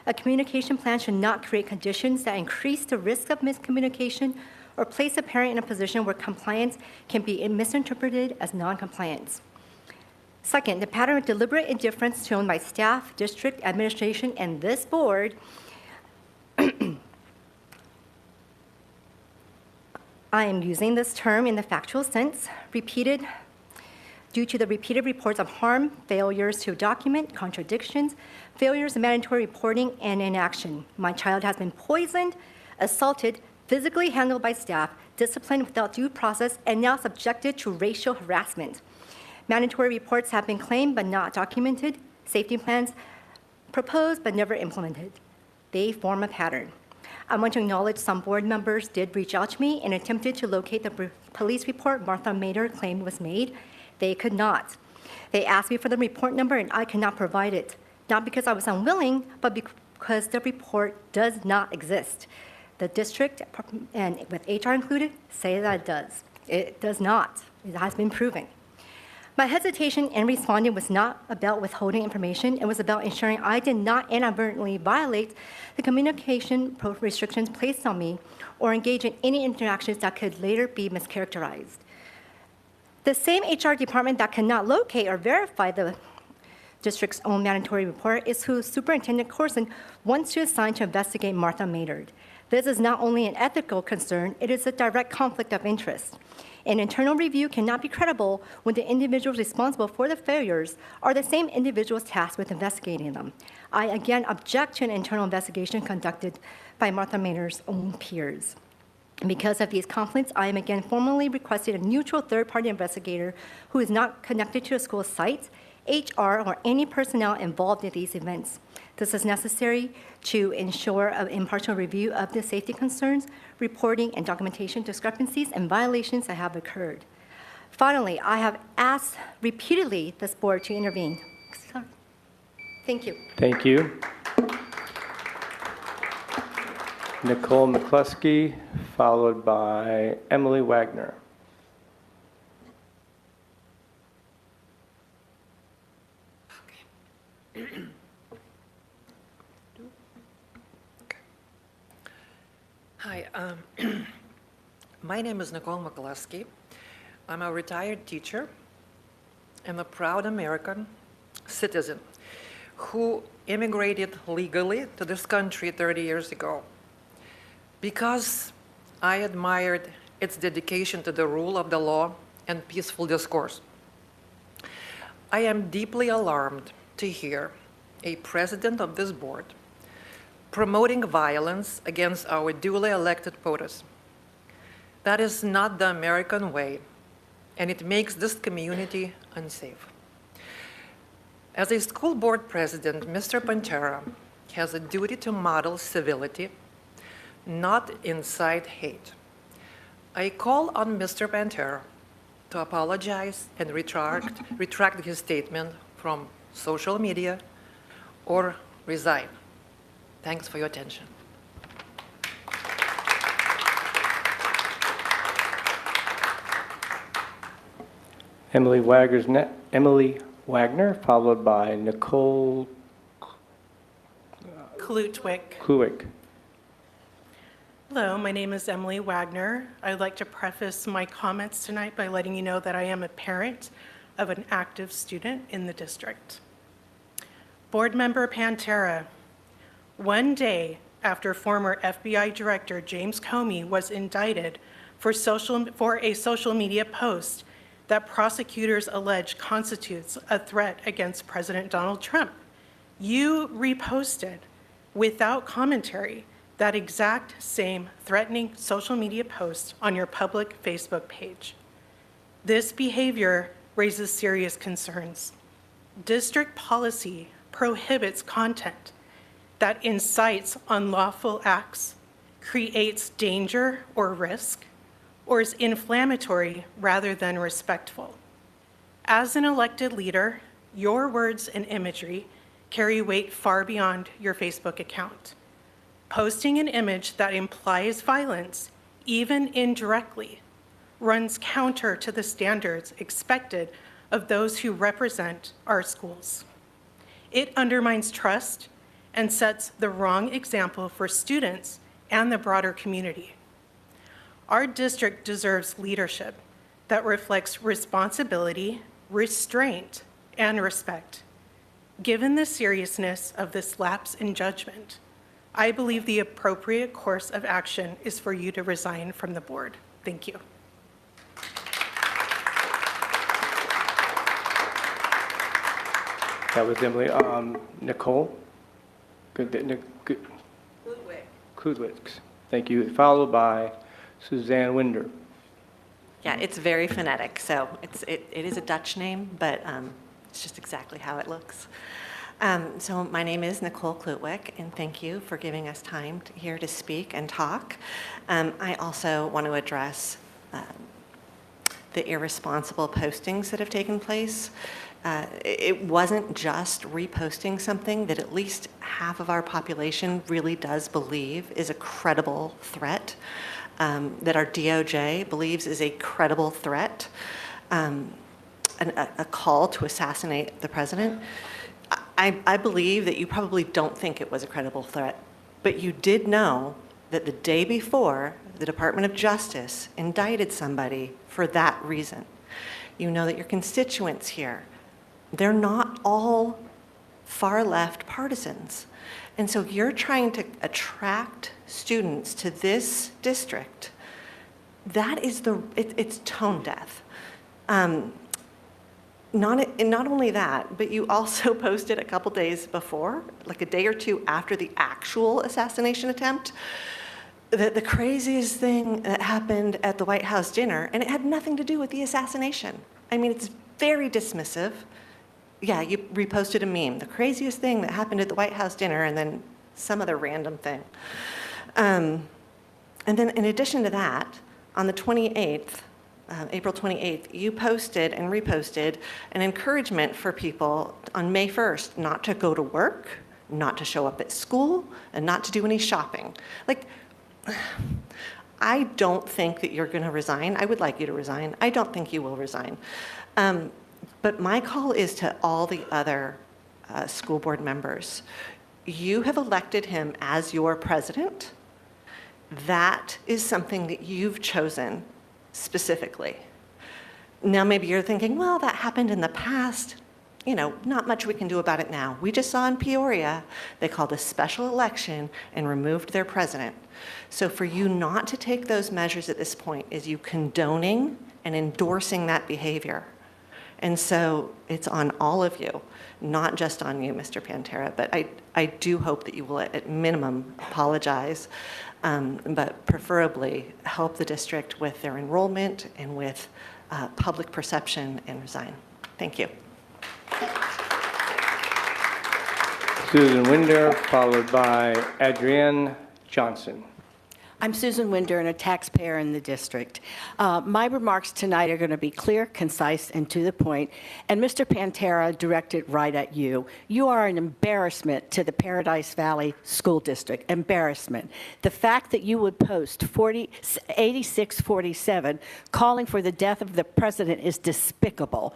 A communication plan should not create conditions that increase the risk of miscommunication or place a parent in a position where compliance can be misinterpreted as non-compliance. Second, the pattern of deliberate indifference shown by staff, district administration, and this board I am using this term in the factual sense, due to the repeated reports of harm, failures to document, contradictions, failures in mandatory reporting, and inaction. My child has been poisoned, assaulted, physically handled by staff, disciplined without due process, and now subjected to racial harassment. Mandatory reports have been claimed but not documented, safety plans proposed but never implemented. They form a pattern. I want to acknowledge some board members did reach out to me and attempted to locate the police report Martha Mader claimed was made. They could not. They asked me for the report number and I could not provide it, not because I was unwilling, but because the report does not exist. The district, and with HR included, say that it does. It does not. It has been proven. My hesitation in responding was not about withholding information. It was about ensuring I did not inadvertently violate the communication restrictions placed on me or engage in any interactions that could later be mischaracterized. The same HR department that cannot locate or verify the district's own mandatory report is who Superintendent Corson wants to assign to investigate Martha Maynard. This is not only an ethical concern, it is a direct conflict of interest. An internal review cannot be credible when the individuals responsible for the failures are the same individuals tasked with investigating them. I again object to an internal investigation conducted by Martha Maynard's own peers. And because of these conflicts, I am again formally requesting a neutral third-party investigator who is not connected to a school site, HR, or any personnel involved in these events. This is necessary to ensure an impartial review of the safety concerns, reporting, and documentation discrepancies and violations that have occurred. Finally, I have asked repeatedly this board to intervene. Sorry. Thank you. Thank you. Nicole McCluskey, followed by Emily Wagner. Hi, my name is Nicole McCluskey. I'm a retired teacher and a proud American citizen who immigrated legally to this country 30 years ago. because I admired its dedication to the rule of the law and peaceful discourse. I am deeply alarmed to hear a president of this board promoting violence against our duly elected voters. That is not the American way, and it makes this community unsafe. As a school board president, Mr. Pantera has a duty to model civility, not incite hate. I call on Mr. Pantera to apologize and retract his statement from social media or resign. Thanks for your attention. Emily Wagner, followed by Nicole Kluwick. Hello, my name is Emily Wagner. I'd like to preface my comments tonight by letting you know that I am a parent of an active student in the district. Board Member Pantera, one day after former FBI Director James Comey was indicted for a social media post that prosecutors allege constitutes a threat against President Donald Trump, you reposted without commentary that exact same threatening social media post on your public Facebook page. This behavior raises serious concerns. District policy prohibits content that incites unlawful acts, creates danger or risk, or is inflammatory rather than respectful. As an elected leader, your words and imagery carry weight far beyond your Facebook account. Posting an image that implies violence, even indirectly, runs counter to the standards expected of those who represent our schools. It undermines trust and sets the wrong example for students and the broader community. Our district deserves leadership that reflects responsibility, restraint, and respect. Given the seriousness of this lapse in judgment, I believe the appropriate course of action is for you to resign from the board. Thank you. That was Emily. Nicole? Kluwick. Thank you. Followed by Suzanne Winder. Yeah, it's very phonetic, so it is a Dutch name, but it's just exactly how it looks. So my name is Nicole Kluwick, and thank you for giving us time here to speak and talk. I also want to address the irresponsible postings that have taken place. It wasn't just reposting something that at least half of our population really does believe is a credible threat, that our DOJ believes is a credible threat, a call to assassinate the president. I believe that you probably don't think it was a credible threat, but you did know that the day before, the Department of Justice indicted somebody for that reason. You know that your constituents here, they're not all far left partisans. And so you're trying to attract students to this district. That is it's tone deaf. Not only that, but you also posted a couple days before, like a day or two after the actual assassination attempt, the craziest thing that happened at the White House dinner, and it had nothing to do with the assassination. I mean, it's very dismissive. Yeah, you reposted a meme, the craziest thing that happened at the White House dinner, and then some other random thing. And then in addition to that, on the 28th, April 28th, you posted and reposted an encouragement for people on May 1st not to go to work, not to show up at school, and not to do any shopping. Like, I don't think that you're going to resign. I would like you to resign. I don't think you will resign. But my call is to all the other school board members. You have elected him as your president. That is something that you've chosen specifically. Now, maybe you're thinking, well, that happened in the past. not much we can do about it now. We just saw in Peoria, they called a special election and removed their president. So for you not to take those measures at this point is you condoning and endorsing that behavior. And so it's on all of you, not just on you, Mr. Pantera. But I do hope that you will, at minimum, apologize, but preferably help the district with their enrollment and with public perception and resign. Thank you. Susan Winder, followed by Adrienne Johnson. I'm Susan Winder and a taxpayer in the district. My remarks tonight are going to be clear, concise, and to the point. And Mr. Pantera, directed right at you. You are an embarrassment to the Paradise Valley School District. Embarrassment. The fact that you would post 8647 calling for the death of the president is despicable.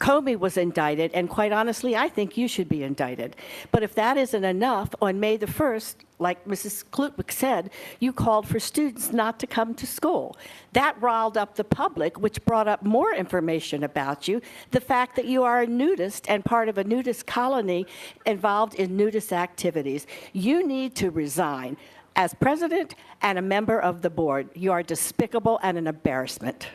Comey was indicted, and quite honestly, I think you should be indicted. But if that isn't enough, on May the 1st, like Mrs. Klutwick said, you called for students not to come to school. That riled up the public, which brought up more information about you, the fact that you are a nudist and part of a nudist colony involved in nudist activities. You need to resign as president and a member of the board. You are despicable and an embarrassment.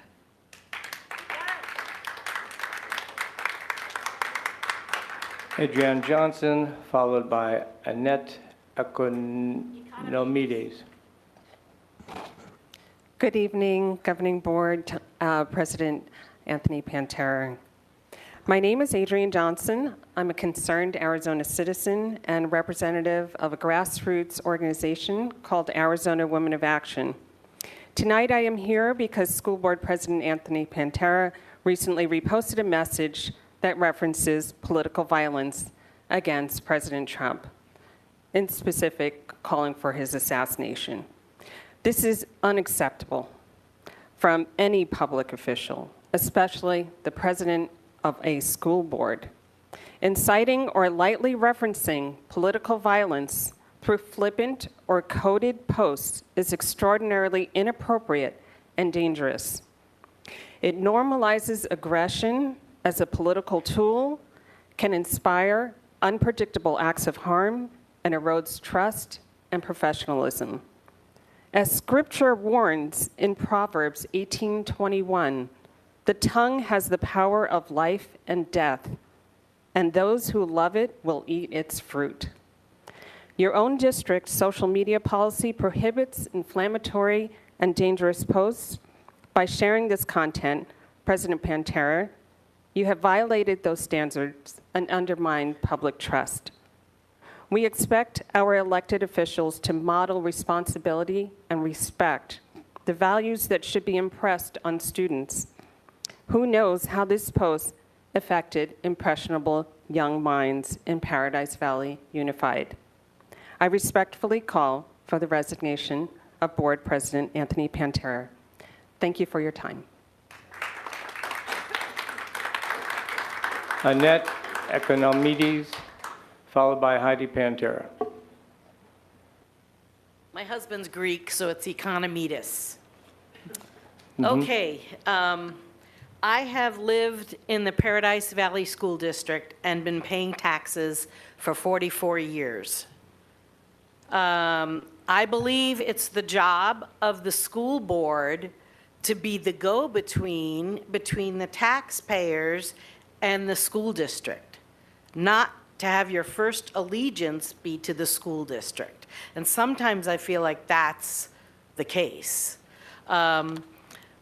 Adrienne Johnson, followed by Annette Economides. Good evening, Governing Board, President Anthony Pantera. My name is Adrienne Johnson. I'm a concerned Arizona citizen and representative of a grassroots organization called Arizona Women of Action. Tonight I am here because School Board President Anthony Pantera recently reposted a message that references political violence against President Trump, in specific, calling for his assassination. This is unacceptable from any public official, especially the president of a school board. Inciting or lightly referencing political violence through flippant or coded posts is extraordinarily inappropriate and dangerous. It normalizes aggression as a political tool, can inspire unpredictable acts of harm, and erodes trust and professionalism. As Scripture warns in Proverbs 18:21, the tongue has the power of life and death, and those who love it will eat its fruit. Your own district's social media policy prohibits inflammatory and dangerous posts. By sharing this content, President Pantera, you have violated those standards and undermined public trust. We expect our elected officials to model responsibility and respect, the values that should be impressed on students. Who knows how this post affected impressionable young minds in Paradise Valley Unified? I respectfully call for the resignation of Board President Anthony Pantera. Thank you for your time. Annette Economides, followed by Heidi Pantera. My husband's Greek, so it's Economides. Mm-hmm. Okay, I have lived in the Paradise Valley School District and been paying taxes for 44 years. I believe it's the job of the school board to be the go-between between the taxpayers and the school district, not to have your first allegiance be to the school district. And sometimes I feel like that's the case.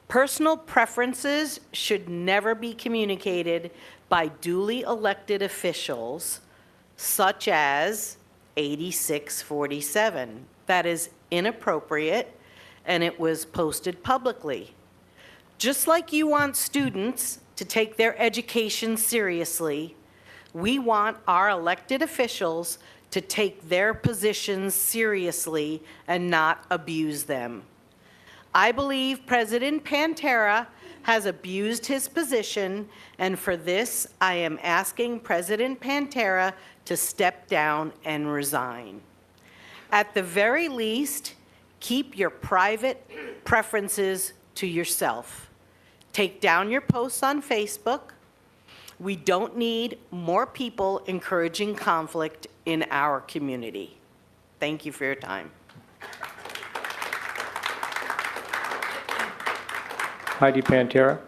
Personal preferences should never be communicated by duly elected officials, such as 8647. That is inappropriate, and it was posted publicly. Just like you want students to take their education seriously, we want our elected officials to take their positions seriously and not abuse them. I believe President Pantera has abused his position, and for this, I am asking President Pantera to step down and resign. At the very least, keep your private preferences to yourself. Take down your posts on Facebook. We don't need more people encouraging conflict in our community. Thank you for your time. Heidi Pantera.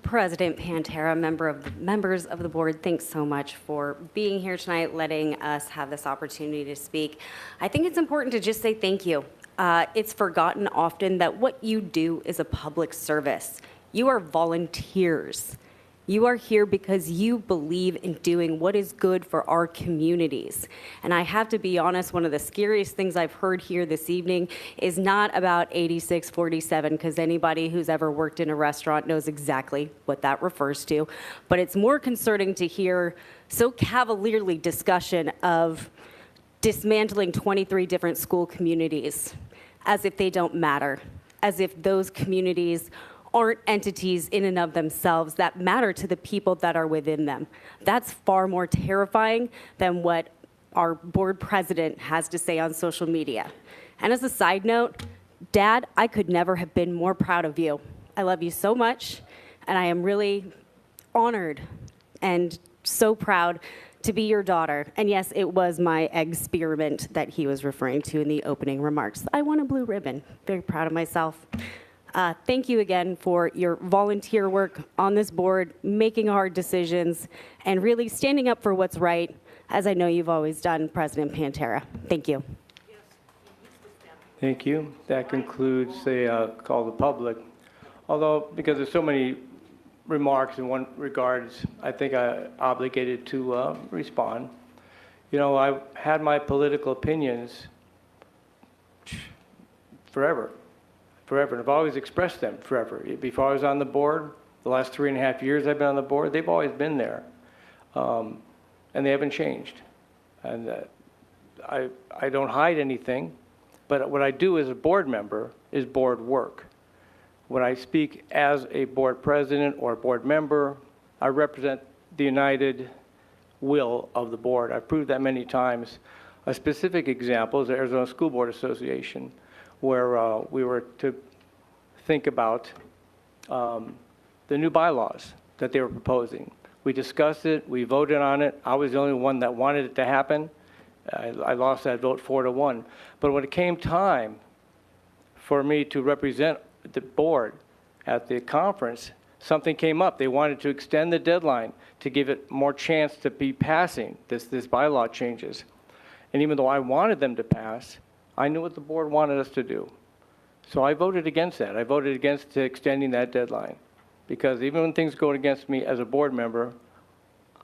President Pantera, members of the board, thanks so much for being here tonight, letting us have this opportunity to speak. I think it's important to just say thank you. It's forgotten often that what you do is a public service. You are volunteers. You are here because you believe in doing what is good for our communities. And I have to be honest, one of the scariest things I've heard here this evening is not about 8647, because anybody who's ever worked in a restaurant knows exactly what that refers to. But it's more concerning to hear so cavalierly discussion of dismantling 23 different school communities as if they don't matter, as if those communities aren't entities in and of themselves that matter to the people that are within them. That's far more terrifying than what our board president has to say on social media. And as a side note, Dad, I could never have been more proud of you. I love you so much, and I am really honored and so proud to be your daughter. And yes, it was my experiment that he was referring to in the opening remarks. I won a blue ribbon. Very proud of myself. Thank you again for your volunteer work on this board, making hard decisions, and really standing up for what's right, as I know you've always done, President Pantera. Thank you. Thank you. That concludes the call to the public. Although, because there's so many remarks in one regards, I think I'm obligated to respond. You know, I've had my political opinions forever. And I've always expressed them forever. Before I was on the board, the last 3.5 years I've been on the board, they've always been there. And they haven't changed. And I don't hide anything, but what I do as a board member is board work. When I speak as a board president or a board member, I represent the united will of the board. I've proved that many times. A specific example is the Arizona School Board Association, where we were to think about the new bylaws that they were proposing. We discussed it, we voted on it. I was the only one that wanted it to happen. I lost that vote 4-1. But when it came time for me to represent the board at the conference, something came up. They wanted to extend the deadline to give it more chance to be passing this bylaw changes. And even though I wanted them to pass, I knew what the board wanted us to do. So I voted against that. I voted against extending that deadline. Because even when things go against me as a board member,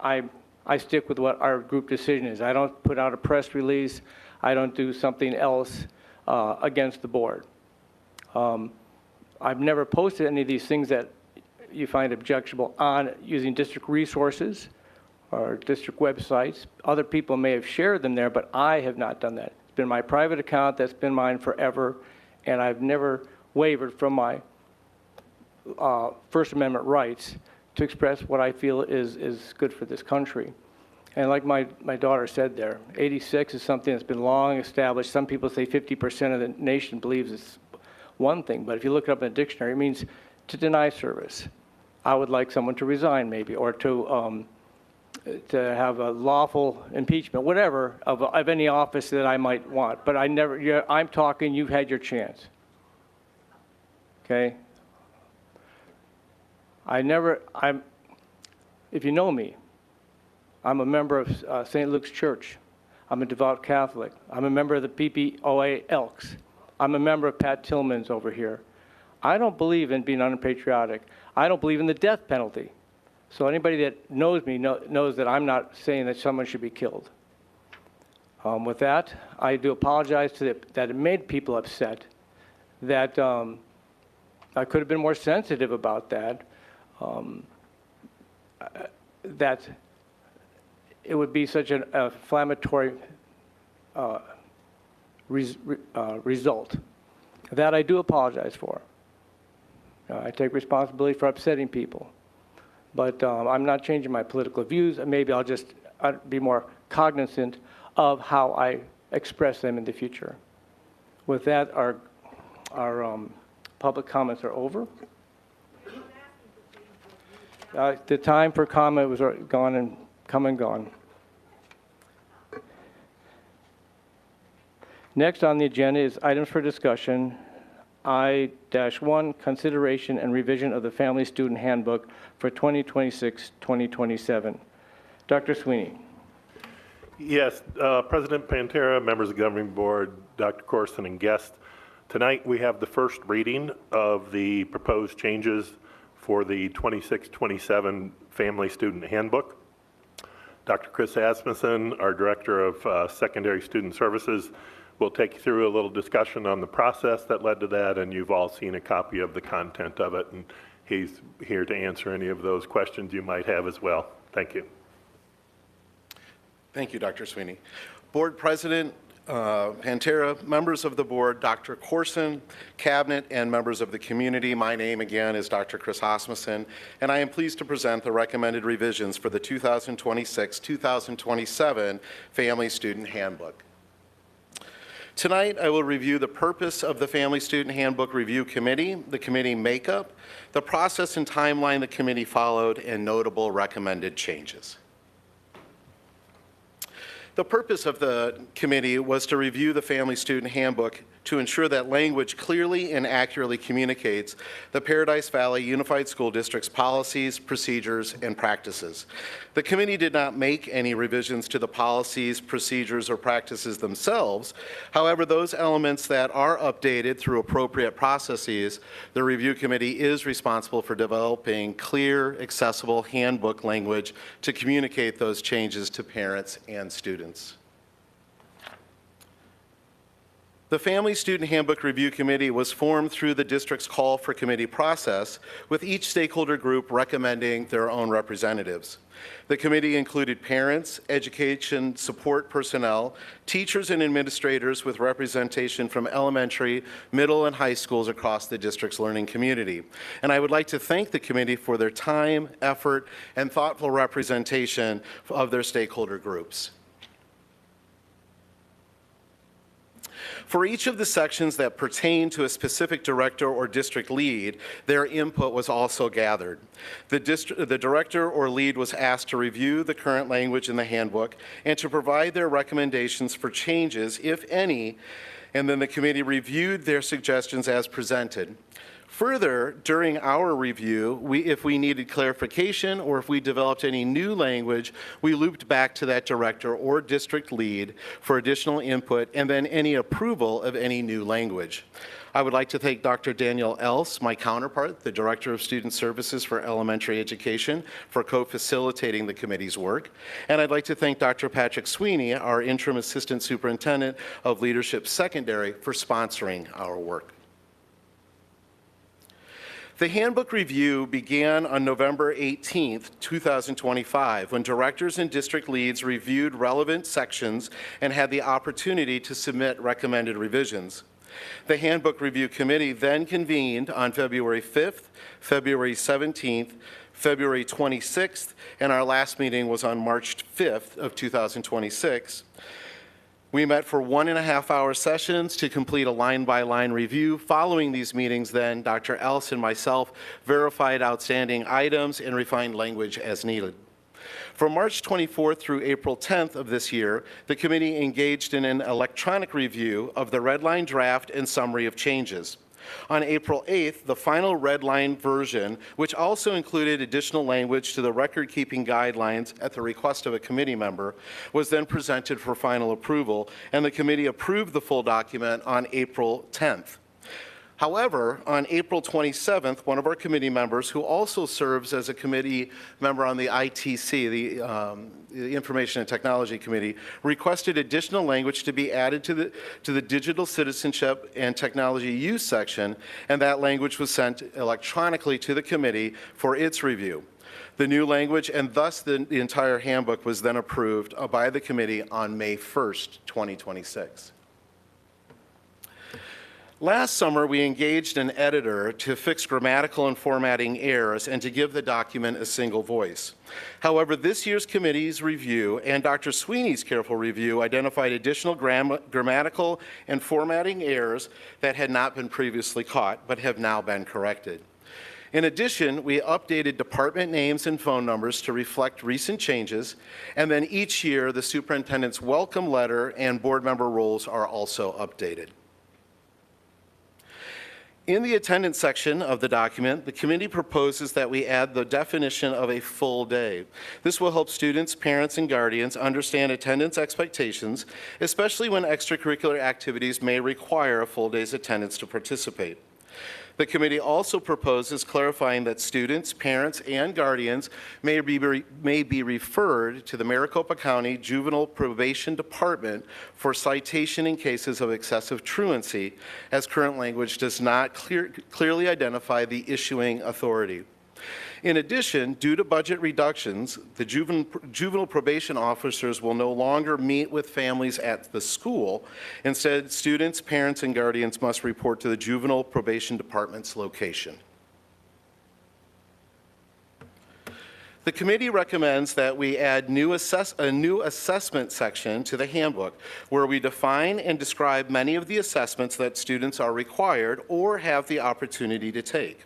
I stick with what our group decision is. I don't put out a press release. I don't do something else against the board. I've never posted any of these things that you find objectionable on using district resources or district websites. Other people may have shared them there, but I have not done that. It's been my private account. That's been mine forever, and I've never wavered from my First Amendment rights to express what I feel is good for this country. And like my daughter said there, 86 is something that's been long established. Some people say 50% of the nation believes it's one thing, but if you look it up in a dictionary, it means to deny service. I would like someone to resign maybe, or to have a lawful impeachment, whatever, of any office that I might want. But I'm talking, you've had your chance. Okay? If you know me, I'm a member of St. Luke's Church. I'm a devout Catholic. I'm a member of the PPOA Elks. I'm a member of Pat Tillman's over here. I don't believe in being unpatriotic. I don't believe in the death penalty. So anybody that knows me knows that I'm not saying that someone should be killed. With that, I do apologize that it made people upset, that I could have been more sensitive about that, that it would be such an inflammatory result. That I do apologize for. I take responsibility for upsetting people. But I'm not changing my political views. Maybe I'll just be more cognizant of how I express them in the future. With that, our public comments are over. The time for comment was gone and come and gone. Next on the agenda is items for discussion. I-1, consideration and revision of the Family Student Handbook for 2026-2027. Dr. Sweeney. Yes, President Pantera, members of the Governing Board, Dr. Corson, and guests. Tonight we have the first reading of the proposed changes for the 26-27 Family Student Handbook. Dr. Chris Asmussen, our Director of Secondary Student Services, will take you through a little discussion on the process that led to that, and you've all seen a copy of the content of it, and he's here to answer any of those questions you might have as well. Thank you. Thank you, Dr. Sweeney. Board President Pantera, members of the board, Dr. Corson, Cabinet, and members of the community, my name again is Dr. Chris Asmussen, and I am pleased to present the recommended revisions for the 2026-2027 Family Student Handbook. Tonight, I will review the purpose of the Family Student Handbook Review Committee, the committee makeup, the process and timeline the committee followed, and notable recommended changes. The purpose of the committee was to review the Family Student Handbook to ensure that language clearly and accurately communicates the Paradise Valley Unified School District's policies, procedures, and practices. The committee did not make any revisions to the policies, procedures, or practices themselves. However, those elements that are updated through appropriate processes, the review committee is responsible for developing clear, accessible handbook language to communicate those changes to parents and students. The Family Student Handbook Review Committee was formed through the district's call for committee process, with each stakeholder group recommending their own representatives. The committee included parents, education support personnel, teachers and administrators with representation from elementary, middle, and high schools across the district's learning community. And I would like to thank the committee for their time, effort, and thoughtful representation of their stakeholder groups. For each of the sections that pertain to a specific director or district lead, their input was also gathered. The director or lead was asked to review the current language in the handbook and to provide their recommendations for changes, if any, and then the committee reviewed their suggestions as presented. Further, during our review, if we needed clarification or if we developed any new language, we looped back to that director or district lead for additional input and then any approval of any new language. I would like to thank Dr. Daniel Else, my counterpart, the Director of Student Services for Elementary Education, for co-facilitating the committee's work. And I'd like to thank Dr. Patrick Sweeney, our Interim Assistant Superintendent of Leadership Secondary, for sponsoring our work. The handbook review began on November 18th, 2025, when directors and district leads reviewed relevant sections and had the opportunity to submit recommended revisions. The Handbook Review Committee then convened on February 5th, February 17th, February 26th, and our last meeting was on March 5th of 2026. We met for 1.5-hour sessions to complete a line-by-line review. Following these meetings then, Dr. Else and myself verified outstanding items and refined language as needed. From March 24th through April 10th of this year, the committee engaged in an electronic review of the red line draft and summary of changes. On April 8th, the final red line version, which also included additional language to the record-keeping guidelines at the request of a committee member, was then presented for final approval, and the committee approved the full document on April 10th. However, on April 27th, one of our committee members, who also serves as a committee member on the ITC, the Information and Technology Committee, requested additional language to be added to the Digital Citizenship and Technology Use section, and that language was sent electronically to the committee for its review. The new language and thus the entire handbook was then approved by the committee on May 1st, 2026. Last summer, we engaged an editor to fix grammatical and formatting errors and to give the document a single voice. However, this year's committee's review and Dr. Sweeney's careful review identified additional grammatical and formatting errors that had not been previously caught but have now been corrected. In addition, we updated department names and phone numbers to reflect recent changes, and then each year, the superintendent's welcome letter and board member roles are also updated. In the attendance section of the document, the committee proposes that we add the definition of a full day. This will help students, parents, and guardians understand attendance expectations, especially when extracurricular activities may require a full day's attendance to participate. The committee also proposes clarifying that students, parents, and guardians may be referred to the Maricopa County Juvenile Probation Department for citation in cases of excessive truancy, as current language does not clearly identify the issuing authority. In addition, due to budget reductions, the juvenile probation officers will no longer meet with families at the school. Instead, students, parents, and guardians must report to the Juvenile Probation Department's location. The committee recommends that we add a new assessment section to the handbook, where we define and describe many of the assessments that students are required or have the opportunity to take.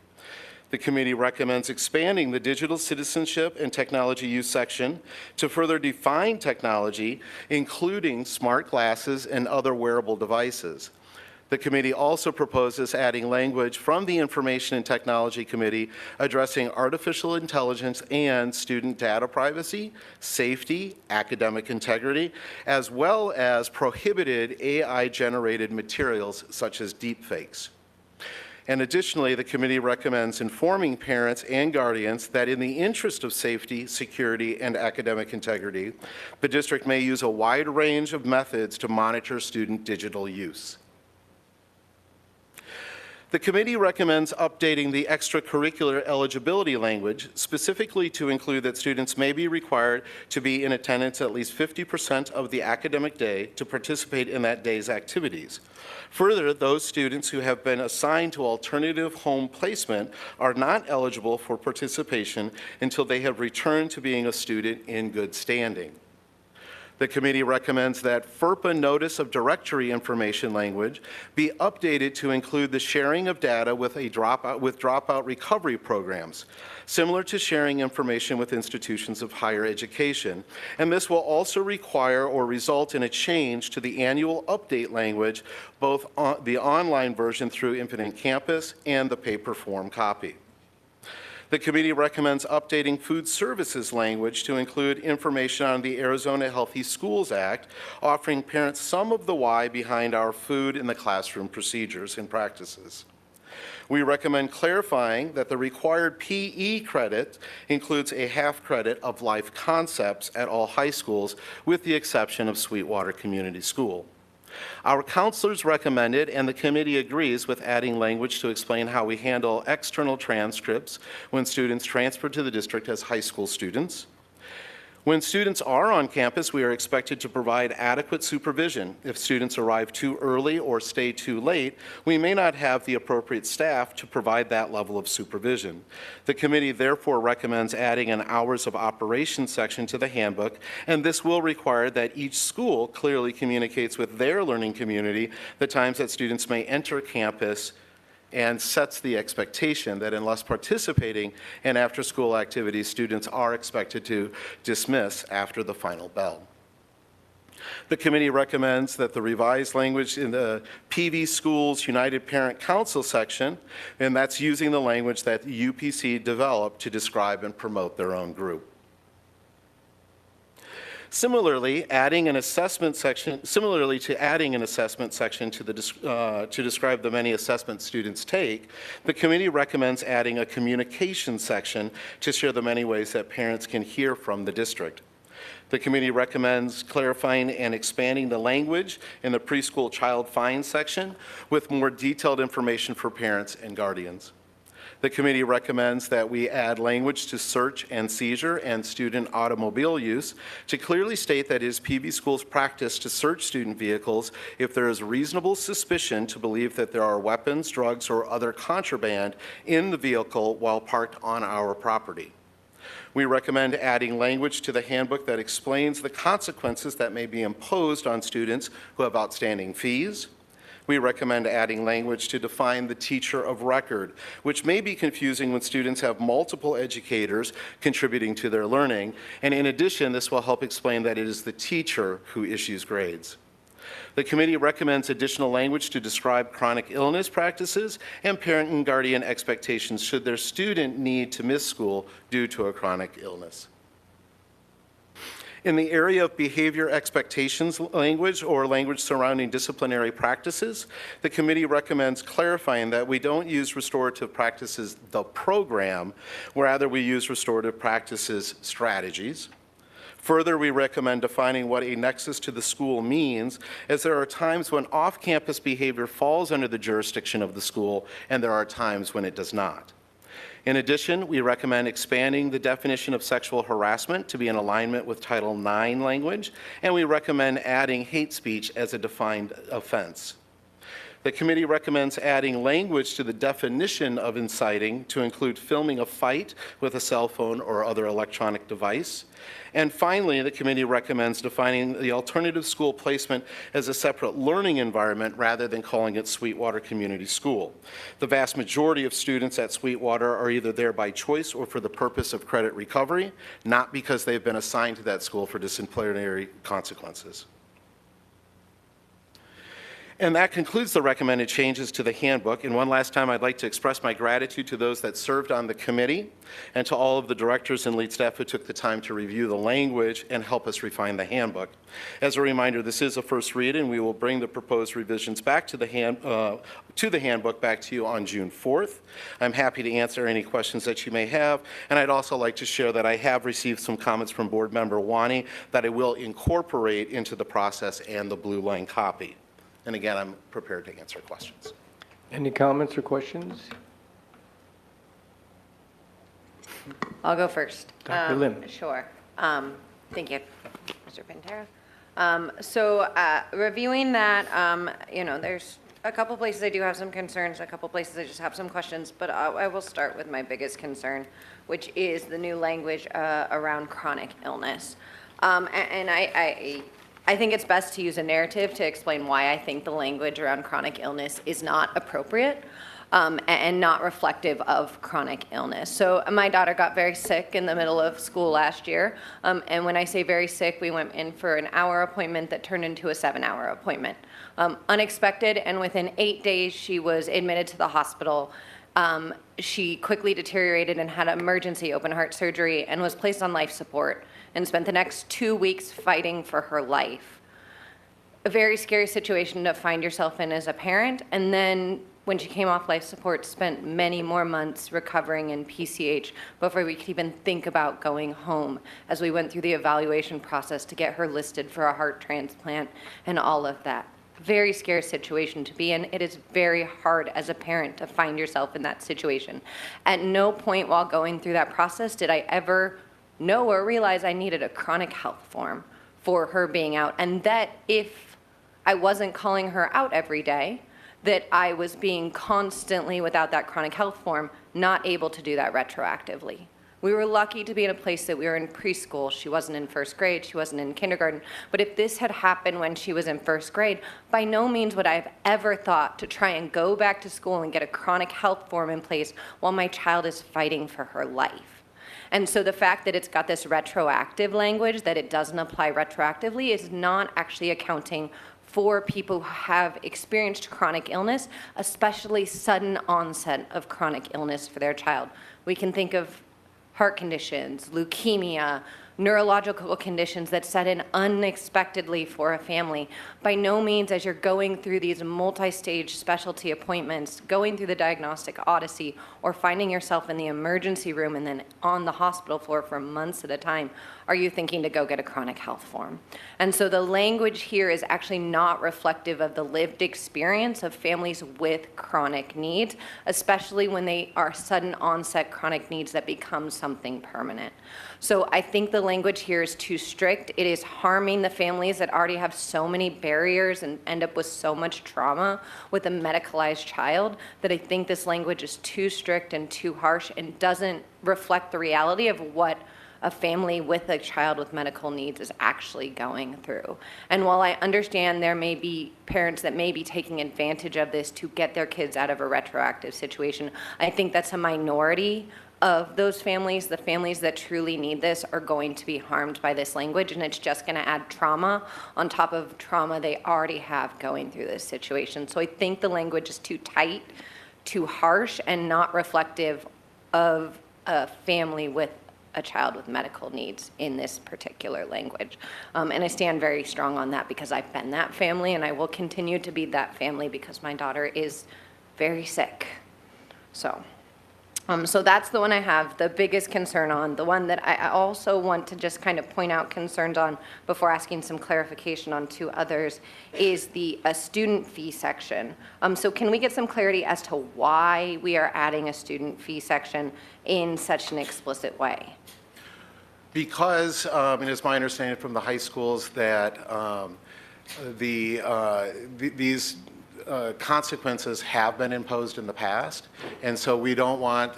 The committee recommends expanding the digital citizenship and technology use section to further define technology, including smart glasses and other wearable devices. The committee also proposes adding language from the Information and Technology Committee addressing artificial intelligence and student data privacy, safety, academic integrity, as well as prohibited AI-generated materials such as deepfakes. And additionally, the committee recommends informing parents and guardians that in the interest of safety, security, and academic integrity, the district may use a wide range of methods to monitor student digital use. The committee recommends updating the extracurricular eligibility language, specifically to include that students may be required to be in attendance at least 50% of the academic day to participate in that day's activities. Further, those students who have been assigned to alternative home placement are not eligible for participation until they have returned to being a student in good standing. The committee recommends that FERPA Notice of Directory Information language be updated to include the sharing of data with dropout recovery programs, similar to sharing information with institutions of higher education. And this will also require or result in a change to the annual update language, both on the online version through Infinite Campus and the paper form copy. The committee recommends updating food services language to include information on the Arizona Healthy Schools Act, offering parents some of the why behind our food in the classroom procedures and practices. We recommend clarifying that the required PE credit includes a half credit of life concepts at all high schools, with the exception of Sweetwater Community School. Our counselors recommended, and the committee agrees with, adding language to explain how we handle external transcripts when students transfer to the district as high school students. When students are on campus, we are expected to provide adequate supervision. If students arrive too early or stay too late, we may not have the appropriate staff to provide that level of supervision. The committee therefore recommends adding an hours of operation section to the handbook, and this will require that each school clearly communicates with their learning community the times that students may enter campus, and sets the expectation that unless participating in after-school activities, students are expected to dismiss after the final bell. The committee recommends that the revised language in the PV Schools United Parent Council section, and that's using the language that the UPC developed to describe and promote their own group. Similarly, to adding an assessment section to describe the many assessments students take, the committee recommends adding a communication section to share the many ways that parents can hear from the district. The committee recommends clarifying and expanding the language in the preschool child find section with more detailed information for parents and guardians. The committee recommends that we add language to search and seizure and student automobile use to clearly state that it is PV Schools' practice to search student vehicles if there is reasonable suspicion to believe that there are weapons, drugs, or other contraband in the vehicle while parked on our property. We recommend adding language to the handbook that explains the consequences that may be imposed on students who have outstanding fees. We recommend adding language to define the teacher of record, which may be confusing when students have multiple educators contributing to their learning. And in addition, this will help explain that it is the teacher who issues grades. The committee recommends additional language to describe chronic illness practices and parent and guardian expectations should their student need to miss school due to a chronic illness. In the area of behavior expectations language or language surrounding disciplinary practices, the committee recommends clarifying that we don't use restorative practices, the program, rather we use restorative practices strategies. Further, we recommend defining what a nexus to the school means, as there are times when off-campus behavior falls under the jurisdiction of the school, and there are times when it does not. In addition, we recommend expanding the definition of sexual harassment to be in alignment with Title IX language, and we recommend adding hate speech as a defined offense. The committee recommends adding language to the definition of inciting to include filming a fight with a cell phone or other electronic device. And finally, the committee recommends defining the alternative school placement as a separate learning environment rather than calling it Sweetwater Community School. The vast majority of students at Sweetwater are either there by choice or for the purpose of credit recovery, not because they've been assigned to that school for disciplinary consequences. And that concludes the recommended changes to the handbook. And one last time, I'd like to express my gratitude to those that served on the committee and to all of the directors and lead staff who took the time to review the language and help us refine the handbook. As a reminder, this is a first read, and we will bring the proposed revisions back to the handbook back to you on June 4th. I'm happy to answer any questions that you may have, and I'd also like to share that I have received some comments from Board Member Wani that I will incorporate into the process and the blue line copy. And again, I'm prepared to answer questions. Any comments or questions? I'll go first. Dr. Lim. Sure. Thank you, Mr. Pantera. Reviewing that, there's a couple places I do have some concerns, a couple places I just have some questions, but I will start with my biggest concern, which is the new language around chronic illness. And I think it's best to use a narrative to explain why I think the language around chronic illness is not appropriate and not reflective of chronic illness. So my daughter got very sick in the middle of school last year. And when I say very sick, we went in for an hour appointment that turned into a 7-hour appointment. Unexpected, and within 8 days, she was admitted to the hospital. She quickly deteriorated and had emergency open heart surgery and was placed on life support and spent the next 2 weeks fighting for her life. A very scary situation to find yourself in as a parent. And then when she came off life support, spent many more months recovering in PCH before we could even think about going home as we went through the evaluation process to get her listed for a heart transplant and all of that. Very scary situation to be in. It is very hard as a parent to find yourself in that situation. At no point while going through that process did I ever know or realize I needed a chronic health form for her being out, and that if I wasn't calling her out every day, that I was being constantly, without that chronic health form, not able to do that retroactively. We were lucky to be in a place that we were in preschool. She wasn't in first grade, she wasn't in kindergarten. But if this had happened when she was in first grade, by no means would I have ever thought to try and go back to school and get a chronic health form in place while my child is fighting for her life. And so the fact that it's got this retroactive language, that it doesn't apply retroactively, is not actually accounting for people who have experienced chronic illness, especially sudden onset of chronic illness for their child. We can think of heart conditions, leukemia, neurological conditions that set in unexpectedly for a family. By no means, as you're going through these multi-stage specialty appointments, going through the diagnostic odyssey, or finding yourself in the emergency room and then on the hospital floor for months at a time, are you thinking to go get a chronic health form? And so the language here is actually not reflective of the lived experience of families with chronic needs, especially when they are sudden onset chronic needs that become something permanent. So I think the language here is too strict. It is harming the families that already have so many barriers and end up with so much trauma with a medicalized child that I think this language is too strict and too harsh and doesn't reflect the reality of what a family with a child with medical needs is actually going through. And while I understand there may be parents that may be taking advantage of this to get their kids out of a retroactive situation, I think that's a minority of those families. The families that truly need this are going to be harmed by this language, and it's just going to add trauma on top of trauma they already have going through this situation. So I think the language is too tight, too harsh, and not reflective of a family with a child with medical needs in this particular language. And I stand very strong on that because I've been that family, and I will continue to be that family because my daughter is very sick. So that's the one I have the biggest concern on. The one that I also want to just kind of point out concerns on before asking some clarification on two others is the student fee section. So can we get some clarity as to why we are adding a student fee section in such an explicit way? Because, and it's my understanding from the high schools that these consequences have been imposed in the past, and so we don't want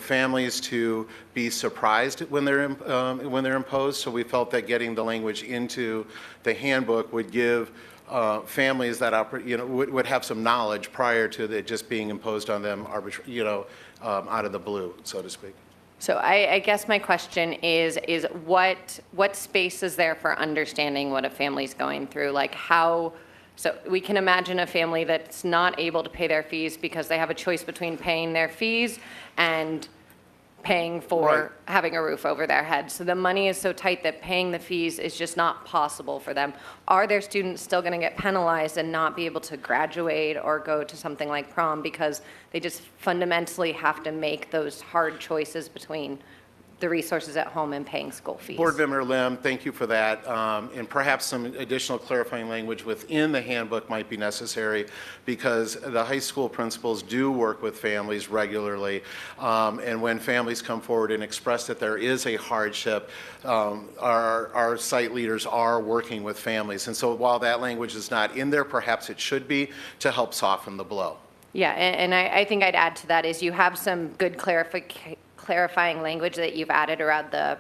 families to be surprised when they're imposed. So we felt that getting the language into the handbook would give families that would have some knowledge prior to it just being imposed on them out of the blue, so to speak. So I guess my question is what space is there for understanding what a family's going through? Like how? So we can imagine a family that's not able to pay their fees because they have a choice between paying their fees and paying for having a roof over their head. So the money is so tight that paying the fees is just not possible for them. Are their students still going to get penalized and not be able to graduate or go to something like prom because they just fundamentally have to make those hard choices between the resources at home and paying school fees? Board Member Lim, thank you for that. And perhaps some additional clarifying language within the handbook might be necessary because the high school principals do work with families regularly. And when families come forward and express that there is a hardship, our site leaders are working with families. And so while that language is not in there, perhaps it should be to help soften the blow. Yeah, and I think I'd add to that is you have some good clarifying language that you've added around the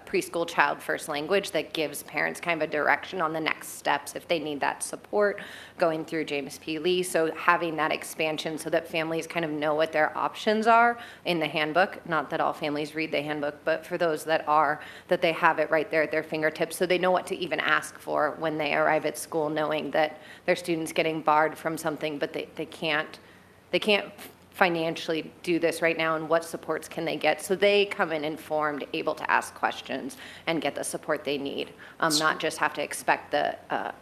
preschool child first language that gives parents kind of a direction on the next steps if they need that support going through James P. Lee. So having that expansion so that families kind of know what their options are in the handbook, not that all families read the handbook, but for those that are, that they have it right there at their fingertips so they know what to even ask for when they arrive at school, knowing that their student's getting barred from something, but they can't financially do this right now, and what supports can they get so they come in informed, able to ask questions and get the support they need, not just have to expect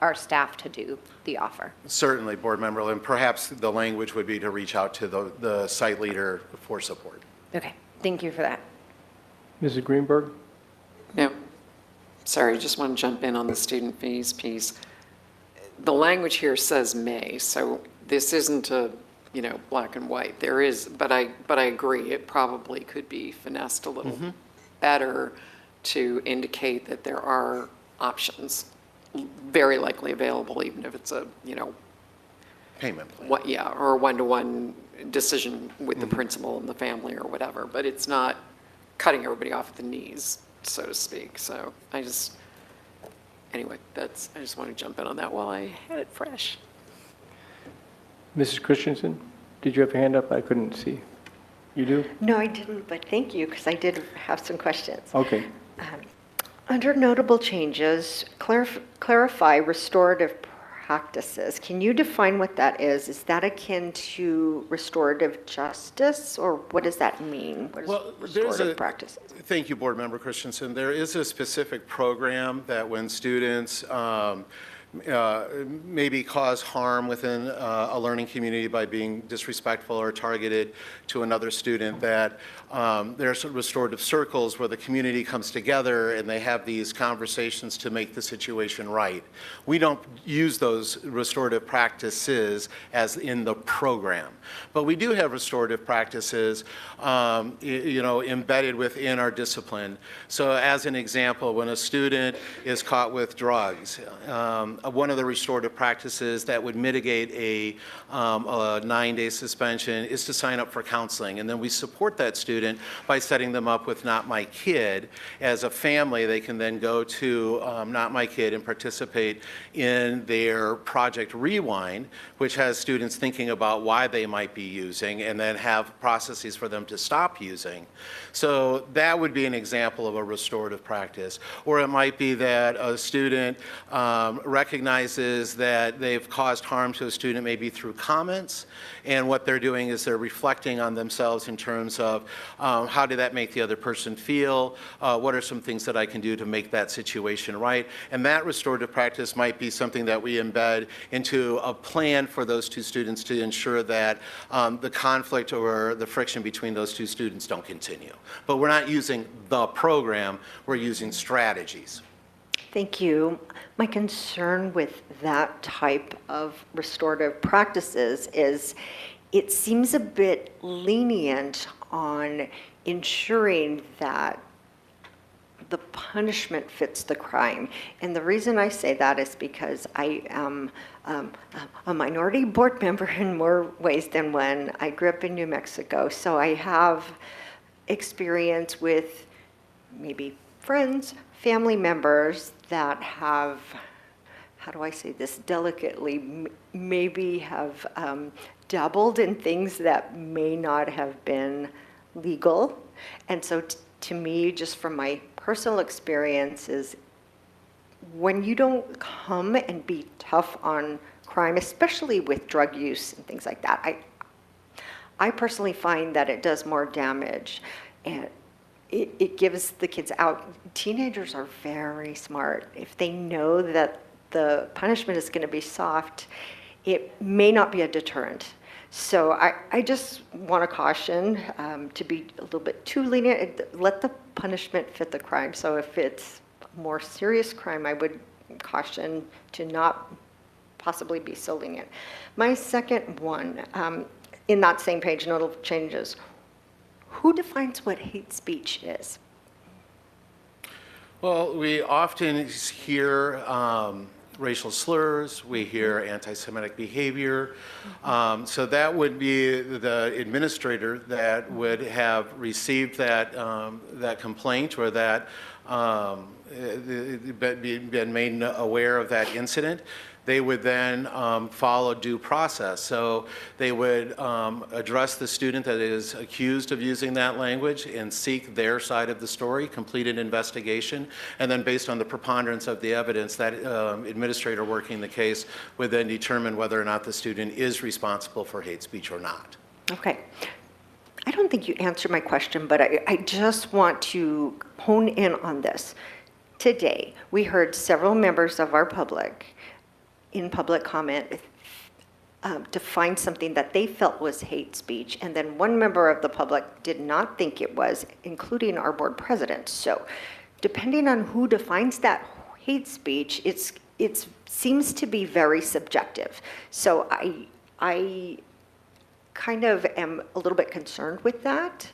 our staff to do the offer. Certainly, Board Member Lim. Perhaps the language would be to reach out to the site leader for support. Okay, thank you for that. Mrs. Greenberg? Yeah, sorry, just want to jump in on the student fees piece. The language here says may, so this isn't a black and white. There is, but I agree, it probably could be finessed a little better to indicate that there are options very likely available, even if it's a, payment plan. Or a one-to-one decision with the principal and the family or whatever, but it's not cutting everybody off at the knees, so to speak. So anyway, I just want to jump in on that while I had it fresh. Mrs. Christensen, did you have a hand up? I couldn't see. You do? No, I didn't, but thank you, because I did have some questions. Okay. Under notable changes, clarify restorative practices. Can you define what that is? Is that akin to restorative justice, or what does that mean? What is restorative practices? Thank you, Board Member Christensen. There is a specific program that when students maybe cause harm within a learning community by being disrespectful or targeted to another student, that there's restorative circles where the community comes together and they have these conversations to make the situation right. We don't use those restorative practices as in the program, but we do have restorative practices embedded within our discipline. So as an example, when a student is caught with drugs, one of the restorative practices that would mitigate a 9-day suspension is to sign up for counseling. And then we support that student by setting them up with Not My Kid. As a family, they can then go to Not My Kid and participate in their Project Rewind, which has students thinking about why they might be using and then have processes for them to stop using. So that would be an example of a restorative practice. Or it might be that a student recognizes that they've caused harm to a student maybe through comments, and what they're doing is they're reflecting on themselves in terms of how did that make the other person feel, what are some things that I can do to make that situation right, and that restorative practice might be something that we embed into a plan for those two students to ensure that the conflict or the friction between those two students don't continue. But we're not using the program, we're using strategies. Thank you. My concern with that type of restorative practices is it seems a bit lenient on ensuring that the punishment fits the crime. And the reason I say that is because I am a minority board member in more ways than one. I grew up in New Mexico, so I have experience with maybe friends, family members that have, how do I say this delicately, maybe have dabbled in things that may not have been legal. And so to me, just from my personal experiences, when you don't come and be tough on crime, especially with drug use and things like that, I personally find that it does more damage. And it gives the kids out. Teenagers are very smart. If they know that the punishment is going to be soft, it may not be a deterrent. So I just want to caution to be a little bit too lenient. Let the punishment fit the crime. So if it's a more serious crime, I would caution to not possibly be so lenient. My second one, in that same page, notable changes. Who defines what hate speech is? Well, we often hear racial slurs, we hear anti-Semitic behavior. So that would be the administrator that would have received that, that complaint or that been made aware of that incident. They would then follow due process. So they would address the student that is accused of using that language and seek their side of the story, complete an investigation, and then based on the preponderance of the evidence, that administrator working the case would then determine whether or not the student is responsible for hate speech or not. Okay. I don't think you answered my question, but I just want to hone in on this. Today, we heard several members of our public in public comment define something that they felt was hate speech, and then one member of the public did not think it was, including our board president. So depending on who defines that hate speech, it seems to be very subjective. So I kind of am a little bit concerned with that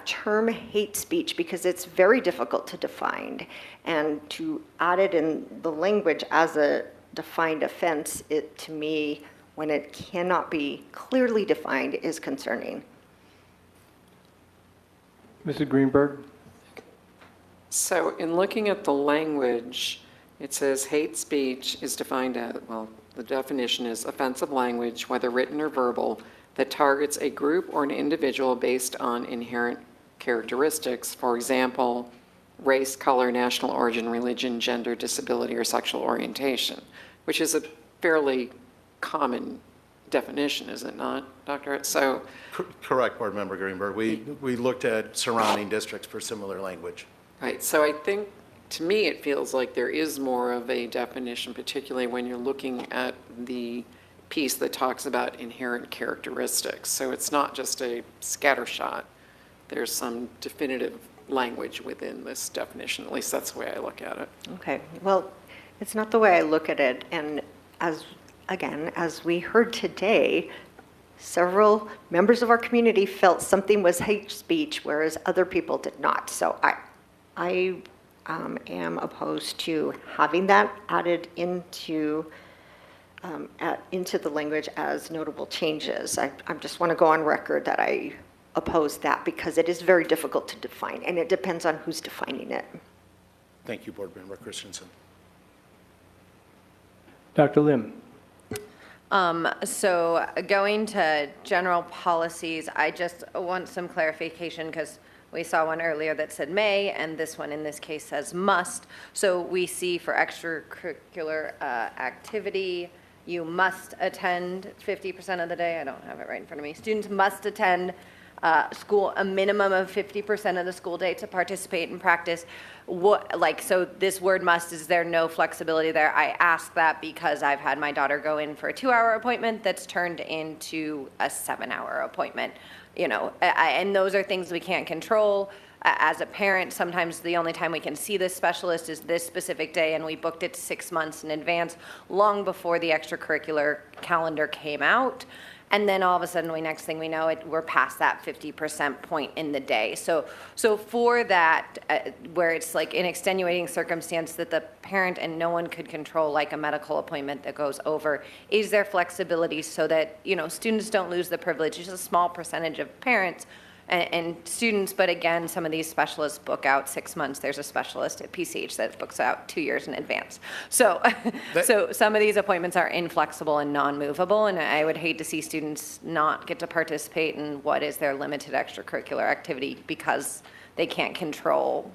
term hate speech, because it's very difficult to define, and to add it in the language as a defined offense, it to me, when it cannot be clearly defined, is concerning. Mrs. Greenberg? So in looking at the language, it says hate speech is defined as, well, the definition is offensive language, whether written or verbal, that targets a group or an individual based on inherent characteristics. For example, race, color, national origin, religion, gender, disability, or sexual orientation, which is a fairly common definition, is it not, Dr.? So, correct, Board Member Greenberg. We looked at surrounding districts for similar language. Right. So I think to me, it feels like there is more of a definition, particularly when you're looking at the piece that talks about inherent characteristics. So it's not just a scattershot. There's some definitive language within this definition. At least that's the way I look at it. Okay, well, it's not the way I look at it. And as we heard today, several members of our community felt something was hate speech, whereas other people did not. So I am opposed to having that added into the language as notable changes. I just want to go on record that I oppose that because it is very difficult to define, and it depends on who's defining it. Thank you, Board Member Christensen. Dr. Lim. So going to general policies, I just want some clarification because we saw one earlier that said may, and this one in this case says must. So we see for extracurricular activity, you must attend 50% of the day. I don't have it right in front of me. Students must attend school a minimum of 50% of the school day to participate in practice. So this word must, is there no flexibility there? I ask that because I've had my daughter go in for a 2-hour appointment that's turned into a 7-hour appointment. And those are things we can't control. As a parent, sometimes the only time we can see this specialist is this specific day, and we booked it 6 months in advance, long before the extracurricular calendar came out. And then all of a sudden, next thing we know, we're past that 50% point in the day. So for that, where it's like an extenuating circumstance that the parent and no one could control, like a medical appointment that goes over, is there flexibility so that students don't lose the privilege? It's a small percentage of parents and students, but again, some of these specialists book out 6 months. There's a specialist at PCH that books out 2 years in advance. So some of these appointments are inflexible and non-movable, and I would hate to see students not get to participate in what is their limited extracurricular activity because they can't control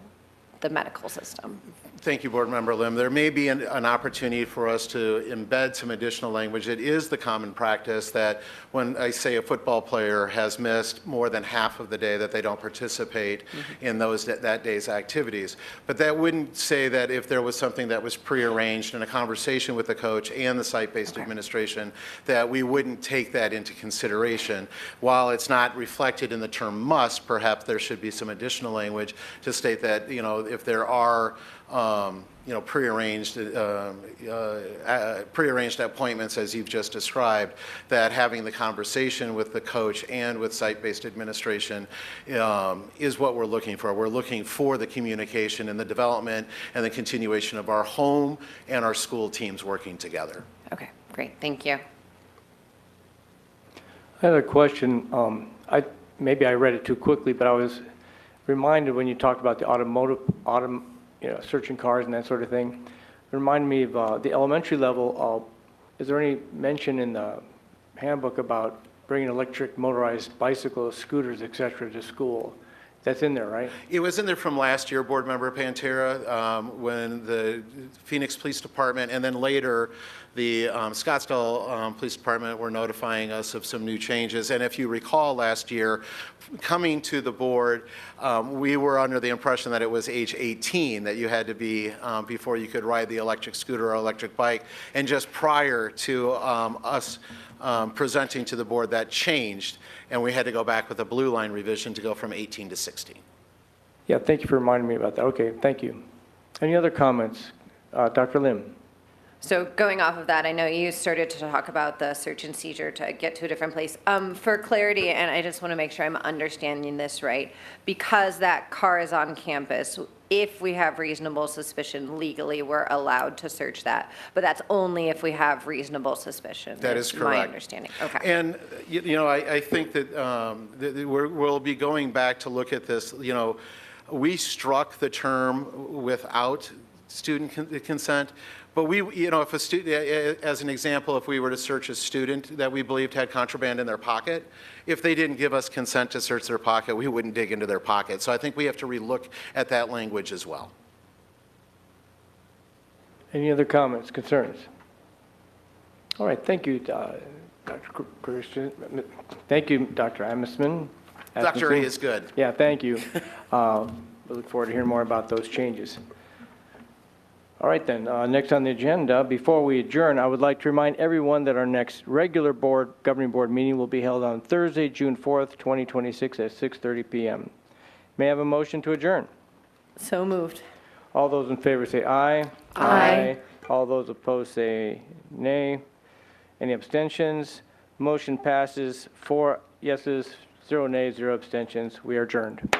the medical system. Thank you, Board Member Lim. There may be an opportunity for us to embed some additional language. It is the common practice that when I say a football player has missed more than half of the day that they don't participate in that day's activities. But that wouldn't say that if there was something that was prearranged in a conversation with the coach and the site-based administration, that we wouldn't take that into consideration. While it's not reflected in the term must, perhaps there should be some additional language to state that, if there are prearranged appointments, as you've just described, that having the conversation with the coach and with site-based administration is what we're looking for. We're looking for the communication and the development and the continuation of our home and our school teams working together. Okay, great, thank you. I had a question. Maybe I read it too quickly, but I was reminded when you talked about the searching cars and that sort of thing. It reminded me of the elementary level. Is there any mention in the handbook about bringing electric motorized bicycles, scooters, et cetera, to school? That's in there, right? It was in there from last year, Board Member Pantera, when the Phoenix Police Department and then later the Scottsdale Police Department were notifying us of some new changes. And if you recall last year, coming to the board, we were under the impression that it was age 18 that you had to be before you could ride the electric scooter or electric bike. And just prior to us presenting to the board, that changed, and we had to go back with a blue line revision to go from 18 to 16. Yeah, thank you for reminding me about that. Okay, thank you. Any other comments? Dr. Lim. So going off of that, I know you started to talk about the search and seizure to get to a different place. For clarity, and I just want to make sure I'm understanding this right, because that car is on campus, if we have reasonable suspicion legally, we're allowed to search that. But that's only if we have reasonable suspicion. That is correct. My understanding. Okay. And, I think that we'll be going back to look at this. We struck the term without student consent. But if a student, as an example, if we were to search a student that we believed had contraband in their pocket, if they didn't give us consent to search their pocket, we wouldn't dig into their pocket. So I think we have to relook at that language as well. Any other comments, concerns? All right, thank you, Dr. Christian. Thank you, Dr. Amesman. Dr. A is good. Yeah, thank you. We look forward to hearing more about those changes. All right then, next on the agenda, before we adjourn, I would like to remind everyone that our next regular governing board meeting will be held on Thursday, June 4th, 2026 at 6:30 p.m. May I have a motion to adjourn? So moved. All those in favor say aye. Aye. All those opposed say nay. Any abstentions? Motion passes 4 yeses, 0 nays, 0 abstentions. We are adjourned.